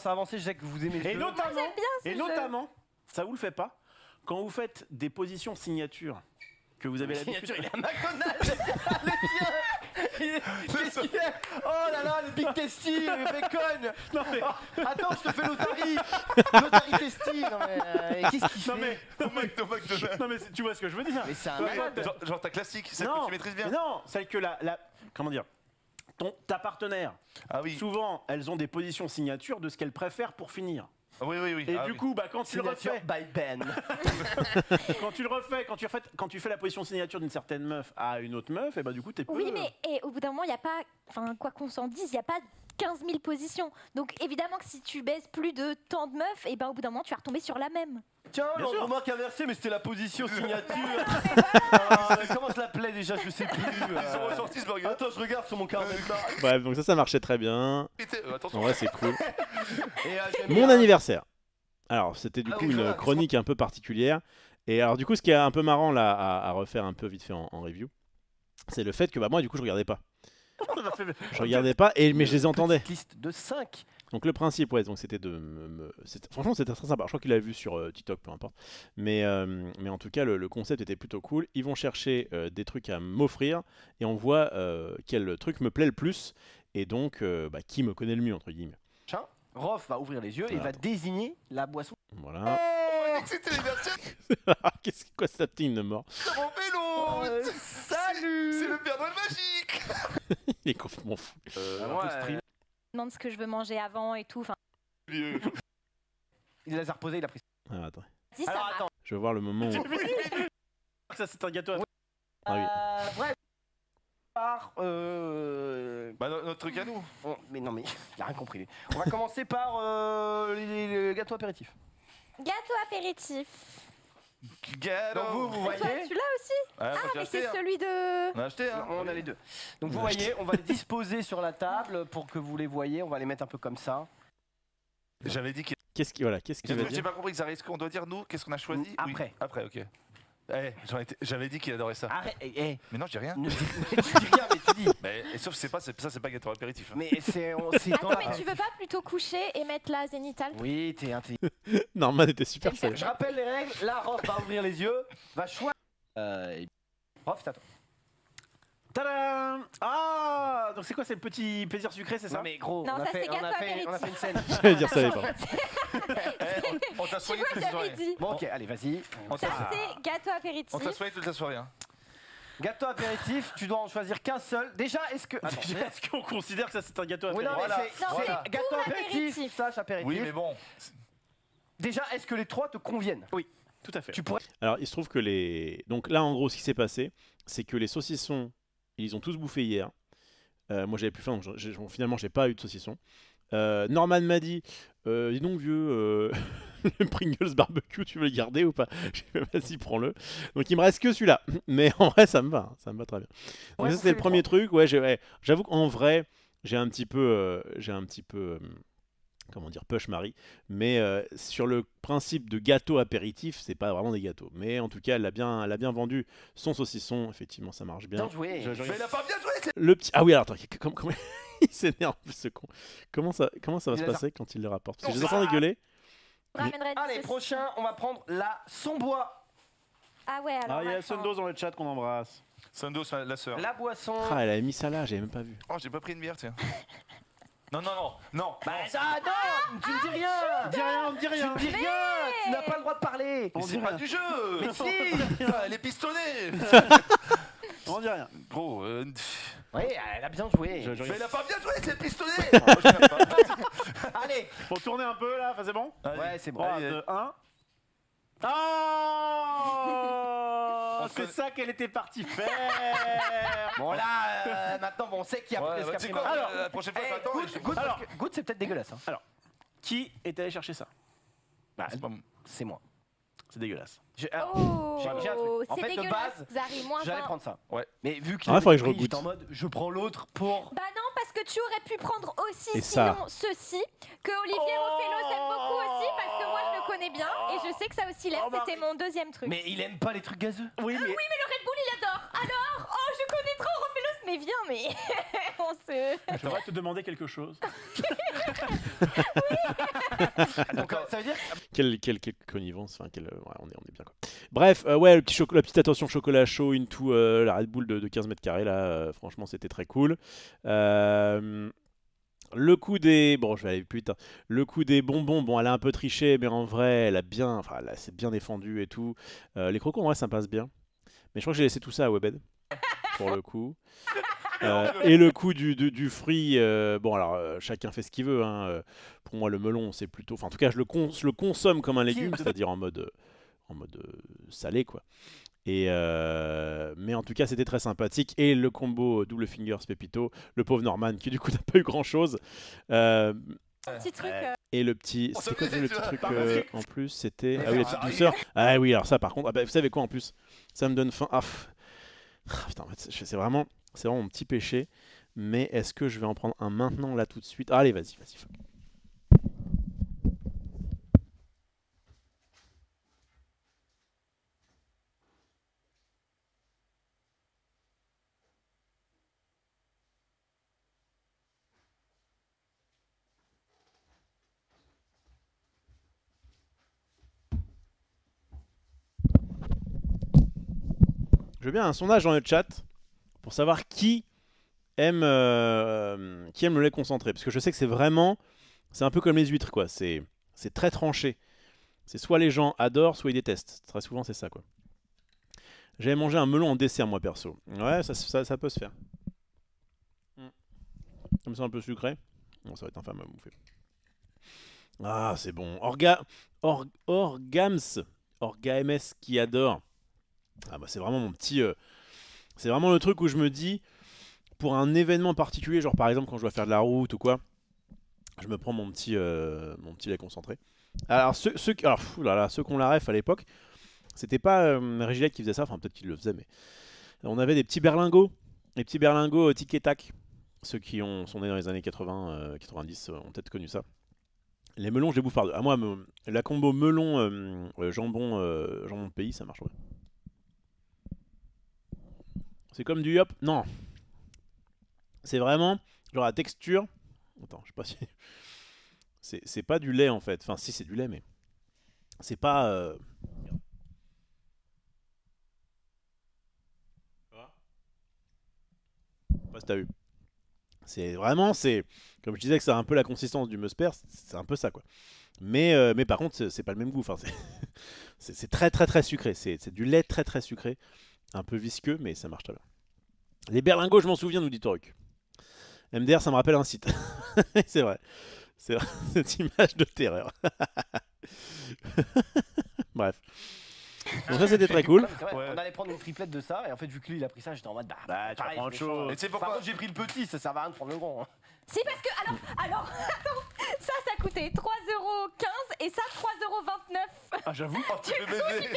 Ça a avancé, je sais que vous aimez le Et jeu. notamment, ça vous le fait pas quand vous faites des positions signature que vous avez l'habitude. Signature, il est à McDonald's. Qu'est-ce qu'il est? Oh là là, le Big Testy, le bacon. Non mais, Attends, je te fais l'Otari Testy. Non mais qu'est-ce qu'il fait? non mais tu vois ce que je veux dire. Mais c'est un Ouais, malade. Genre ta classique, celle que Non, tu maîtrises bien. mais non, celle que comment dire, ta partenaire. Ah oui. Souvent, elles ont des positions signature de ce qu'elles préfèrent pour finir. Ah oui. Et Ah du oui. coup, quand tu le Signature refais, by Ben. quand tu fais la position signature d'une certaine meuf à une autre meuf, et bah du coup t'es peu. Oui, mais au bout d'un moment, il n'y a pas, enfin, quoi qu'on s'en dise, il n'y a pas 15 000 positions. Donc évidemment que si tu baisses plus de tant de meufs, et ben au bout d'un moment, tu vas retomber sur la même. Tiens, Bien sûr. remarque inversée, mais c'était la position signature. Comment je l'appelais déjà, je sais plus. Ils ont ressorti ce burger. Attends, je regarde sur mon carnet de marque. Bref, donc ça marchait très bien. Attention. En vrai, c'est cool. Et, j'aime Mon bien. anniversaire. Alors, c'était du Ah coup oui, une voilà, chronique un peu particulière. Et alors, du coup, ce qui est un peu marrant là à refaire un peu vite fait en review, c'est le fait que moi, du coup, je regardais pas. Je regardais pas, mais je les entendais. Petite liste de 5. Donc le principe, ouais, donc c'était franchement, c'était très sympa. Je crois qu'il l'a vu sur TikTok, peu importe. Mais en tout cas, le concept était plutôt cool. Ils vont chercher des trucs à m'offrir et on voit quel truc me plaît le plus et donc qui me connaît le mieux entre guillemets. Rof va ouvrir les yeux et Voilà. va désigner la boisson. Voilà. On m'a dit que c'était l'anniversaire Qu'est-ce que quoi cette petite mort? de mon vélo. Salut. C'est le Père Noël magique. Il est complètement fou. Je me demande ce que je veux manger avant et tout. Enfin, Vieux. Il les a reposés, il a pris. Ah, attends. si ça Alors marche. attends. Je veux voir le moment où. Ça c'est un gâteau. Ah oui. Bref. Par. Bah notre truc à nous. Mais non, mais il a rien compris. Lui. On va commencer par les gâteaux apéritifs. Gâteau apéritif. Donc vous Et voyez. toi, tu l'as aussi? Ah, Mais c'est celui de... On a acheté, hein. On a les deux. Donc vous voyez, on va les disposer sur la table pour que vous les voyez. On va les mettre un peu comme ça. J'avais dit qu'il Qu'est-ce qu'il va J'ai dire? pas compris que ça risque. On doit dire nous, qu'est-ce qu'on a choisi? Après. Oui. Après, ok. J'avais dit qu'il adorait ça. Arrête. Mais non, j'ai rien. Ne dis rien, mais tu dis. Mais, et sauf c'est pas gâteau apéritif. Hein. Mais c'est dans Attends, la- mais tu veux pas plutôt coucher et mettre la zénitale? Oui, t'es intelligent. Norman était super sérieux. Je rappelle les règles. Là, Rof va ouvrir les yeux, va choisir. Rof, c'est à toi. Tadam! Ah, donc c'est quoi, c'est le petit plaisir sucré, c'est ça? Non mais gros, Non, on a ça, fait, c'est on a gâteau fait, on a fait une scène. J'allais dire ça, pardon. On t'a soigné toute la J'avais soirée. dit. Bon ok, allez vas-y. On Ça, t'a c'est gâteau apéritif. on t'a soigné toute la soirée. Hein. Gâteau apéritif, tu dois en choisir qu'un seul. Déjà, est-ce que... Attends, Déjà, est-ce qu'on considère que ça c'est un gâteau à oui, non, mais Voilà. c'est Non, Voilà. c'est gâteau pour apéritif, apéritif. sache apéritif. Oui, mais bon. Déjà, est-ce que les trois te conviennent? Tout à fait. Tu pourrais... Alors, il se trouve que les. Donc là, en gros, ce qui s'est passé, c'est que les saucissons, ils ont tous bouffé hier. Moi, j'avais plus faim, donc finalement, j'ai pas eu de saucisson. Norman m'a dit dis donc, vieux, le Pringles barbecue, tu veux le garder ou pas? J'ai fait vas-y, prends-le. Donc, il me reste que celui-là. Mais en vrai, ça me va. Ça me va très bien. Donc, Ouais, ça, vous c'était le faites premier trois. truc. Ouais, j'avoue qu'en vrai, j'ai un petit peu. Comment dire, push Marie, mais sur le principe de gâteau apéritif, c'est pas vraiment des gâteaux. Mais en tout cas, elle a bien vendu son saucisson, effectivement, ça marche bien. Bien joué. Mais il a pas bien joué. Le petit, ah oui, alors attends, comment il s'énerve ce con. Comment ça va Il se a passer quand il le rapporte? Parce que Non, je les entends rigoler. Je ramènerai du Allez, saucisson. prochain, on va prendre la Sombois. Ah ouais, alors. Ah, il y a attends. Sundos dans le chat qu'on embrasse. Sandos, la sœur. La boisson. Ah, elle avait mis ça là, j'avais même pas vu. Oh, j'ai pas pris une bière, tiens. Non. Bah ça, non, tu ne dis rien. Dis rien, dis Tu rien. ne dis rien. Tu n'as pas le droit de parler. Mais c'est pas du jeu. Mais si. Putain, elle est pistonnée. On dit rien. Gros, Oui, elle a bien joué. mais elle a pas bien joué, c'est pistonné. Allez. Pour tourner un peu là, c'est bon? Ouais, c'est bon. 3, Allez, 2, 1. Oh, On c'est connaît- ça qu'elle était partie faire. Bon là, maintenant, bon, on sait qu'il y a Ouais, ce qu'a tu sais pris quoi, Marie. la prochaine fois, Eh, j'attends. goûte, Alors. parce que goûte, c'est peut-être dégueulasse. Hein. Qui est allé chercher ça? Bah, C'est pas- c'est moi. C'est dégueulasse. Oh, j'ai un truc. En c'est fait, de dégueulasse. base, Zari, moins j'allais 20. prendre ça. Ouais. Mais vu qu'il Ah, faudrait que je pris, regoute. j'étais en mode, je prends l'autre pour. Bah non, parce que tu aurais pu prendre aussi, Et ça. sinon ceci, que Olivier Roffello s'aime beaucoup aussi, parce que moi je le connais bien, et je sais que ça aussi l'aime, Oh, c'était mon deuxième truc. Mais il aime pas les trucs gazeux. Oui, mais Le Red Bull, il adore. Alors, oh, je connais trop Roffello, mais viens, mais on se... je voudrais te demander quelque chose. Donc, ça veut dire. Quelle connivence, enfin, ouais, on est bien quoi. Bref, ouais, la petite attention chocolat chaud into la Red Bull de 15 mètres carrés, là, franchement, c'était très cool. Le coup des... Bon, je vais aller plus vite. Hein. Le coup des bonbons, bon, elle a un peu triché, mais en vrai, elle s'est bien défendue et tout. Les crocos, en vrai, ça passe bien. Mais je crois que j'ai laissé tout ça à Webed, pour le coup. Et le coup du fruit, bon alors chacun fait ce qu'il veut. Hein. Pour moi le melon c'est plutôt, enfin en tout cas je le consomme comme un légume, c'est-à-dire en mode salé quoi. Et mais en tout cas c'était très sympathique et le combo double fingers pepito, le pauvre Norman qui du coup n'a pas eu grand chose. Petit truc... Et le petit, On c'était quoi s'amusait, le petit tu vois. truc Par contre, en plus c'était, Mais ah oui la ça petite arrive. douceur. Ah oui alors ça par contre, ah bah, vous savez quoi en plus, ça me donne faim. Putain, en fait, c'est vraiment mon petit péché. Mais est-ce que je vais en prendre un maintenant, là, tout de suite? Allez, vas-y. Fuck. Je veux bien un sondage dans le chat pour savoir qui aime le lait concentré. Parce que je sais que c'est un peu comme les huîtres, quoi. C'est très tranché. C'est soit les gens adorent, soit ils détestent. Très souvent, c'est ça, quoi. J'avais mangé un melon en dessert, moi, perso. Ouais, ça peut se faire. Comme ça, un peu sucré. Bon, ça va être infâme à bouffer. Ah, c'est bon. Orgames qui adore. Ah, bah, c'est vraiment mon petit... c'est vraiment le truc où je me dis... Pour un événement particulier, genre par exemple quand je dois faire de la route ou quoi, je me prends mon petit lait concentré. Alors ceux qui ont la ref à l'époque, c'était pas Régilette qui faisait ça, enfin peut-être qu'il le faisait, mais on avait des petits berlingots, tic et tac. Ceux qui sont nés dans les années 80, 90 ont peut-être connu ça. Les melons, je les bouffe par deux. À moi, la combo melon jambon de pays, ça marche. Ouais. C'est comme du yop, non. C'est vraiment, genre la texture... Attends, je sais pas si... C'est pas du lait en fait. Enfin si, c'est du lait, mais... C'est pas... pas si t'as vu. C'est vraiment, comme je disais que c'est un peu la consistance du Musper, c'est un peu ça quoi. Mais par contre, c'est pas le même goût. Enfin, c'est très très très sucré. C'est du lait très très sucré, un peu visqueux, mais ça marche très bien. Les berlingots, je m'en souviens, nous dit Toruk. MDR, ça me rappelle un site. C'est vrai. C'est vrai, cette image de terreur. Bref. Donc ça c'était très cool. C'est vrai, Ouais. on allait prendre une triplette de ça et en fait vu que lui il a pris ça j'étais en mode Bah, tu vas pareil, prendre je autre chose. me sens- Et tu sais Par pourquoi contre j'ai pris le petit, ça sert à rien de prendre le grand. Hein. Si, parce que. Alors, attends, ça coûtait 3,15 € et ça 3,29 €. Ah, j'avoue. Oh, tu fais baiser.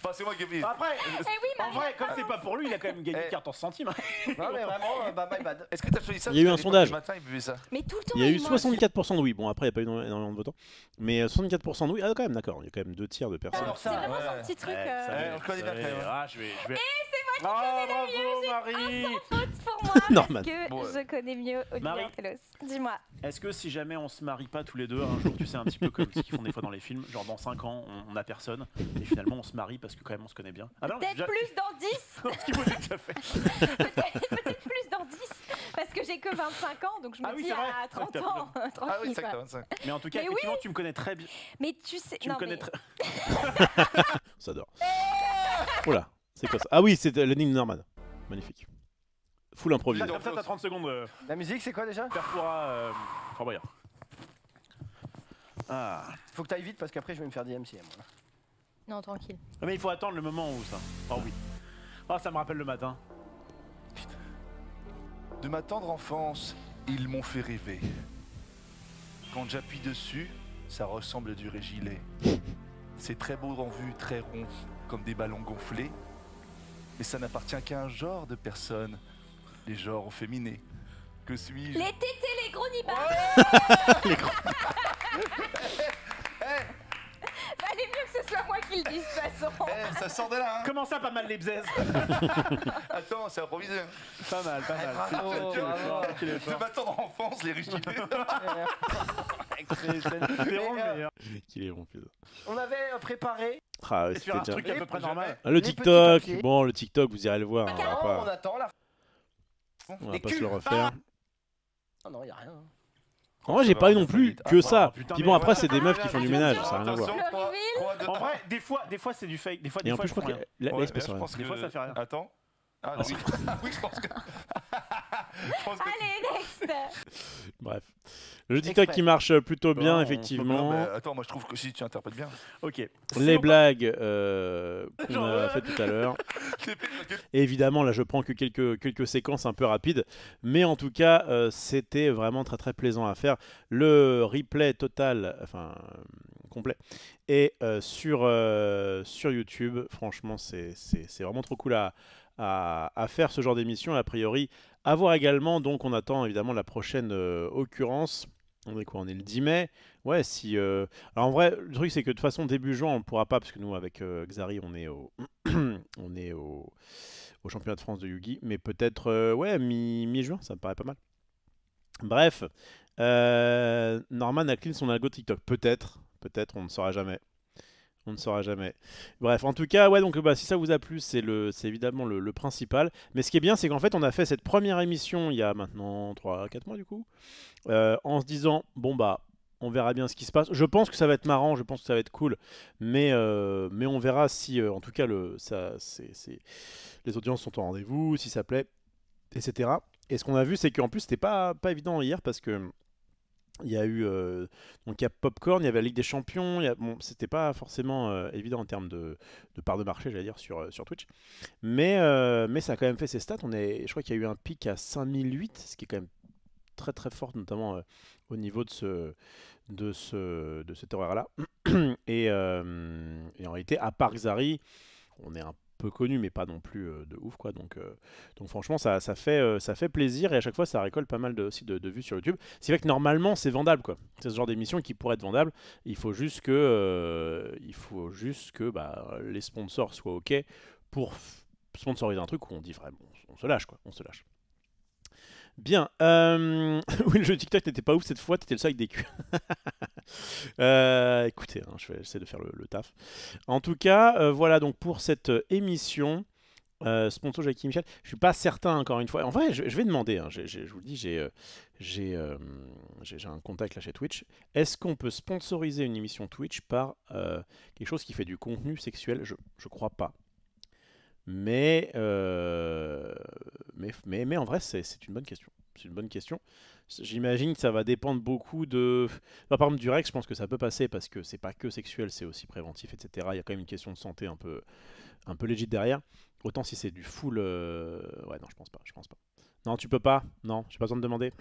Enfin, c'est moi qui ai pris. Après, Eh oui, en Marie, vrai, comme c'est pas pour lui, il a quand même gagné Eh. 14 centimes. Non mais vraiment, bah my bad. Est-ce que t'as choisi ça Il y a eu parce un qu'à l'époque, sondage. Le matin, il buvait ça. mais tout le temps. Il y a eu mange. 64% de oui. Bon après il n'y a pas eu énormément de votants. Mais 64% de oui. Ah quand même d'accord. Il y a quand même 2 tiers de personnes. Alors C'est ça, vraiment Ouais. son petit truc. on le connaît bien, quand même. Ah, je vais. Ah, bravo, Marie. Faute pour moi, Normal. parce que Bon, ouais. je connais mieux Marie. Olivier Angelos. Dis-moi. Est-ce que si jamais on se marie pas tous les deux, un jour, tu sais, un petit peu comme ce qu'ils font des fois dans les films, genre dans 5 ans, on a personne, et finalement on se marie parce que quand même on se connaît bien. Ah non, Peut-être plus dans 10. Ce qu'il faut, j'ai déjà fait. Peut-être plus dans 10. Parce que j'ai que 25 ans, donc je me Ah oui, dis c'est vrai. à 30 T'as ans. Ah oui, tranquille, c'est quoi. ça, 25. Mais en tout cas, Mais oui. effectivement, tu me connais très bien. Mais tu sais. Tu non, me connais mais- très. Ça adore. Oula, c'est quoi ça? Ah oui, c'est l'ending Norman. Magnifique. Full improvisé. Comme ça, t'as 30 secondes. la musique c'est quoi déjà Perfora. Fort Boyard. Ah. Faut que t'ailles vite parce qu'après je vais me faire DMC moi. Non, tranquille. Mais il faut attendre le moment où ça. Oh oui. Ah, ça me rappelle le matin. De ma tendre enfance, ils m'ont fait rêver. Quand j'appuie dessus, ça ressemble du régilet. C'est très beau en vue, très rond, comme des ballons gonflés. Mais ça n'appartient qu'à un genre de personnes, les genres féminés. Que suis-je? Les tétés, les gros nibards. Valait mieux que ce soit moi qui le dise de toute façon. Eh, ça sort de là, hein. Comment ça, pas mal les bzaises? Attends, c'est improvisé. hein. Pas mal, pas mal. Bravo, bravo. De ma tendre enfance, les rigidés. T'es rond, Mais, mais, Qu'il est bon, putain. On avait préparé. Ah, ouais, Et faire un c'était truc déjà- à peu près normal. Ah, le les petits TikTok, papiers. bon le TikTok vous irez le voir, hein, Carrément, on attend la. on va les pas se culs. le refaire. Ah non, y a rien. En vrai j'ai Ça pas va, eu non ça plus va que vite. ça. Ah, putain, Puis mais bon après voilà. c'est des meufs qui font du ménage, ça n'a rien à voir. Attention, Le 3, reveal. 3, 2, En vrai, des fois c'est du fake. Des fois, Et en plus je je prends crois que rien. là il se passe je rien. pense Des que... fois, ça fait rien. Attends. Ah, Ah, oui. Oui, je pense que... je pense que... Allez, next. Bref. Le TikTok qui marche plutôt bien Bon, Non, effectivement. mais attends, moi je trouve que si tu interprètes bien. Ok. Les blagues qu'on Genre, a fait tout à l'heure. C'est pire que- Et évidemment, là, je prends que quelques séquences un peu rapides. Mais en tout cas, c'était vraiment très très plaisant à faire. Le replay total, enfin complet, et sur YouTube, franchement, c'est vraiment trop cool à faire ce genre d'émission. A priori, à voir également. Donc, on attend évidemment la prochaine occurrence. On est quoi? On est le 10 mai. Ouais, si. Alors en vrai, le truc c'est que de toute façon début juin on ne pourra pas parce que nous avec Xari on est on est au championnat de France de Yugi, mais peut-être ouais mi-juin, ça me paraît pas mal. Bref, Norman a clean son algo TikTok, peut-être, on ne saura jamais. On ne saura jamais. Bref, en tout cas, ouais, donc bah, si ça vous a plu, c'est évidemment le principal. Mais ce qui est bien, c'est qu'en fait, on a fait cette première émission il y a maintenant 3-4 mois du coup, en se disant, bon bah, on verra bien ce qui se passe. Je pense que ça va être marrant, je pense que ça va être cool, mais on verra si, en tout cas, les audiences sont au rendez-vous, si ça plaît, etc. Et ce qu'on a vu, c'est qu'en plus, c'était pas évident hier parce que il y a eu donc il y a Popcorn, il y avait la Ligue des Champions, bon, c'était pas forcément évident en termes de part de marché, j'allais dire, sur Twitch. Mais ça a quand même fait ses stats. Je crois qu'il y a eu un pic à 5008, ce qui est quand même très très fort, notamment au niveau de cet horaire-là. Et en réalité, à part Xari, on est un peu connu, mais pas non plus de ouf, quoi. Donc franchement, ça fait plaisir et à chaque fois, ça récolte pas mal aussi de vues sur YouTube. C'est vrai que normalement, c'est vendable, quoi. C'est ce genre d'émission qui pourrait être vendable. Il faut juste que bah, les sponsors soient OK pour sponsoriser un truc où on dit vraiment, on se lâche, quoi. On se lâche. Bien. Oui, le jeu TikTok n'était pas ouf cette fois, t'étais le seul avec des culs. Écoutez, hein, je vais essayer de faire le taf. En tout cas, voilà donc pour cette émission. Sponsor Jackie Michel, je suis pas certain encore une fois. En vrai, je vais demander. Hein. Je vous le dis, j'ai un contact là chez Twitch. Est-ce qu'on peut sponsoriser une émission Twitch par quelque chose qui fait du contenu sexuel? Je crois pas. Mais en vrai, c'est une bonne question. C'est une bonne question. J'imagine que ça va dépendre beaucoup de. Enfin, par exemple, du Rex, je pense que ça peut passer parce que c'est pas que sexuel, c'est aussi préventif, etc. Il y a quand même une question de santé un peu legit derrière. Autant si c'est du full. Ouais, non, je pense pas. Non, tu peux pas. Non, j'ai pas besoin de demander.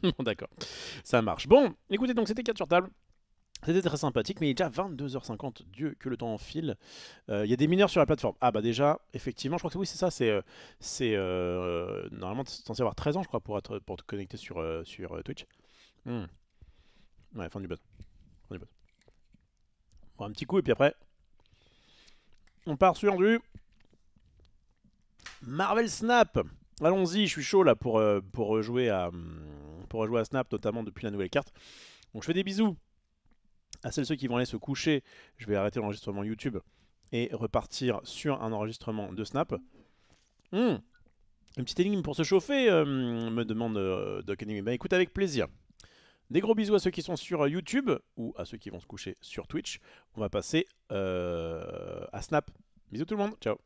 Bon, d'accord. Ça marche. Bon, écoutez, donc c'était 4 sur table. C'était très sympathique, mais il est déjà 22h50. Dieu, que le temps enfile. Il y a des mineurs sur la plateforme. Ah, bah déjà, effectivement, je crois que oui, c'est ça. Normalement, tu es censé avoir 13 ans, je crois, pour te connecter sur Twitch. Ouais, fin du buzz. Bon, un petit coup, et puis après, on part sur du Marvel Snap. Allons-y, je suis chaud là pour rejouer à Snap, notamment depuis la nouvelle carte. Donc je fais des bisous à ceux qui vont aller se coucher. Je vais arrêter l'enregistrement YouTube et repartir sur un enregistrement de Snap. Une petite énigme pour se chauffer, me demande Doc Enigme. Bah écoute, avec plaisir. Des gros bisous à ceux qui sont sur YouTube ou à ceux qui vont se coucher sur Twitch. On va passer à Snap. Bisous tout le monde, ciao.